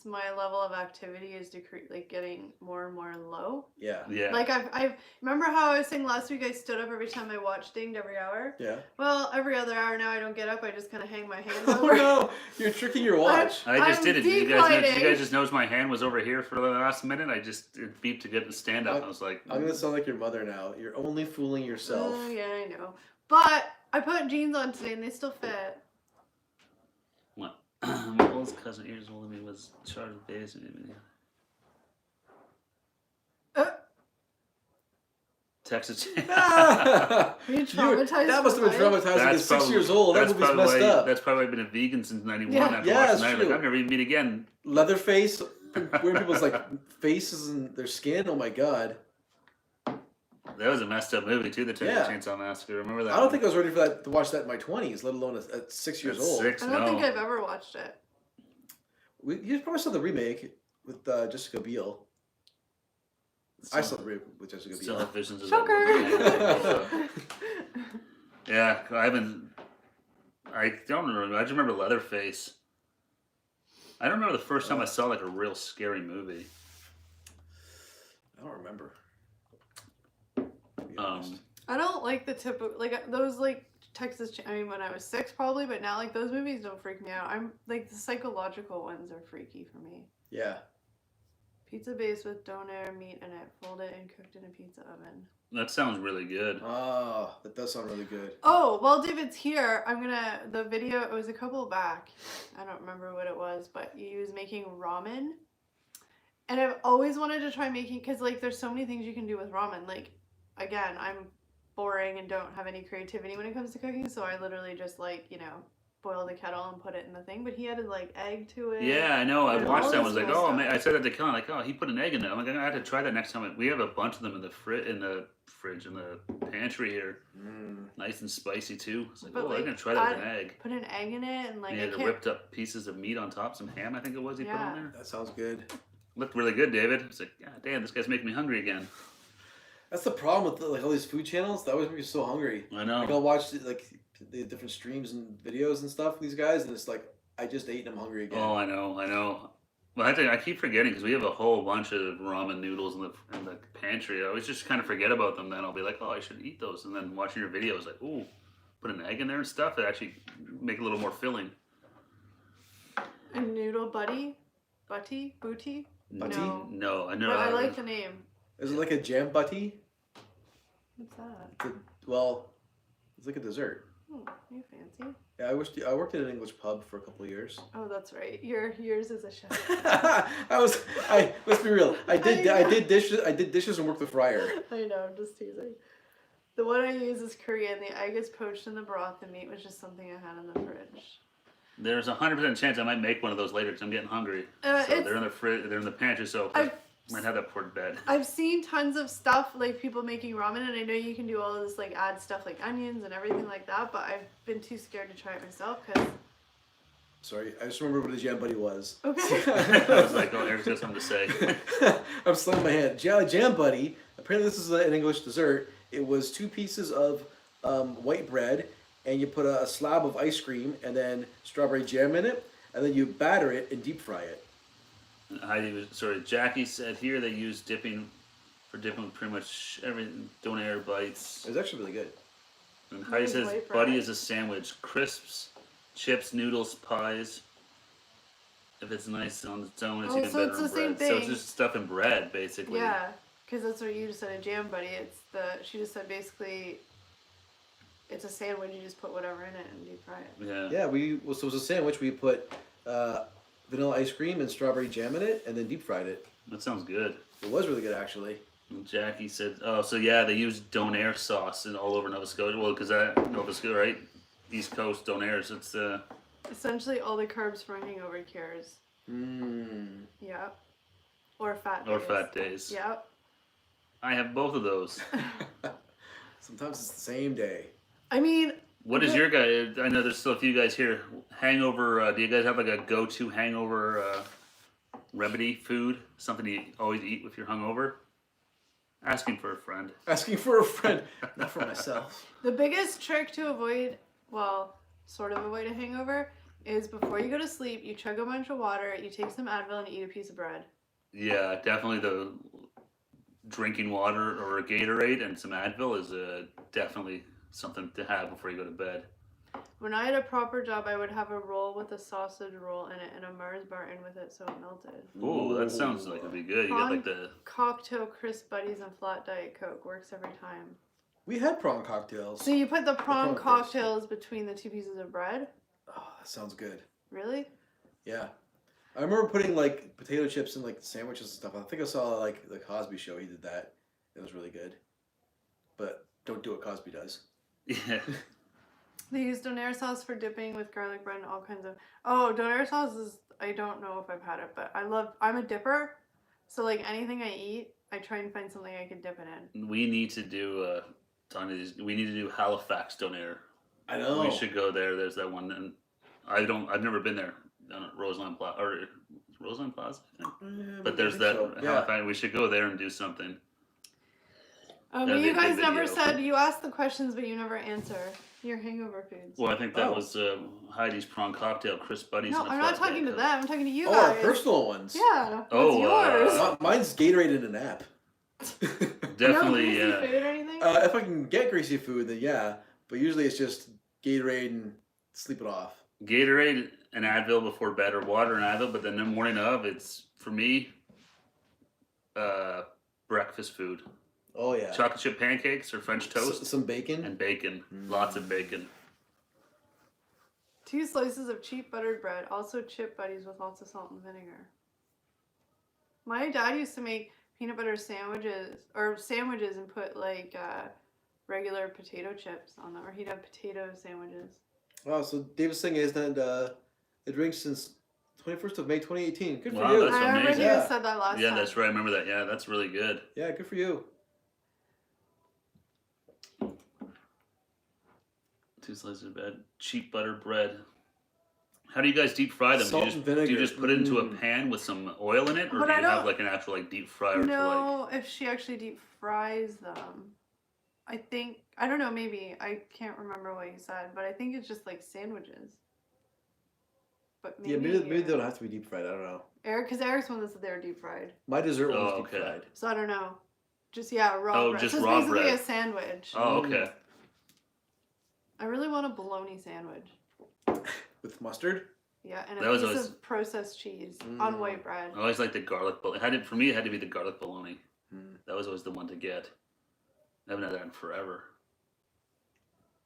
my level of activity is getting more and more low. Yeah. Yeah. Like I've remember how I was saying last week I stood up every time I watched Dinged every hour? Yeah. Well, every other hour now I don't get up, I just kinda hang my hands Oh over. no! You're tricking your watch. I just I'm did it. Did you guys declining. just notice my hand was over here for the last minute? It beeped to get the stand up. I was like, I'm gonna sound like your mother now. You're only fooling yourself. Oh yeah, I know. But I put jeans on today and they still fit. what? My oldest cousin, years older than me, was charged with babysitting. Texas. Were you You- traumatized? that must have been for life? traumatizing at 6 years old. That movie's messed up. That's probably been a vegan since '91. Yeah. After Yeah, watching it's that, true. like I've never even meet again. Leatherface, wearing people's like faces and their skin. Oh my god! That was a messed up movie too. The Yeah. Chainsaw Massacre. Remember that? I don't think I was ready for that to watch that in my 20s, let alone at 6 years At old. 6, I don't no. think I've ever watched it. You probably saw the remake with Jessica Biel. I saw the remake with Jessica Still Biel. have visions of Shocker! that movie. Yeah, I don't remember. I just remember Leatherface. I don't remember the first time I saw like a real scary movie. I don't remember. To be honest. I don't like the typical those when I was 6 probably, but now like those movies don't freak me out. I'm like the psychological ones are freaky for me. Yeah. Pizza base with donair meat in it, folded and cooked in a pizza oven. That sounds really good. Oh, that does sound really good. Oh, while David's here, the video, it was a couple back. I don't remember what it was, but he was making ramen. And I've always wanted to try making, because like there's so many things you can do with ramen. Like, again, I'm boring and don't have any creativity when it comes to cooking, so I literally just boil the kettle and put it in the thing. But he added like egg to it. Yeah, I know. I and watched all that. I this was like, cool oh stuff. man. I said that to Kelly, like, oh, he put an egg in it. I'm like, I have to try that next time. We have a bunch of them in the fridge, in the pantry here. Nice and spicy too. It's like, But, oh, I'm like, gonna try that with an egg. Put an egg in it and like He I had can't. ripped up pieces of meat on top, some ham, I think it was. He put on there. That sounds good. Looked really good, David. It's like, God damn, this guy's making me hungry again. That's the problem with all these food channels. That always makes me so hungry. I know. Like I'll watch the different streams and videos and stuff. These guys, and it's like I just ate and I'm hungry again. Oh, I know. Well, I keep forgetting because we have a whole bunch of ramen noodles in the pantry. I always just kind of forget about them. Then I'll be like, oh, I should eat those. And then watching your videos, like, ooh, put an egg in there and stuff. It actually make it a little more filling. A noodle booty? Butty? No. I know. But I like the name. Is it like a jam butty? What's that? Well, it's like a dessert. Oh, you fancy. Yeah, I worked at an English pub for a couple of years. Oh, that's right. Yours is a chef. Let's be real. I did I know. dishes and worked the fryer. I know, I'm just teasing. The one I use is Korean. The egg is poached in the broth. The meat was just something I had in the fridge. There's a 100% chance I might make one of those later because I'm getting hungry. So they're in the they're in the pantry, so I might have that before bed. I've seen tons of stuff like people making ramen, and I know you can do all of this like add stuff like onions and everything like that. But I've been too scared to try it myself because. Sorry, I just remember what a jam buddy was. Okay. I was like, oh, Eric's got something to say. I'm slamming my hand. Jam buddy. Apparently, this is an English dessert. It was 2 pieces of white bread, and you put a slab of ice cream and then strawberry jam in it, and then you batter it and deep fry it. Jackie said here they use dipping with pretty much everything. Donair bites. It was actually really good. And Heidi says white buddy bread. is a sandwich. Crisps, chips, noodles, pies. If it's nice on its own, it's Oh, even so better it's in the same bread. So it's thing. just stuff in bread, basically. Yeah, because that's what you just said, a jam buddy. She just said basically it's a sandwich. You just put whatever in it and deep fry it. Yeah. Yeah, so it was a sandwich. We put vanilla ice cream and strawberry jam in it, and then deep fried it. That sounds good. It was really good, actually. And Jackie said, "Oh, so yeah, they use Donair sauce in all over Nova Scotia. Well, because Nova Scotia, right? East Coast Donairs. It's Essentially, all the carbs from hangover cures. Mmm. Yep. Or fat days. or fat days. Yep. I have both of those. Sometimes it's the same day. I mean, What is your guy? I know there's still a few guys here. Hangover. Do you guys have like a go-to hangover remedy food? Something you always eat if you're hungover? Asking for a friend. Asking for a friend, not for myself. the biggest trick to avoid, well, sort of avoid a hangover, is before you go to sleep, you chug a bunch of water, you take some Advil, and eat a piece of bread. Yeah, definitely the drinking water or a Gatorade and some Advil is definitely something to have before you go to bed. When I had a proper job, I would have a roll with a sausage roll in it and a Mars bar in with it so it melted. Ooh, that sounds like it'd be good. You got like the Cocktail, crisp buddies, and flat Diet Coke works every time. We had prawn cocktails. So you put the prawn prawn cocktails between the two pieces of bread? Oh, that sounds good. Really? Yeah. I remember putting like potato chips in like sandwiches and stuff. I think I saw like the Cosby Show. He did that. It was really good. But don't do what Cosby does. yeah. They use donair sauce for dipping with garlic bread and all kinds of... Oh, donair sauce is... I don't know if I've had it, but I'm a dipper. So like anything I eat, I try and find something I can dip it in. We need to do we need to do Halifax Donair. I know. We should go there. There's that one, and I've never been there. Down at Roseland Plaza, or Roseland Plaza, I think. But there's that Halifax. We should go there and do something. But That'd be you a guys good never video. said, you asked the questions, but you never answer your hangover foods. Well, I think that Oh. was Heidi's prawn cocktail, Chris Buddies. No, and a I'm not flat talking to Diet them. I'm talking to you Oh, our guys. personal ones. Yeah. Oh, What's yours? Mine's Gatorade in a nap. Coke. Definitely, No greasy food or anything? If I can get greasy food, then yeah. But usually it's just Gatorade and sleep it off. Gatorade and Advil before bed, or water and Advil. But then the morning of, it's for me, breakfast food. Oh yeah. Chocolate chip pancakes or French toast Some bacon. and bacon. Lots of bacon. 2 slices of cheap buttered bread, also chip buddies with lots of salt and vinegar. My dad used to make peanut butter sandwiches and put like regular potato chips on them, or he'd have potato sandwiches. Wow. So David's saying is that it drinks since 21st of May 2018. Good for Wow, you. that's I remember amazing. you Yeah. said that last Yeah, time. that's right. I remember that. Yeah, that's really good. Yeah, good for you. 2 slices of bread, cheap butter bread. How do you guys deep fry them? Salt do and you vinegar. just put it into a pan with some oil in it, or But do I you have don't- like an actual like deep fryer? No, if she actually deep fries them. I don't know, maybe. I can't remember what you said, but I think it's just like sandwiches. But maybe, Yeah, maybe they don't have to be deep fried. I don't know. because Eric's one that said they were deep fried. My dessert one was Oh, deep okay. fried. So I don't know. Just, yeah, raw Oh, bread. just so it's raw basically bread. a sandwich. Oh, okay. I really want a bologna sandwich. With mustard. Yeah, and That a was piece always- of processed cheese on white bread. I always like the garlic bologna. For me, it had to be the garlic bologna. Mm. That was always the one to get. I haven't had that in forever.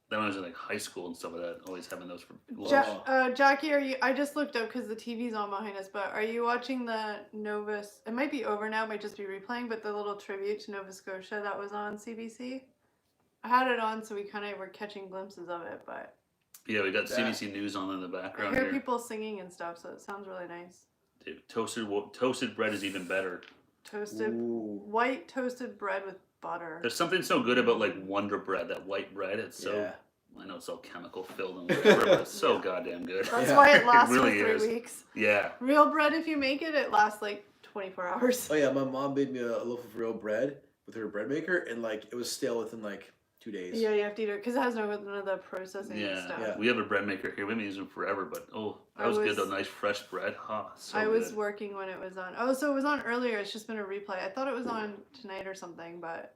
Then when I was in like high school and stuff like that, always having those for lunch. Jackie, are you? I just looked up because the TV's on behind us. But are you watching the Novus? It might be over now. It might just be replaying. But the little tribute to Nova Scotia that was on CBC. I had it on, so we kind of were catching glimpses of it. But Yeah, we got Yeah. CBC News on in the I background hear here. people singing and stuff, so it sounds really nice. Dude, toasted bread is even better. Toasted Ooh. white toasted bread with butter. There's something so good about like Wonder Bread, that white bread. It's so Yeah. I know it's all chemical filled and whatever, but it's so goddamn good. That's Yeah. why it lasts really for 3 is. weeks. Yeah. Real bread, if you make it, it lasts like 24 hours. Oh yeah, my mom made me a loaf of real bread with her bread maker, and like it was stale within like 2 days. Yeah, you have to eat it because it has none of the processing and Yeah. stuff. Yeah. We have a bread maker here. We've been using them forever, but that I was good was- though. Nice fresh bread. So I was good. working when it was on. Oh, so it was on earlier. It's just been a replay. I thought it was on tonight or something, but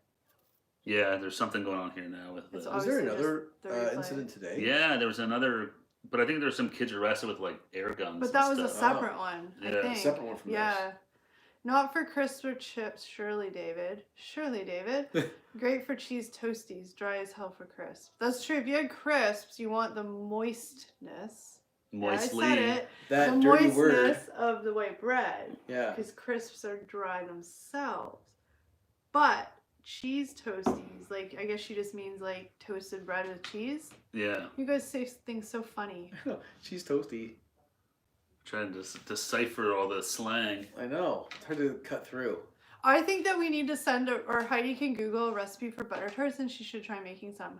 Yeah, there's something going on here now with It's the. Was there Obviously, another just the replay. incident today? Yeah, there was another, but I think there were some kids arrested with like air guns. but and that was a stuff. separate one. Yeah, I think. separate one from Yeah. Not for crisps or chips, surely, David. Surely, David. Great for cheese toasties, dry as hell for crisp. That's true. If you had crisps, you want the moistness. Moistly. Yeah, I said it. That the dirty moistness word. of the white bread. Yeah. Because crisps are dry themselves. But cheese toasties, like, I guess she just means like toasted bread with cheese. Yeah. You guys say things so funny. Cheese toasty. Trying to decipher all the slang. I know. It's hard to cut through. I think that we need to send or Heidi can Google a recipe for butter tarts and she should try making some.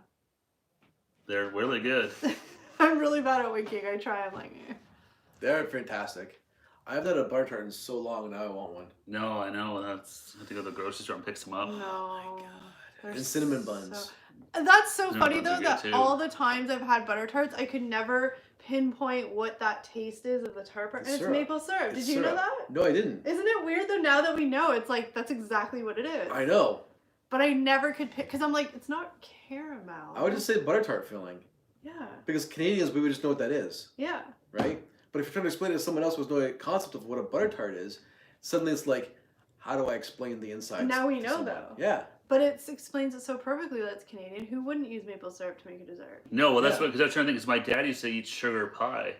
They're really good. I'm really bad at winking. I try. I'm like, eh. They're fantastic. I haven't had a butter tart in so long, now I want one. No, I know. I have to go to the grocery store and pick some up. No. Oh my god. They're And cinnamon buns. That's so Cinnamon funny buns are though good, that too. all the times I've had butter tarts, I could never pinpoint what that taste is of the tart part. It's And it's syrup. maple syrup. It's Did you know syrup. that? No, I didn't. Isn't it weird though now that we know? It's like that's exactly what it is. I know. But I never could pick because I'm like it's not caramel. I would just say butter tart filling. Yeah. Because Canadians, we would just know what that is, Yeah. right? But if you're trying to explain it to someone else who has no concept of what a butter tart is, suddenly it's like, how do I explain the insides? Now we to know, someone? though. Yeah. But it explains it so perfectly that it's Canadian. Who wouldn't use maple syrup to make a dessert? No, well, that's Yeah. what, because I was trying to think, because my dad used to eat sugar pie,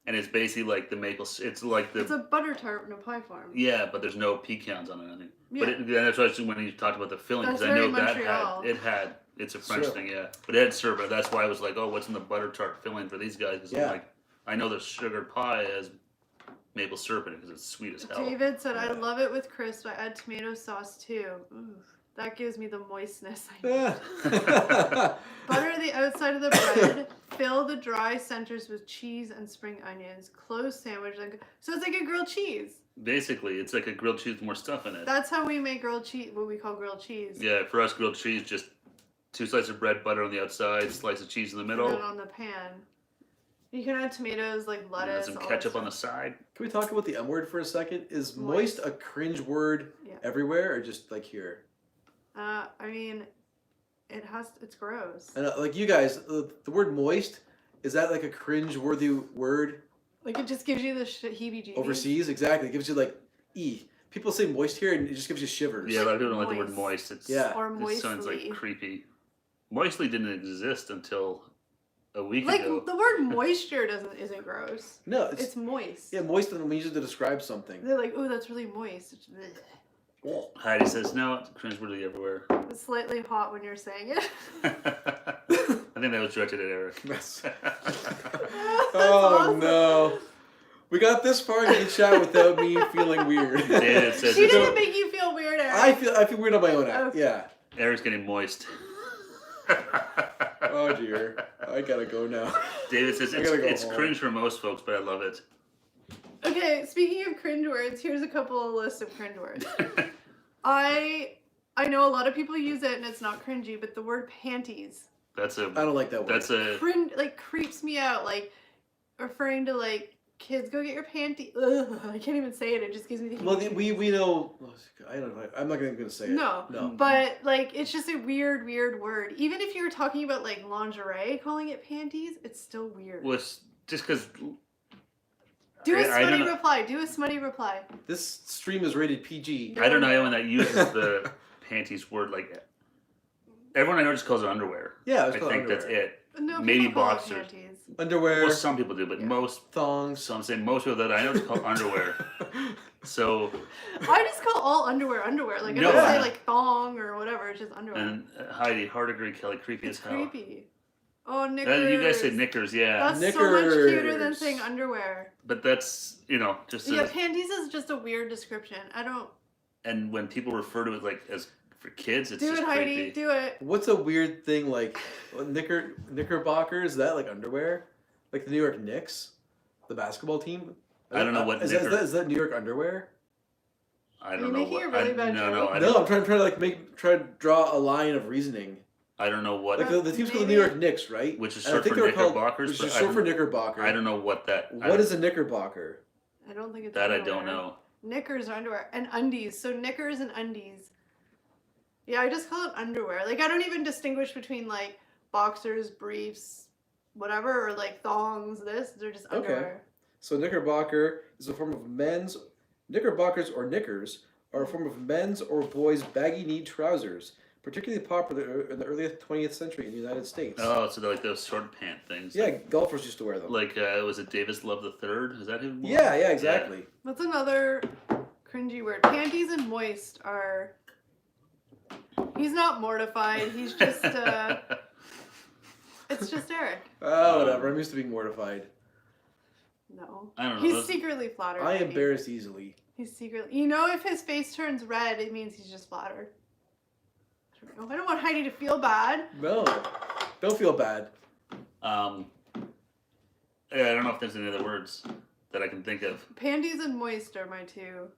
and it's basically like the maple, it's like the, It's a butter tart in a pie form. yeah, but there's no pecans on it, I think. Yeah. But that's why when he talked about the filling, That's because I know very that Montreal. it's a French Syrup. thing, yeah. But it had syrup, but that's why I was like, oh, what's in the butter tart filling for these guys? Because Yeah. I'm like, I know the sugar pie has maple syrup in it because it's sweet as hell. David said, I Yeah. love it with crisp. I add tomato sauce too. Ooh, that gives me the moistness I need. Yeah. Butter the outside of the bread. Fill the dry centers with cheese and spring onions. Close sandwich. So it's like a grilled cheese. Basically, it's like a grilled cheese with more stuff in it. That's how we make grilled cheese, what we call grilled cheese. Yeah, for us, grilled cheese, just 2 slices of bread, butter on the outside, slice of cheese in the Put middle, it on the pan. You can add tomatoes, like and lettuce. some all ketchup that on the stuff. side. Can we talk about the M word for a second? Is moist a cringe word Yeah. everywhere or just like here? I mean, it's gross. And like you guys, the word moist, is that like a cringe-worthy word Like it just gives you the heebie-jeebies. overseas? Exactly. It gives you like, people say moist here and it just gives you shivers. Yeah, a lot of people don't like the word Moist. moist. It's, Yeah. Or it sounds moistly. like creepy. Moistly didn't exist until a week Like ago. the word moisture isn't gross. No, It's moist. yeah, moist and we use it to describe something. They're like, oh, that's really moist. It's, bleh. Heidi says, no, it's cringeworthy everywhere. It's slightly hot when you're saying it. I think that was directed at Eric. Oh awesome. no. We got this far into the chat without me feeling weird. David says, She didn't make you feel weird, Eric. I feel weird on my own act. Okay. Yeah. Eric's getting moist. Oh dear. I gotta go now. David says, I gotta go it's home. cringe for most folks, but I love it. Okay, speaking of cringe words, here's a couple of lists of cringe words. I know a lot of people use it and it's not cringy, but the word panties That's a I don't like that word. that's a cringe like creeps me out. Like referring to like kids go get your panties. Ugh, I can't even say it. It just gives me the. Well, heebie-jeebies. we know. I don't know. I'm not even gonna say it. No, No. but like it's just a weird word. Even if you're talking about like lingerie, calling it panties, it's still weird. was just because Do a I don't smutty know. reply. Do a smutty reply. This stream is rated PG. I don't know anyone that uses the panties word like everyone I know just calls it underwear. Yeah, I it's called think underwear. that's it. No, Maybe people call it boxers. panties. Underwear, Well, some people do, but Yeah. most. thongs. So I'm saying most people that I know just call underwear. So I just call all underwear. Like I No. don't say like thong or whatever. It's just underwear. and Heidi, hard agree, Kelly, creepy It's as hell. creepy. Oh, knickers. You guys say knickers, yeah, That's so much cuter than Knickers. saying underwear. but that's just Yeah, panties is just a weird description. I don't. and when people refer to it like as for kids, it's Do just it, Heidi. creepy. Do it. What's a weird thing like knickerbockers? Is that like underwear? Like the New York Knicks, the basketball team? I don't know what is knicker- is that New York underwear? I Are don't you know making what. a really I, bad no, no, joke? I No, don't, I'm trying to try to draw a line of reasoning. I don't know what. Like the team's called the New Maybe. York Knicks, right? Which is And I short think for they're called- knickerbockers, Which but is I short for don't- knickerbocker. I don't know what that. What is a knickerbocker? I don't think it's that? I underwear. don't know. Knickers are underwear and undies. So knickers and undies. Yeah, I just call it underwear. Like I don't even distinguish between like boxers, briefs, whatever, or like thongs. They're just Okay. underwear. So knickerbocker is a form of men's knickerbockers or knickers are a form of men's or boys' baggy knee trousers, particularly popular in the early 20th century in the United States. Oh, so they're like those short pant things. Yeah, golfers used to wear them. Like, was it Davis Love the Third? Is that who? Yeah, exactly. That's another cringy word. Panties and moist are. He's not mortified. He's just. It's just Eric. Oh, whatever. I'm used to being mortified. No. I don't know. He's secretly flattered. I maybe. embarrass easily. He's secretly. You know, if his face turns red, it means he's just flattered. I don't know. I don't want Heidi to feel bad. No, don't feel bad. Yeah, I don't know if there's any other words that I can think of. Panties and moist are my two.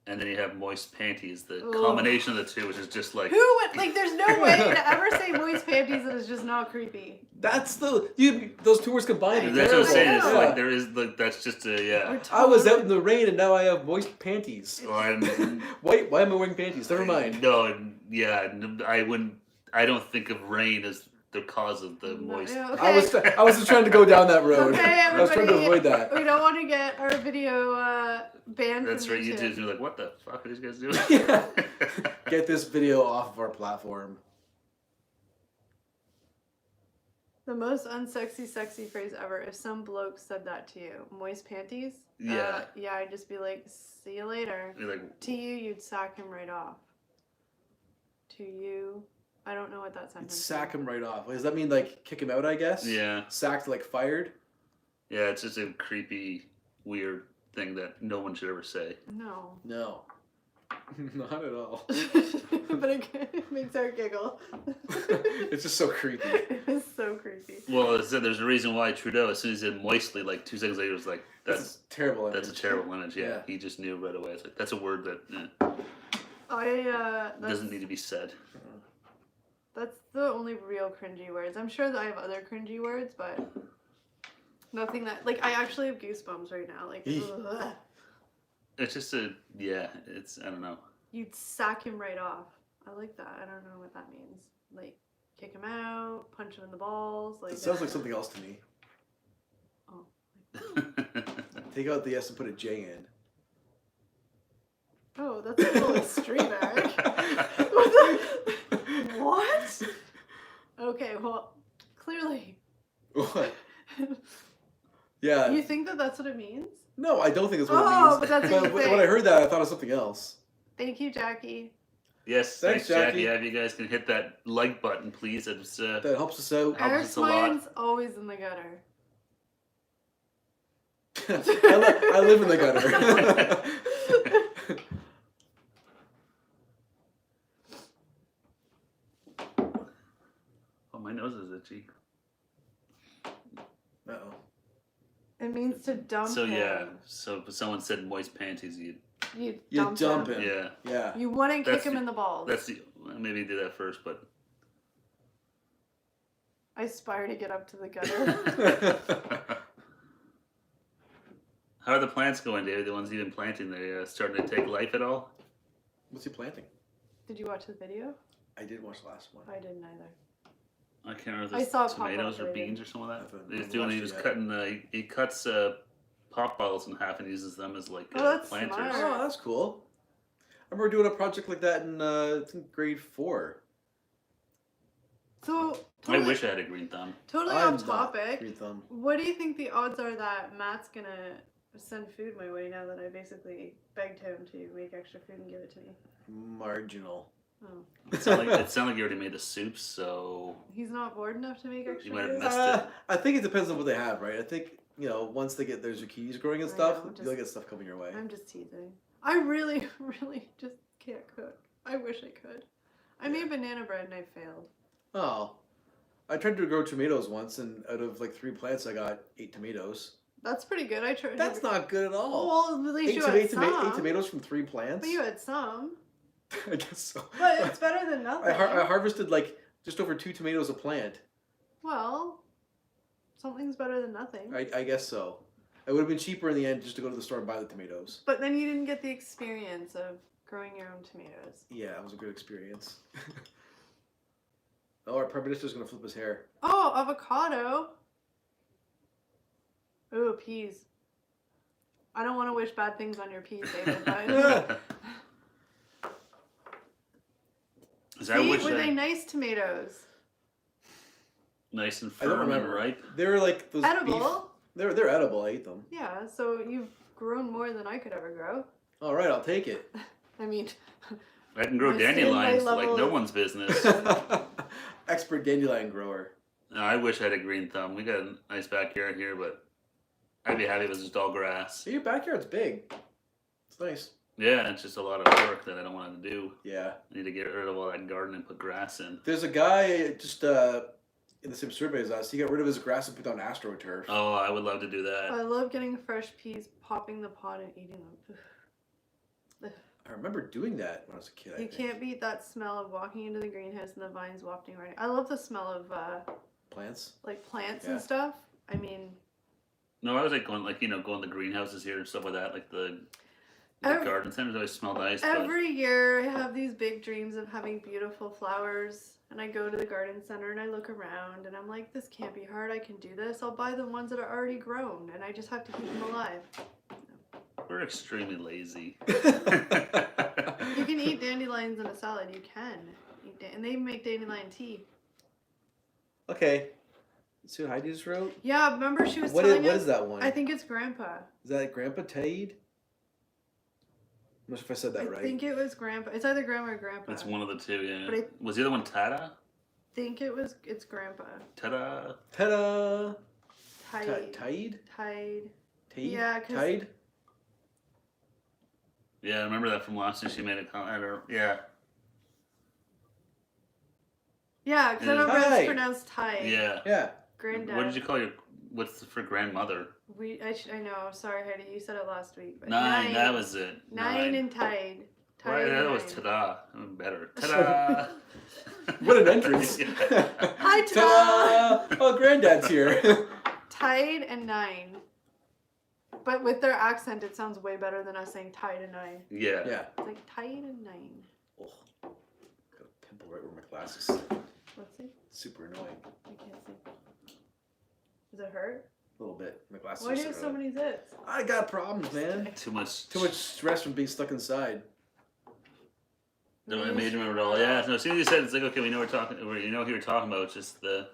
And then you have moist panties, the Ugh. combination of the two, which is just like. Who would like? There's no way to ever say moist panties that is just not creepy. That's those two words combined. Are That's what I'm terrible. saying. It's Yeah. like there is like that's just a yeah. I was out in the rain and now I have moist panties. Well, and- Why am I wearing panties? Never mind. No, and yeah, I wouldn't. I don't think of rain as the cause of the moist. Yeah, I was just trying to go down that road. Okay, I was trying to avoid that. We don't want to get our video banned. That's from right. YouTube. YouTube's like, what the fuck are these guys doing? Yeah. Get this video off of our platform. The most unsexy, sexy phrase ever. If some bloke said that to you, moist panties. Yeah. Yeah, I'd just be like, see you later. You're like, To you, you'd sack him right off. To you, I don't know what that sentence. Sack him right off. Does that mean like kick him out? I guess. yeah, Sacked like fired. yeah. It's just a creepy, weird thing that no one should ever say. No. No. Not at all. But it makes her giggle. It's just so creepy. It's so creepy. Well, there's a reason why Trudeau, as soon as he said moistly, like 2 seconds later, was like, That's terrible. that's a image. terrible image. Yeah, Yeah. he just knew right away. It's like that's a word that That's, doesn't need to be said. That's the only real cringy words. I'm sure that I have other cringy words, but nothing that like I actually have goosebumps right now. Like ugh. It's just a yeah. It's I don't know. You'd sack him right off. I like that. I don't know what that means. Like kick him out, punch him in the balls. Like It sounds like something else to me. Take out the S and put a J in. Oh, that's a little extreme, Eric. What? Okay, well, clearly. What? Yeah. You think that that's what it means? No, I don't think that's what Oh, it means. but that's what you when think. I heard that, I thought of something else. Thank you, Jackie. Yes, Thanks, thanks, Jackie. Jackie. Yeah, if you guys can hit that like button, please. It's That helps us out. Helps Eric's us a lot. mind's always in the gutter. I live in the gutter. oh, my nose is itchy. Uh-oh. It means to dump So him. yeah, so if someone said moist panties, You You dump him. him. yeah, Yeah. You wouldn't kick That's him the- in the balls. that's the maybe do that first, but I aspire to get up to the gutter. how are the plants going, David? The ones you've been planting, they starting to take life at all? What's he planting? Did you watch the video? I did watch the last one. I didn't either. I can't remember I if saw it's it pop tomatoes up or later. beans or something like I that. haven't He was doing. He watched was it yet. cutting. He cuts pop bottles in half and uses them as like Oh, that's planters. smart. Oh, that's cool. I remember doing a project like that in I think grade 4. So I wish I had a green thumb. Totally I'm off not topic. green thumb. What do you think the odds are that Matt's gonna send food my way now that I basically begged him to make extra food and give it to me? Marginal. Oh, It sounded like you already made the soup, so he's not bored enough to make extra You might have food? messed I think it depends on what they have, right? I think, once they get their zucchinis growing and I stuff, know, you'll get stuff coming your way. I'm just teasing. I really, really just can't cook. I wish I could. I made banana bread and I failed. Oh. I tried to grow tomatoes once, and out of like 3 plants, I got 8 tomatoes. That's pretty good. I tried. That's not good at all. Well, at least Eight you toma- had eight toma- some. 8 tomatoes from 3 plants? But you had some. I guess so. But it's better than nothing. I harvested like just over 2 tomatoes a plant. Well, something's better than nothing. I guess so. It would have been cheaper in the end just to go to the store and buy the tomatoes. But then you didn't get the experience of growing your own tomatoes. Yeah, it was a good experience. Oh, our Prime Minister's going to flip his hair. Oh, avocado. Ooh, peas. I don't want to wish bad things on your peas, David, but I See, wish were they nice tomatoes? nice and I don't firm and remember. ripe. They were like those Edible. Beef. They're edible. I ate them. Yeah, so you've grown more than I could ever grow. All right, I'll take it. I mean, I can grow My dandelions standby like level no is- one's business. Expert dandelion grower. No, I wish I had a green thumb. We got a nice backyard here, but I'd be happy if it was just all grass. Your backyard's big. It's nice. Yeah, it's just a lot of work that I don't want to do. Yeah. I need to get rid of all that garden and put grass in. There's a guy just in the same survey as us. He got rid of his grass and put down AstroTurf. Oh, I would love to do that. I love getting fresh peas, popping the pod, and eating them. I remember doing that when I was a kid. I You think. can't beat that smell of walking into the greenhouse and the vines wafting right. I love the smell of Plants. like plants Yeah. and stuff. I mean, No, I was like going to the greenhouses here and stuff like that, like the Ev- garden centers always smell nice. But every year I have these big dreams of having beautiful flowers, and I go to the garden center and I look around and I'm like, this can't be hard. I can do this. I'll buy the ones that are already grown, and I just have to keep them alive. we're extremely lazy. You can eat dandelions in a salad. You can and they make dandelion tea. Okay. See what Heidi just wrote? Yeah, remember she was What telling us. is that one? I think it's Grandpa. Is that Grandpa Taid? I'm not sure if I said that I right. think it was Grandpa. It's either Grandma or Grandpa. It's one of the two, yeah. But Was the other one Tada? think it's Grandpa. Ta-da! Ta-da! Tide. Tide? Tide. Tide? Yeah, 'cause- Tide? Yeah, I remember that from last year. She made a comment. Yeah, Yeah, because I Yeah. remember it's Tide. pronounced Tide. yeah. Yeah. Granddad. What did you call your? What's for grandmother? I know. Sorry, Heidi. You said it last week. But Nine. That was it. Nine and Tide. Why, Tide. that and was nine. ta-da. Better. Ta-da! What an entrance. Hi, Ta-da! Oh, Granddad's here. Tide and Nine. But with their accent, it sounds way better than us saying Tide and Nine. Yeah. Yeah. It's like Tide and Nine. Oh, got a pimple right where my glasses. Let's see. Super annoying. I can't see. Does it hurt? A little bit. My glasses Why are do you have so many zits? I got problems, man. Too much. Too much stress from being stuck inside. No, I made you remember it all. Yeah. No, as soon as you said, it's like, okay, we know we're talking. You know who you're talking about. It's just the.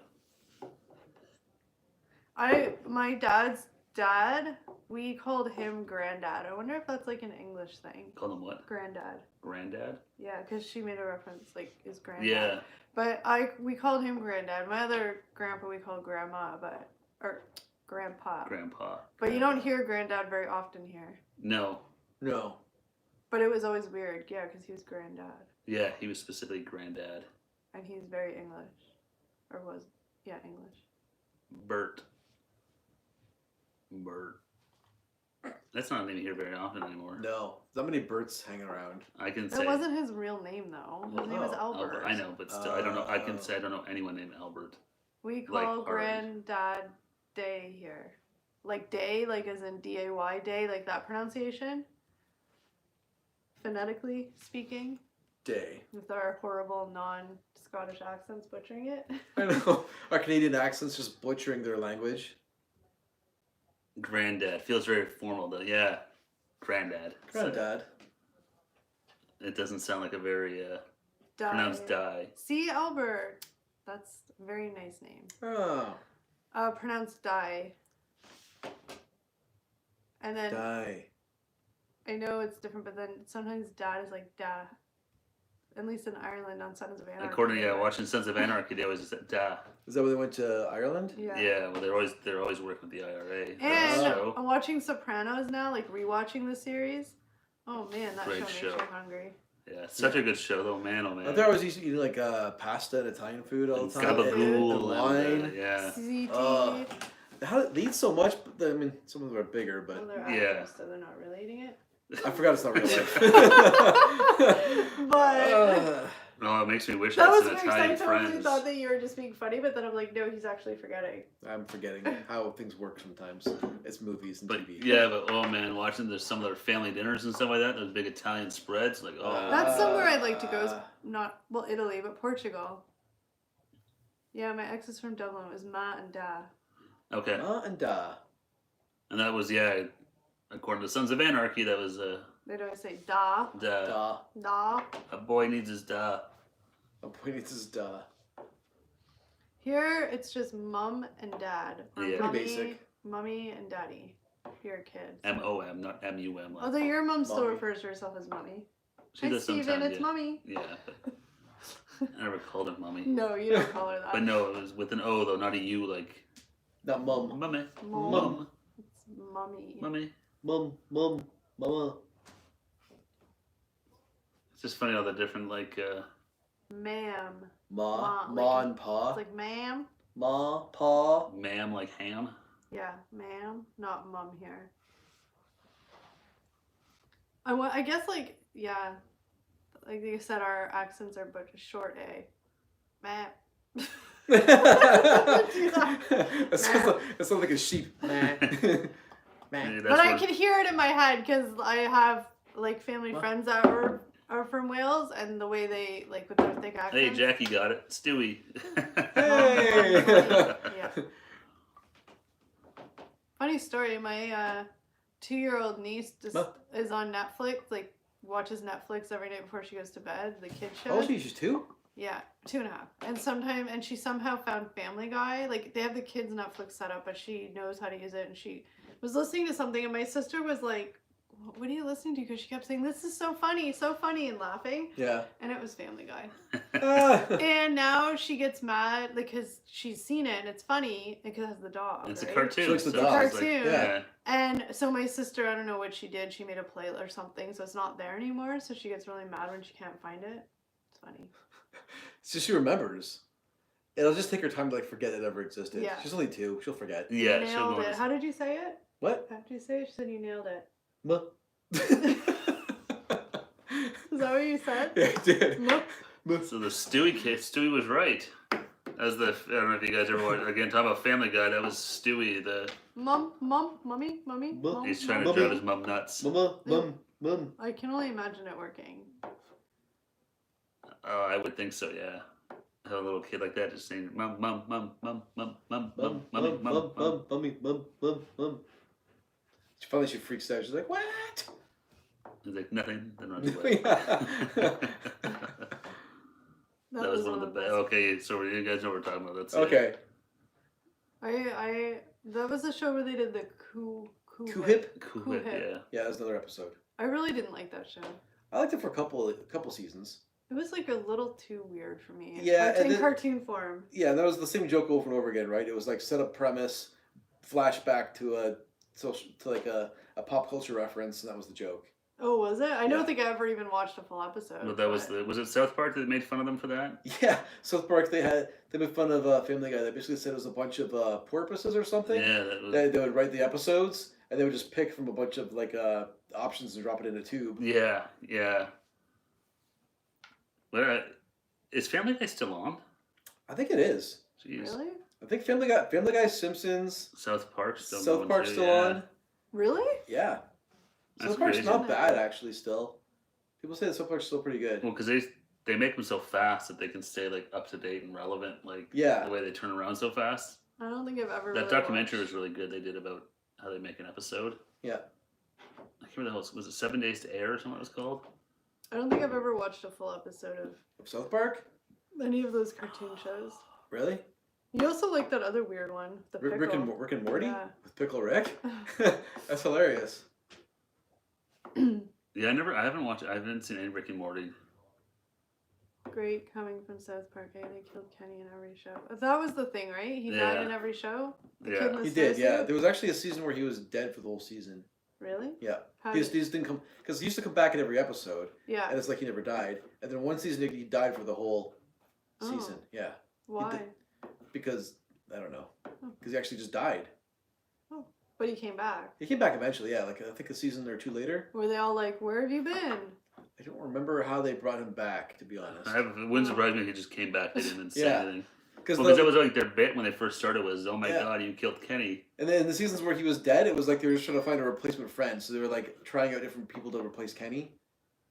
My dad's dad, we called him Granddad. I wonder if that's like an English thing. Call them what? Granddad. Granddad. Yeah, because she made a reference like is Granddad. Yeah. But we called him Granddad. My other grandpa we called Grandma, or Grandpa. Grandpa. But you don't hear Granddad very often here. No. No. But it was always weird, yeah, because he was Granddad, Yeah, he was specifically granddad. and he's very English, or was, yeah, English. Bert. Bert. That's not a name you hear very often anymore. No. Not many Berts hanging around. I can That say wasn't his real name though. His name is Oh, Albert. I know, but still, I don't know. I can say I don't know anyone named Albert. We Like call hard. Granddad Day here. Like day, like as in D-A-Y day, like that pronunciation. Phonetically speaking, Day. with our horrible non-Scottish accents butchering it. I know. Our Canadian accents just butchering their language. Granddad feels very formal though. Yeah, granddad. Granddad. It doesn't sound like a very Die. pronounced die. See, Albert. That's a very nice name. Oh. Pronounced die. And then Die. I know it's different, but then sometimes dad is like da. At least in Ireland on Sons of Anarchy. According to watching Sons of Anarchy, they always said da. Is that where they went to Ireland? Yeah. Yeah, well they're always working with the IRA. And So, I'm watching Sopranos now, like rewatching the series. Oh man, that Great show makes show. you hungry. yeah, such a good show though, man. Oh man. I thought I was used to eating like pasta and Italian food all And the time. gabagool and wine. and, yeah. CT. How they eat so much? But I mean, some of them are bigger, Well, but they're Yeah. actors, so they're not relating it. I forgot it's not real life. But No, it makes me wish I that had was some weird 'cause I Italian totally friends. thought that you were just being funny, but then I'm like, no, he's actually forgetting. I'm forgetting how things work sometimes. It's movies and But TV. yeah, but oh man, watching there's some of their family dinners and stuff like that, those big Italian spreads, like oh, That's somewhere I'd like to go. Is not well, Italy, but Portugal. Yeah, my ex is from Dublin. It was Ma and Da. okay, And da. and that was according to Sons of Anarchy, that was They'd always say Da, da. Da. Da. A boy needs his da. A Acquaintances, duh. Here, it's just mom and dad. Or Yeah. mommy, Pretty basic. Mommy and daddy. For your kids. M-O-M, not M-U-M. Like, Although your mom still Mommy. refers to herself as mommy. she Hi, does Steven, sometimes, it's yeah. mommy. Yeah, but I never called her mommy. No, you don't call her that. But no, it was with an O though, not a U. Like Not mum. mummy, Mom. mum, It's mommy. mummy. Mum. Mama. It's just funny all the different like. Ma'am. Ma. Ma, Ma like- and pa. It's like ma'am. Ma. Pa. Ma'am, like ham. Yeah, ma'am, not mum here. I guess like yeah, like you said, our accents are but a short A. Ma'am. It sounds like a sheep. Yeah, Man. that's But I what- can hear it in my head because I have like family What? friends that are from Wales, and the way they like with their thick Hey, accents. Jackie got it. Stewie. Hey. Yeah. Funny story. My 2-year-old niece just Huh? is on Netflix. Like watches Netflix every night before she goes to bed. The kid show. How old is she? She's 2? Yeah, 2.5. And she somehow found Family Guy. Like they have the kids Netflix set up, but she knows how to use it. And she was listening to something, and my sister was like, "What are you listening to?" Because she kept saying, "This is so funny," and laughing. Yeah. And it was Family Guy. Ah. And now she gets mad because she's seen it and it's funny because it has the dog. It's a right? cartoon. She likes the so dog. it's like- Cartoon. yeah. And so my sister, I don't know what she did. She made a play or something, so it's not there anymore. So she gets really mad when she can't find it. It's funny. So she remembers. It'll just take her time to like forget it ever existed. Yeah. She's only 2. She'll forget. Yeah, You she'll nailed it. notice. How did you say it? What? How did you say it? She said you nailed it. Ma. Is that what you said? Yeah, I did. Look. So the Stewie kid, Stewie was right. As the I don't know if you guys ever watched again. Talk about Family Guy. That was Stewie. The Mommy. Mom. he's trying to Mummy. drive his mum nuts. Mama. Mum. I can only imagine it working. Oh, I would think so. Yeah. Have a little kid like that just saying mum, mum, mum, mum, mum, mum, mum, mummy, mum, mum. Mum. Finally, she freaks out. She's like, "What?" He's like nothing. Then runs away. That was one of the best. Okay, so you guys know what we're talking about. That's it. Okay. That was the show where they did the Coo Hip. Cool it, Hip. yeah. Yeah, that was another episode. I really didn't like that show. I liked it for a couple seasons. It was like a little too weird for me. Yeah, and in then- cartoon form. Yeah, that was the same joke over and over again, right? It was like set up premise, flashback to a pop culture reference, and that was the joke. Oh, was it? I don't Yeah. think I ever even watched a full episode. Well, that was but- was it South Park that made fun of them for that? Yeah, South Park. They made fun of Family Guy. They basically said it was a bunch of porpoises or something. Yeah, that was. They would write the episodes, and they would just pick from a bunch of like options and drop it in a tube. Yeah. But is Family Guy still on? I think it is. Jeez. Really? I think Family Guy, Simpsons, South Park still. South going Park's too, still yeah. on. Really? Yeah, That's South Park's crazy. not bad actually. Still, people say that South Park's still pretty good. Well, because they make them so fast that they can stay like up to date and relevant. Like Yeah. the way they turn around so fast. I don't think I've ever. That really documentary watched. was really good. They did about how they make an episode. Yeah. I can't remember the whole. Was it 7 Days to Air or something it was called? I don't think I've ever watched a full episode of South Park, any of those cartoon shows. really? You also like that other weird one, the pickle. Rick and Morty Yeah. with Pickle Rick. That's hilarious. Yeah, I haven't watched. I haven't seen any Rick and Morty. Great coming from South Park. Hey, they killed Kenny in every show. That was the thing, right? He Yeah. died in every show. The Yeah. kid in the He did, yeah. snowsuit? There was actually a season where he was dead for the whole season. Really? Yeah. How He just did- didn't come because he used to come back in every episode, yeah. and it's like he never died. And then one season he died for the whole Oh. season. Yeah, Why? because I don't know, Oh. because he actually just died. But he came back. He came back eventually. Yeah, like I think a season or two later. Were they all like, "Where have you been?" I don't remember how they brought him back, to be honest. It wouldn't surprise me if he just came back. They didn't say Yeah. anything. Because Well, because that was like their bit when they first started was, "Oh my Yeah. God, you killed Kenny." and then in the seasons where he was dead, it was like they were just trying to find a replacement friend. So they were like trying out different people to replace Kenny.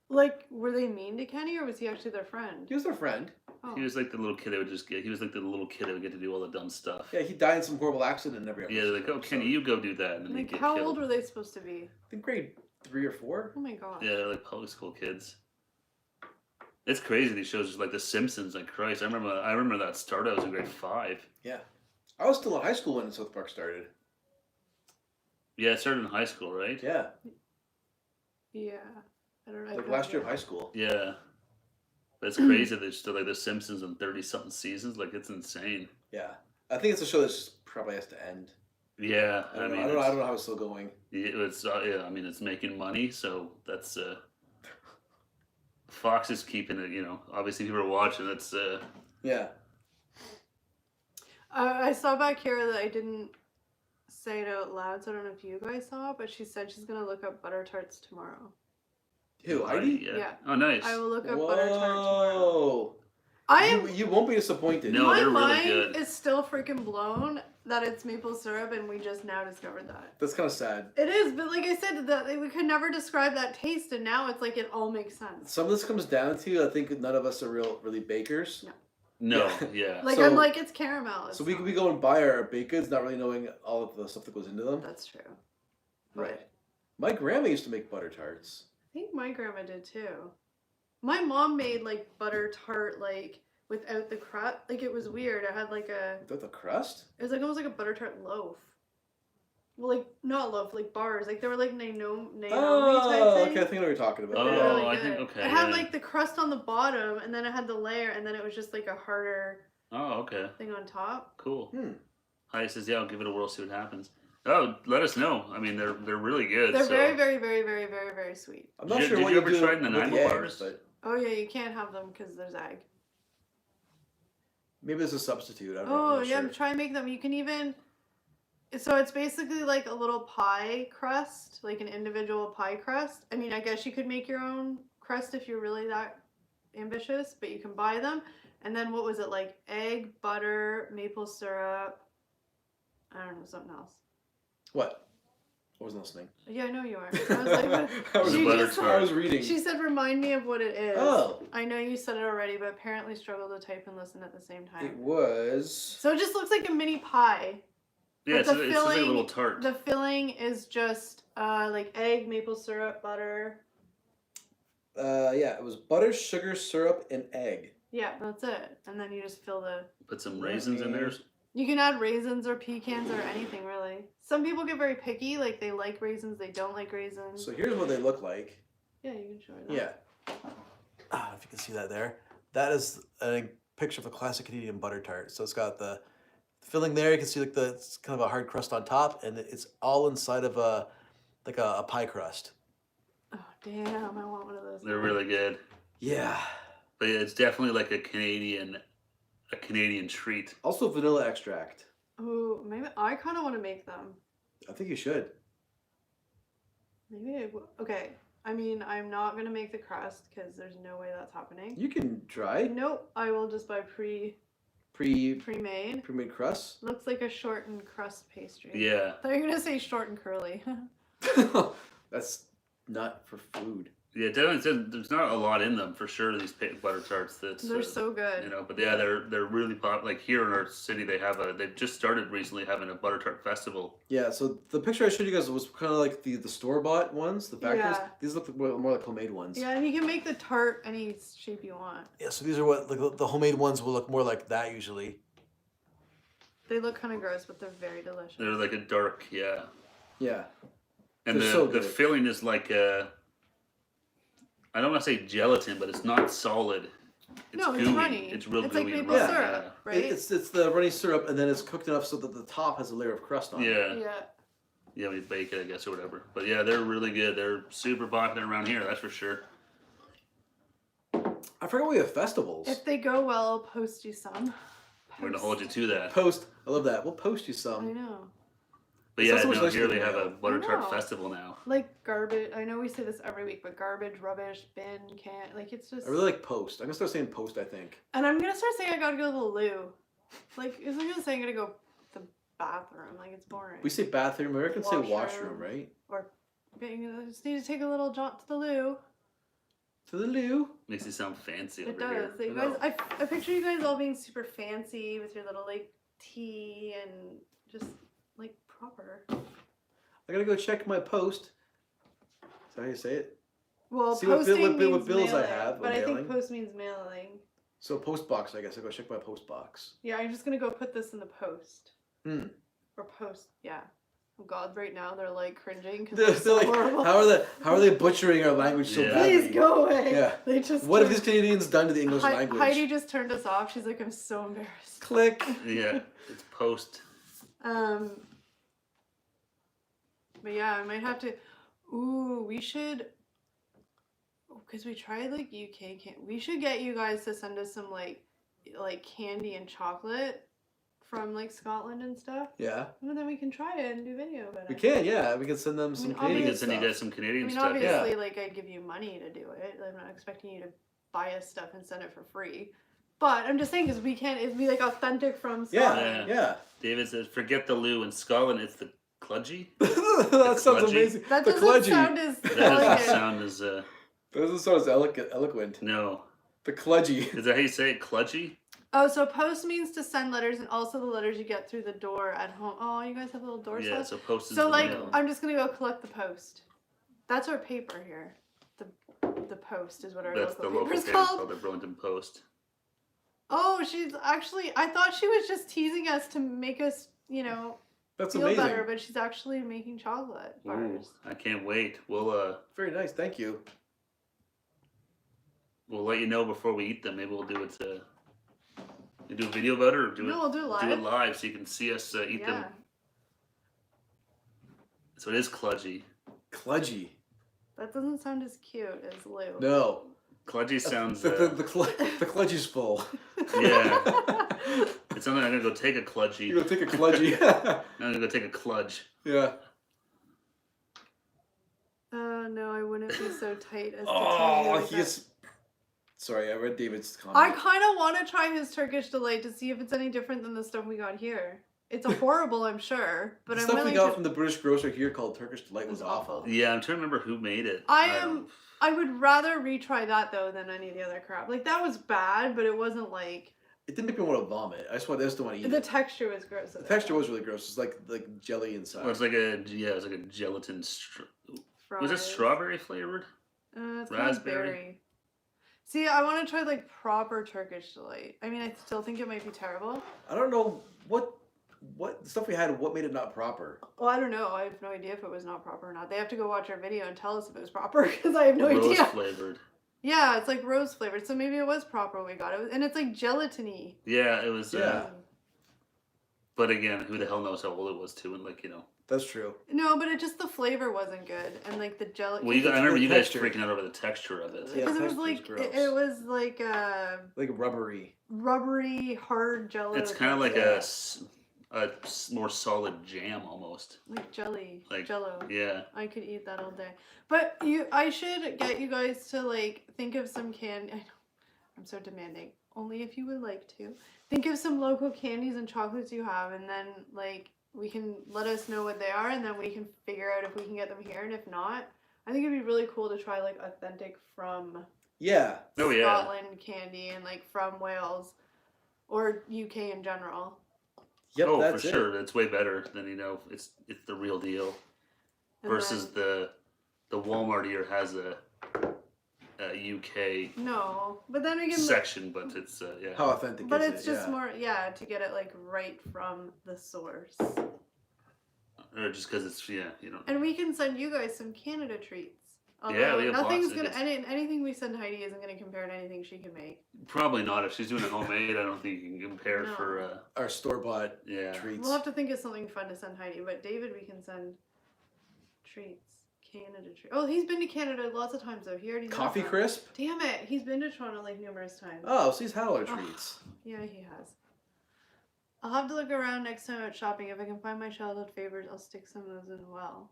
Like, were they mean to Kenny, or was he actually their friend? He was their friend. Oh. He was like the little kid that would just get. He was like the little kid that would get to do all the dumb stuff. Yeah, he died in some horrible accident in every episode. Yeah, they're like, "Oh, Kenny, you go do that," and then Like, he'd get how killed. old were they supposed to be? I think grade 3 or 4. Oh my god. Yeah, they're like public school kids. It's crazy. These shows like The Simpsons. Like Christ, I remember that started. I was in grade 5. Yeah. I was still in high school when South Park started. Yeah, it started in high school, right? Yeah. Yeah. I don't know. Like last year of high school. Yeah. But it's crazy that there's still like The Simpsons in 30-something seasons. Like it's insane. Yeah. I think it's a show that just probably has to end. Yeah, I don't know how it's still going. yeah. I mean, it's making money, so that's Fox is keeping it. Obviously people are watching. That's Yeah. I saw back here that I didn't say it out loud, so I don't know if you guys saw it, but she said she's gonna look up butter tarts tomorrow. Who, Heidi? Yeah. Oh, nice. I will look up butter tart tomorrow. Whoa. You won't be disappointed. No, My they're really mind good. is still freaking blown that it's maple syrup, and we just now discovered that. That's kind of sad. It is, but like I said, we could never describe that taste, and now it's like it all makes sense. Some of this comes down to, I think none of us are really bakers. No, yeah. Like So- I'm like, it's caramel. It's So we not. go and buy our baked goods, not really knowing all of the stuff that goes into them. That's true. Right. My grandma used to make butter tarts. I think my grandma did too. My mom made like butter tart like without the crust. Like it was weird. It had like Without the crust? it was like almost like a butter tart loaf. Well, like not loaf, like bars. Like they were like Naomi type Oh, thing. okay. I think I know what you're talking about. But they were Oh, really I good. think- okay, It had yeah. like the crust on the bottom, and then it had the layer, and then it was just like a harder Oh, okay. thing on top. Cool. Hmm. Heidi says, "Yeah, I'll give it a whirl, see what happens." Oh, let us know. I mean, they're really good. They're so. very, very, very, very, very, very sweet. I'm not Did sure you what you ever do try the with Nanaimo eggs, bars? but Oh yeah, you can't have them because there's egg. maybe there's a substitute. I don't know. Oh I'm not yeah, sure. try and make them. You can even. So it's basically like a little pie crust, like an individual pie crust. I mean, I guess you could make your own crust if you're really that ambitious, but you can buy them. And then what was it like? Egg, butter, maple syrup. I don't know, something else. What? I wasn't listening. Yeah, I know you are. I was like, I was, she butter just- tart. I was reading. she said, "Remind me of what it is." Oh. I know you said it already, but apparently struggled to type and listen at the same time. It was. So it just looks like a mini pie. Yeah, But it's just like a little tart. The filling is just like egg, maple syrup, butter. Yeah, it was butter, sugar, syrup, and egg. Yeah, that's it. And then you just fill the. Put some raisins in there. You can add raisins or pecans or anything really. Some people get very picky, like they like raisins, they don't like raisins. So here's what they look like. Yeah, you can show it. Yeah. Ah, if you can see that there. That is a picture of a classic Canadian butter tart. So it's got the filling there. You can see like it's kind of a hard crust on top, and it's all inside of a pie crust. Oh damn! I want one of those. They're really good. Yeah. But yeah, it's definitely like a Canadian treat. Also vanilla extract. Ooh, maybe I kind of want to make them. I think you should. Maybe okay. I mean, I'm not gonna make the crust because there's no way that's happening. You can try Nope, I will just buy pre-made. pre-made crust. Looks like a shortened crust pastry. Yeah. I thought you were gonna say short and curly. That's not for food. Yeah, definitely. There's not a lot in them for sure. These butter tarts. They're so good. But yeah, they're really popular. Like here in our city, they've just started recently having a butter tart festival. Yeah, so the picture I showed you guys was kind of like the store-bought ones, the factories. Yeah. These look more like homemade ones. Yeah, and you can make the tart any shape you want. Yeah, so these are what like the homemade ones will look more like that usually. They look kind of gross, but they're very delicious. They're like a dark, yeah. Yeah. And They're so the good. filling is like I don't want to say gelatin, but it's not solid. It's No, it's gooey. runny. It's real It's gooey. like and maple runny, syrup, right? It's the runny syrup, and then it's cooked enough so that the top has a layer of crust on it. Yeah. Yeah. Yeah, we bake it, I guess, or whatever. But yeah, they're really good. They're super popular around here, that's for sure. I forgot we have festivals. If they go well, I'll post you some. We're gonna hold you to that. Post. I love that. We'll post you I some. know. But It's yeah, not so much no, nice here to they have a know. butter I tart know. festival now. Like garbage. I know we say this every week, but garbage, rubbish, bin, can. Like it's just. I really like post. I'm gonna start saying post. I think. And I'm gonna start saying I gotta go to the loo. Like, isn't gonna say I gotta go to the bathroom? Like it's boring. We say bathroom. Americans say Washroom. washroom, right? Or I just need to take a little jaunt to the loo. To the loo. Makes it sound fancy It over does. here. You guys, I picture you guys all being super fancy with your little like tea and just like proper. I gotta go check my post. Is that how you say it? Well, See what posting bill- what means bills I mailing, have, but or I think mailing. post means mailing. So post box, I guess. I go check my post box. Yeah, I'm just gonna go put this in the post. Hmm. Or post, yeah. Oh God, right now they're like cringing because They're it's so like, horrible. how are they butchering our language so Yeah. badly? Please go away. Yeah. They just. What have these Canadians done to the English language? Heidi just turned us off. She's like, I'm so embarrassed. Click. Yeah, it's post. But yeah, I might have to. Ooh, we should. Because we tried like UK we should get you guys to send us some like candy and chocolate from like Scotland and stuff. Yeah. And then we can try it and do video about it. We can, yeah. We can send them some mean, We Canadian can send you stuff. guys some Canadian I mean, stuff. Yeah. obviously, like I give you money to do it. I'm not expecting you to buy us stuff and send it for free. But I'm just saying, because we can't, it'd be like authentic from Scotland. Yeah. David says, "Forget the loo in Scotland. It's the kludgy." That sounds kludgy. amazing. That the doesn't kludgy. sound as That doesn't elegant. sound as Doesn't sound as eloquent. no. The kludgy. Is that how you say it? Kludgy? Oh, so post means to send letters, and also the letters you get through the door at home. Oh, you guys have little door Yeah. slots? So post is So the like, mail. I'm just gonna go collect the post. That's our paper here. The post is what our That's the local local paper's paper called. called the Burlington Post. Oh, she's actually. I thought she was just teasing us to make us, That's feel amazing. better, but she's actually making chocolate Ooh, bars. I can't wait. We'll Very nice. Thank you. let you know before we eat them. Maybe we'll do it. You do a video about it, or No, we'll do it do it live. live so you can see us eat Yeah. them. So it is kludgy. Kludgy. That doesn't sound as cute as Lou. No. Kludgy sounds. The kludgy's full. Yeah. It's something I'm gonna go take a kludgy. You're gonna take a kludgy. I'm gonna go take a kludge. Yeah. No, I wouldn't be so tight as to Oh, tell you. he's. Sorry, I read David's comment. I kind of want to try his Turkish delight to see if it's any different than the stuff we got here. It's horrible, I'm sure, but the I'm stuff willing we got to. from the British grocer here called Turkish Delight was It's awful. awful. Yeah, I'm trying to remember who made it. I would rather retry that though than any of the other crap. Like that was bad, but it wasn't like It didn't make me want to vomit. I just don't want to eat the it. texture was gross. The texture was really gross. It's like jelly inside. Well, it's like a gelatin. Was it strawberry flavored? It's Raspberry? raspberry. Berry. See, I want to try like proper Turkish delight. I mean, I still think it might be terrible. I don't know what the stuff we had. What made it not proper? Well, I don't know. I have no idea if it was not proper or not. They have to go watch our video and tell us if it was proper because I have no Rose idea. flavored. Yeah, it's like rose flavored, so maybe it was proper when we got it, and it's like gelatiny. Yeah, it was. Yeah. But again, who the hell knows how old it was too, and That's true. No, but it just the flavor wasn't good, and like the gelatin. Well, I remember the you guys texture. freaking out over the texture of it. Yeah, Because it was texture's like gross. it was like Like rubbery. rubbery hard jello. It's kind of like Yeah. a more solid jam almost. like jelly, Like jello. Yeah. I could eat that all day. But I should get you guys to like think of some candy. I know, I'm so demanding. Only if you would like to. Think of some local candies and chocolates you have, and then like we can let us know what they are, and then we can figure out if we can get them here, and if not, I think it'd be really cool to try like authentic from Yeah. Oh, yeah. Scotland candy and like from Wales or UK in general. Yep. Oh, that's for it. sure. It's way better than it's the real deal. And Versus then- the Walmart here has a UK no, but then we can. section, but it's yeah. How authentic But is it's it? just Yeah. more, to get it like right from the source. Or just because it's And we can send you guys some Canada treats. Yeah, we have nothing's lots of gonna anything we send Heidi isn't gonna compare to anything she can make. Probably not. If she's doing it homemade, I don't think you can compare No. for Our store bought yeah. treats. We'll have to think of something fun to send Heidi, but David we can send treats. Canada treats. Oh, he's been to Canada lots of times though. He already knows Coffee them. crisp. Damn it, he's been to Toronto like numerous times. Oh, so he's had all our treats. Yeah, he has. I'll have to look around next time out shopping. If I can find my childhood favorites, I'll stick some of those in well.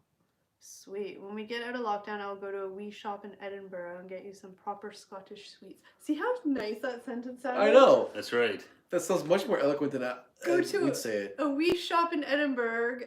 Sweet. When we get out of lockdown, I'll go to a wee shop in Edinburgh and get you some proper Scottish sweets. See how nice that sentence sounded? I know. That's right. That sounds much more eloquent than Go as to we'd say it. a wee shop in Edinburgh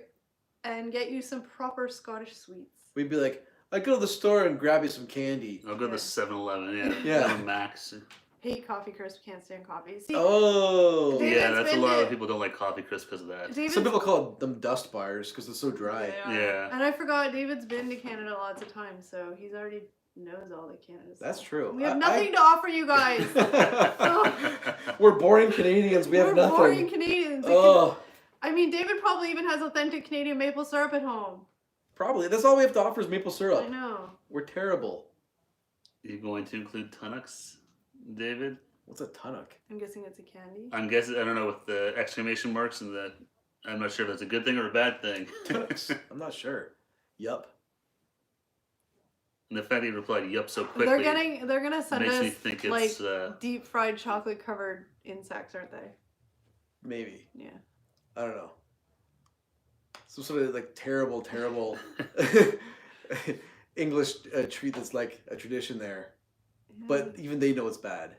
and get you some proper Scottish sweets. We'd be like, I'd go to the store and grab you some candy. I'll go to Yeah. the 7-Eleven. Yeah. Yeah. Go to Max. Hate coffee crisp, can't stand coffee. See, Oh. David's Yeah, that's a been lot to- of people don't like coffee crisp because of that. David's, Some people call them dust bars because they're so dry. They are. Yeah. And I forgot David's been to Canada lots of times, so he's already knows all the Canada stuff. That's true. We have nothing to offer you guys. We're boring Canadians. We have nothing. We're boring Canadians. Oh, I mean, David probably even has authentic Canadian maple syrup at home. probably. That's all we have to offer is maple syrup. I know. We're terrible. Are you going to include Tunnock's, David? What's a tunnock? I'm guessing it's a candy. I'm guessing, I don't know, with the exclamation marks and the, I'm not sure if that's a good thing or a bad thing. Tunnocks? I'm not sure. Yup. And the fact that he replied yup so quickly They're gonna send makes me us think like it's, deep fried chocolate covered insects, aren't they? Maybe. Yeah. I don't know. Some sort of like terrible English treat that's like a tradition there. But even they know it's bad.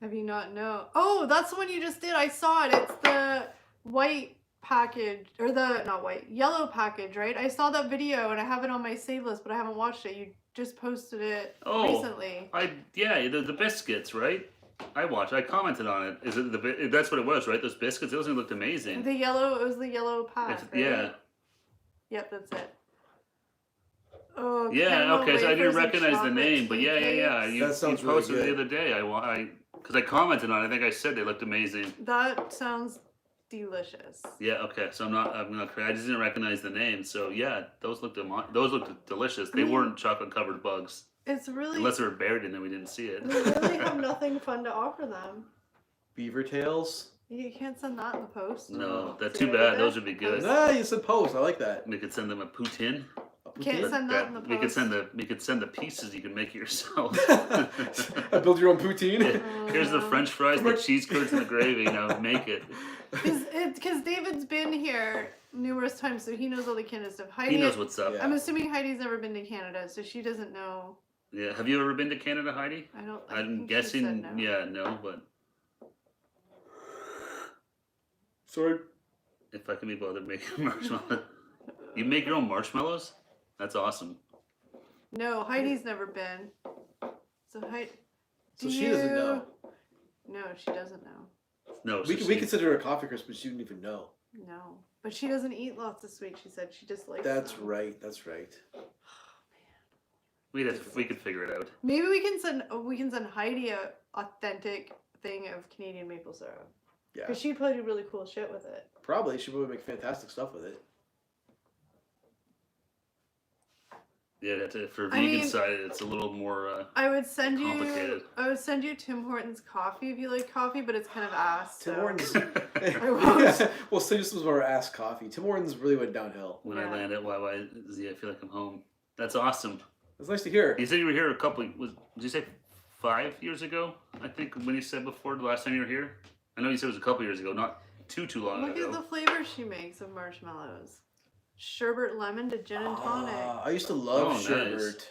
Have you not know? Oh, that's the one you just did. I saw it. It's the white package, or the, not white, yellow package, right? I saw that video and I have it on my save list, but I haven't watched it. You just posted it recently. The biscuits, right? I commented on it. Is it that's what it was, right? Those biscuits, those looked amazing. It was the yellow pack, right? Yeah. Yep, that's it. Oh, Yeah, okay, so I didn't wafers and recognize the chocolate name, but yeah. cakes. You That sounds posted really it the other day. Because I commented on it. I think I said they looked amazing. That sounds delicious. Yeah, okay, so I'm not I just didn't recognize the name. So yeah, those looked delicious. They weren't chocolate covered bugs. It's really, Unless they were buried in them, we didn't see it. we really have nothing fun to offer them. Beaver tails? You can't send that in the post. No, that's See too what I did bad. there? Those would be good. Ah, you said post. I like that. We could send them a poutine. Can't send that in the post. We could send the pieces. You can make it yourself. I build your own poutine. Here's the French fries, the cheese curds, and the gravy. Now make it. Because David's been here numerous times, so he knows all the Canada stuff. Heidi, He knows what's up. Yeah. I'm assuming Heidi's never been to Canada, so she doesn't know. Yeah. Have you ever been to Canada, Heidi? think I'm she guessing. said no. Yeah, no, but Sorry. if I can be bothered making marshmallows, you make your own marshmallows? That's awesome. No, Heidi's never been. So Heidi. So she doesn't know. No, she doesn't know. No, We consider her a coffee crisp, but she didn't even know. No, but she doesn't eat lots of sweets. She said she just likes. That's them. right. That's right. we could figure it out. Maybe we can send Heidi a authentic thing of Canadian maple syrup. Yeah. Because she'd probably do really cool shit with it. Probably. She would make fantastic stuff with it. Yeah, for I vegan mean, side, it's a little more. I would send Complicated. you Tim Hortons coffee if you like coffee, but it's kind of ass. Tim so. Hortons. I won't. Well, so this was our ass coffee. Tim Hortons really went downhill. When Yeah. I land at YYZ, I feel like I'm home. That's awesome. It's nice to hear. You said you were here did you say 5 years ago? I think when you said before the last time you were here. I know you said it was a couple years ago, not too long Look ago. at the flavors she makes of marshmallows. Sherbet lemon to gin and tonic. I used to love Oh, sherbet. nice.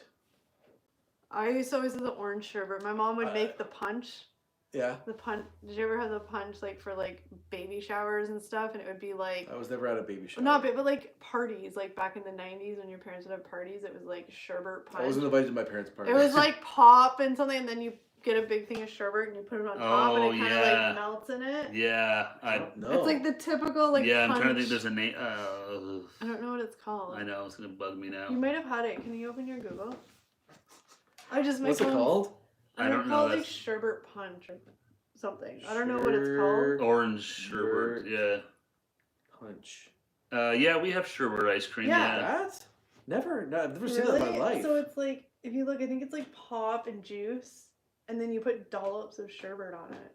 I used to always do the orange sherbet. My mom would make the punch. Yeah. The punch. Did you ever have the punch like for like baby showers and stuff? And it would be like I was never at a baby shower. not but like parties, like back in the 90s when your parents would have parties. It was like sherbet punch. I wasn't invited to my parents' party. It was like pop and something, and then you get a big thing of sherbet and you put it on top, and it kind of like melts in it. Yeah, No. It's like the typical like. I'm punch. trying to think. There's a name. I don't know what it's called. I know it's gonna bug me now. You might have had it. Can you open your Google? I just What's it called? I don't know. Called like That's sherbet punch or something. I don't know what it's called. orange sherbet. Yeah. Punch. Yeah, we have sherbet ice cream. Yeah. Yeah. That? Never. No, I've never seen that in my life. So it's like if you look, I think it's like pop and juice, and then you put dollops of sherbet on it.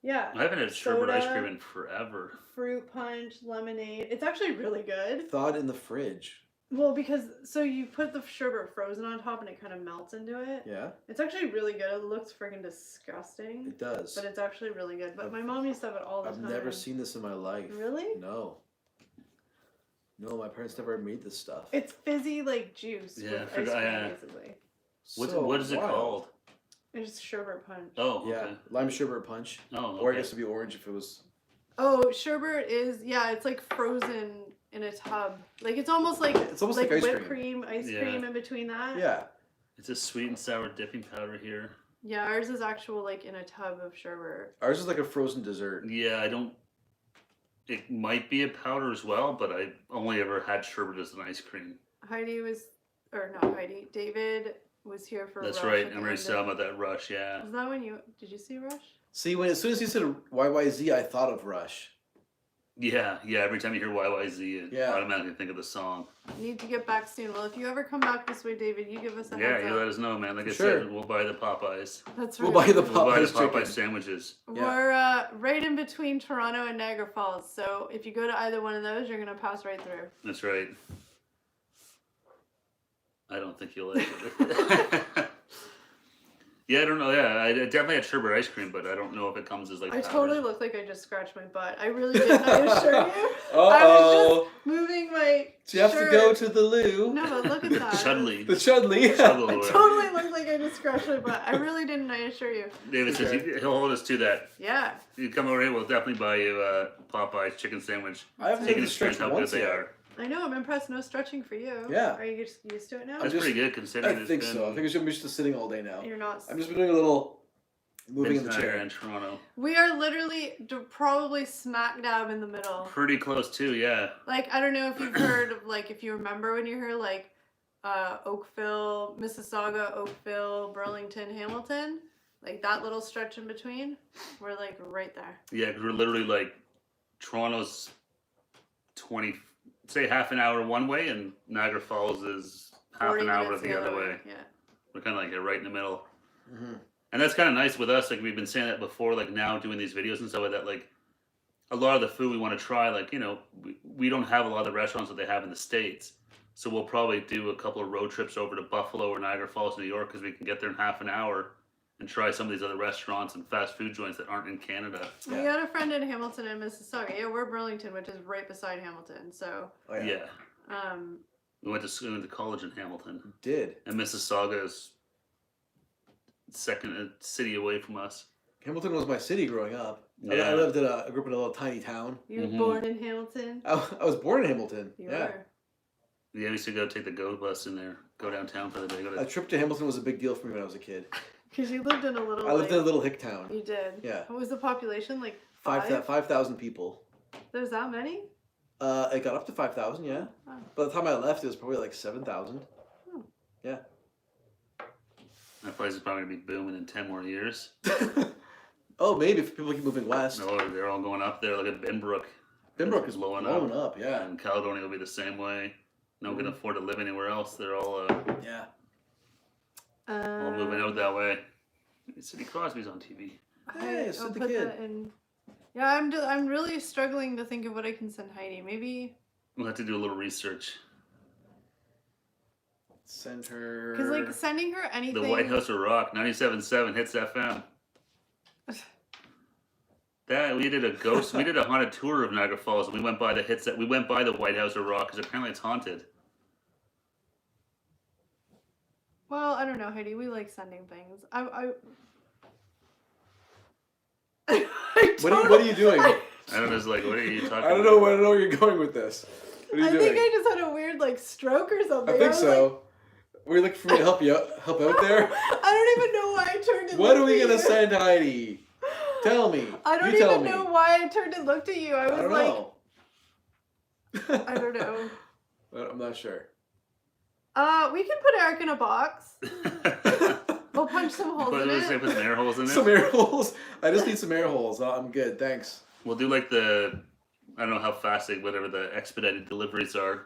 Yeah. I haven't had sherbet ice Soda, cream in forever. Fruit punch, lemonade. It's actually really good. Thawed in the fridge. Well, because so you put the sherbet frozen on top and it kind of melts into it. Yeah. It's actually really good. It looks freaking disgusting. It does. But it's actually really good. But my mom used to have it all the I've time. never seen this in my life. Really? No. No, my parents never made this stuff. It's fizzy like juice Yeah, I with ice cream, forgot- basically. What is it wild. called? It's just sherbet punch. Oh, Yeah, okay. lime sherbet punch. Oh, okay. Or I guess it'd be orange if it was. Oh, sherbet is it's like frozen in a tub. Like it's almost like It's almost like ice whipped cream. ice Yeah. cream in between that. Yeah. It's a sweet and sour dipping powder here. Yeah, ours is actual like in a tub of sherbet. Ours is like a frozen dessert. Yeah, I don't. It might be a powder as well, but I only ever had sherbet as an ice cream. Heidi was or not Heidi, David was here for That's Rush right. at the I'm already end talking of- about that Rush. Yeah. Was that when did you see Rush? See, as soon as you said YYZ, I thought of Rush. Yeah. Every time you hear YYZ, you Yeah. automatically think of the song. Need to get back soon. Well, if you ever come back this way, David, you give us a Yeah, heads you up. let us know, man. Like I Sure. said, we'll buy the Popeyes. That's We'll right. buy the We'll buy the Popeyes chicken. Popeye sandwiches. Yeah. We're right in between Toronto and Niagara Falls, so if you go to either one of those, you're gonna pass right through. That's right. I don't think you'll like it. Yeah, I don't know. Yeah, I definitely had sherbet ice cream, but I don't know if it comes as like. I powders. totally look like I just scratched my butt. I really didn't. I assure you. I Uh-oh. was just moving my. Do you have to go to the loo? No, but look at that. Chudley. The Chudley. Chudley I lawyer. totally look like I just scratched my butt. I really didn't. I assure you. David says Okay. he'll hold us to that. Yeah. You come over here, we'll definitely buy you Popeye's chicken sandwich. I haven't Taking even a stretch stretched how good once they yet. are. I know. I'm impressed. No stretching for you. Yeah. Are you just used to it now? That's just- pretty good considering I it's think been so. I think I'm just sitting all day now. You're not. I'm just doing a little moving in the midnight chair. in Toronto. We are literally probably smack dab in the middle. Pretty close too, yeah. Like, I don't know if you've heard of, like, if you remember when you're here, like, Oakville, Mississauga, Oakville, Burlington, Hamilton. Like, that little stretch in between. We're, like, right there. Yeah, because we're literally like Toronto's 20, say half an hour one way, and Niagara Falls is half 40 an hour minutes the other way. Yeah. We're kind of like right in the middle. Mm-hmm. And that's kind of nice with us. Like we've been saying that before, like now doing these videos and stuff like that. Like a lot of the food we want to try, like, you know, we don't have a lot of the restaurants that they have in the States. So we'll probably do a couple of road trips over to Buffalo or Niagara Falls, New York, because we can get there in half an hour and try some of these other restaurants and fast food joints that aren't in Canada. We got a friend in Hamilton and Mississauga. Yeah, we're Burlington, which is right beside Hamilton. So, Oh, yeah. Yeah. We went to college in Hamilton. Did. And Mississauga is second city away from us. Hamilton was my city growing up. Yeah. I grew up in a little tiny town. you were Mhm. born in Hamilton. I was born in Hamilton. You yeah. were. Yeah, we used to go take the GO bus in there, go downtown for the day. Go A to, trip to Hamilton was a big deal for me when I was a kid. Because you lived in a little. I lived in a like- little hick town. You did. Yeah. What was the population? Like 5? 5,000 people. There's that many? It got up to 5,000, yeah. Oh. By the time I left, it was probably like 7,000. that place is probably going to be booming in 10 more years. Oh, maybe if people keep moving west. No, they're all going up there. Look at Binbrook. Binbrook is blowing blowing up, yeah. And Caledonia will be the same way. No one can afford to live anywhere else. They're all Yeah. moving out that way. Sidney Crosby's on TV. Hey, I'll Sid the put Kid. that in. Yeah, I'm really struggling to think of what I can send Heidi. Maybe We'll have to do a little research. Send her. because like sending her anything. The White House of Rock, 97.7 Hits FM. That we did a haunted tour of Niagara Falls, and we went by we went by the White House of Rock because apparently it's haunted. Well, I don't know, Heidi. We like sending things. I What are you doing? I don't know. It's like, what are you talking? I don't know where you're going with this. What are you I doing? think I just had a weird like stroke or something. I think was so. Were you looking for me to help out there? Like, I don't even know why I turned and What are looked we at gonna you. send Heidi? Tell me. I don't You tell even me. know why I turned and looked at you. I I was don't like, know. I don't know. I'm not sure. We can put Eric in a box. We'll punch some holes Put in some it. air holes in it. Some air holes. I just need some air holes. I'm good, thanks. We'll do like I don't know how fast whatever the expedited deliveries are,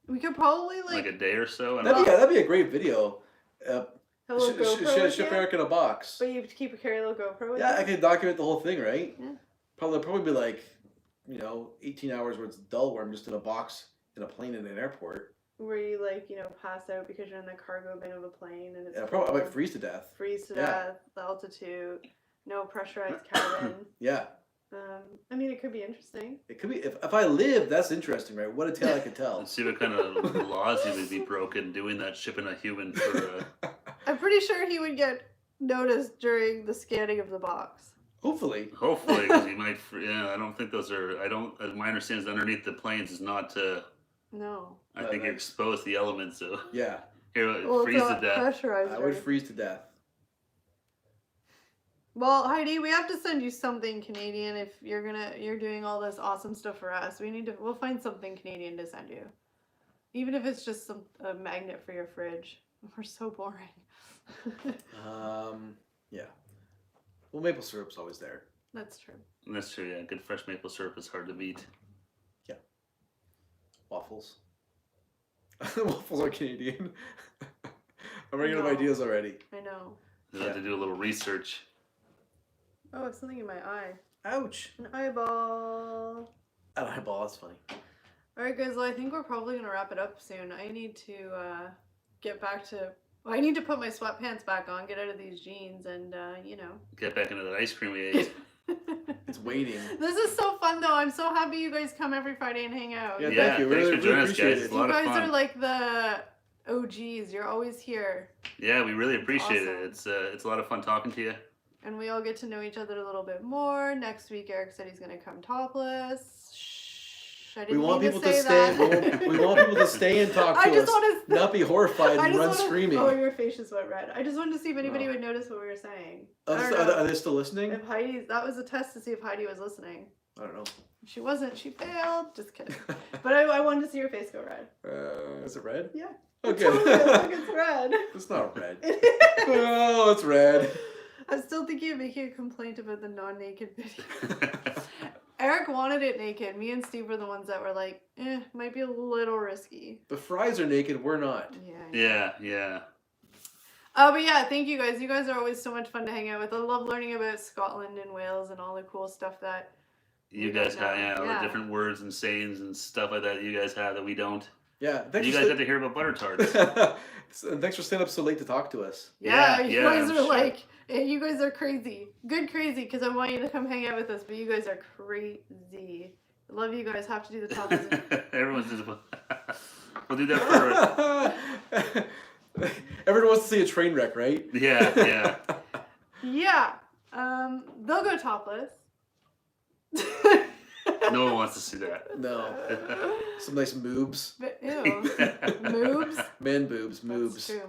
We could probably like like a day or so. I don't That'd know. be a great video. hello GoPro with Ship you, Eric in a box. but you have to keep a carry little GoPro with Yeah, you. I could document the whole thing, right? Yeah. Probably be like, 18 hours where it's dull, where I'm just in a box in a plane in an airport. Where you like pass out because you're in the cargo bin of a plane and it's Yeah, probably I might cold, freeze to death. freeze to Yeah. death, the altitude, no pressurized cabin. Yeah, I mean, it could be interesting. it could be. If I live, that's interesting, right? What a tale I could tell. Let's see what kind of laws you would be broken doing that, shipping a human for. I'm pretty sure he would get noticed during the scanning of the box. Hopefully. Hopefully, because he might. Yeah, I don't think those are. I don't. My understanding is underneath the planes is not. No. I think you're exposed to the elements. So Yeah, here, Well, freeze it's to not death. pressurized. I would right? freeze to death. Well, Heidi, we have to send you something Canadian if you're doing all this awesome stuff for us. We'll find something Canadian to send you. Even if it's just a magnet for your fridge. We're so boring. Yeah. Well, maple syrup's always there. That's true. That's true, yeah. Good fresh maple syrup is hard to beat. Yeah. Waffles. Waffles are Canadian. I'm running out of ideas already. I know. You have to do a little research. Oh, I have something in my eye. Ouch. An eyeball. An eyeball, that's funny. Alright guys, well I think we're probably going to wrap it up soon. I need to get back to... Well, I need to put my sweatpants back on, get out of these jeans, and, you know. Get back into that ice cream we ate. It's waiting. This is so fun though. I'm so happy you guys come every Friday and hang out. Yeah, Yeah, thank you. thanks Really, for joining really us, appreciate guys. it. It's a lot You of guys fun. are like the OGs. You're always here. Yeah, we really appreciate Awesome. it. It's a lot of fun talking to you. And we all get to know each other a little bit more. Next week, Eric said he's going to come topless. Shh, I We didn't want mean people to to say stay. that. We want people to stay and talk to I just us, want to not be horrified and run screaming. Oh, your face just went red. I just wanted to see if anybody Oh. would notice what we were saying. Are, I don't know. are they still listening? If Heidi, that was a test to see if Heidi was listening. I don't know. If she wasn't, she failed. Just kidding. But I wanted to see your face go red. Is it red? Yeah. Okay. Totally, look, it's red. It's not red. It is. Oh, it's red. I'm still thinking of making a complaint about the non-naked video. Eric wanted it naked. Me and Steve were the ones that were like, might be a little risky. The fries are naked. We're not. Yeah. But yeah, thank you guys. You guys are always so much fun to hang out with. I love learning about Scotland and Wales and all the cool stuff that You we guys don't know. have all Yeah. the different words and sayings and stuff like that you guys have that we don't. Yeah. You guys got to hear about butter tarts. And thanks for staying up so late to talk to us. Yeah, Yeah, you yeah, guys I'm are sure. like, you guys are crazy. Good crazy, because I want you to come hang out with us, but you guys are crazy. I love you guys. Have to do the top. Everyone's just. We'll do that for. Everyone wants to see a train wreck, right? Yeah. Yeah. They'll go topless. No one wants to see that. No. Some nice moobs. But, ew. Moobs? Man boobs, That's moobs. true,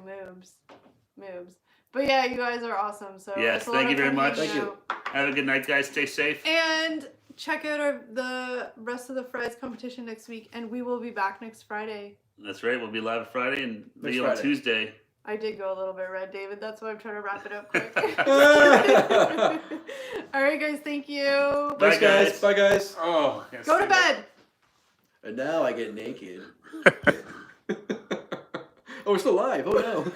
moobs. But yeah, you guys are awesome. So Yes, it's a lot thank of you very fun much. hanging Thank you. out. Have a good night, guys. Stay safe. And check out the rest of the Fries competition next week, and we will be back next Friday. That's right. We'll be live Friday and Next video on Friday. Tuesday. I did go a little bit red, David. That's why I'm trying to wrap it up quick. All right, guys. Thank you. Bye, Thanks, guys. guys. Bye, guys. Oh, yes, Go to bed. And now I get naked. Oh, we're still live. Oh, no.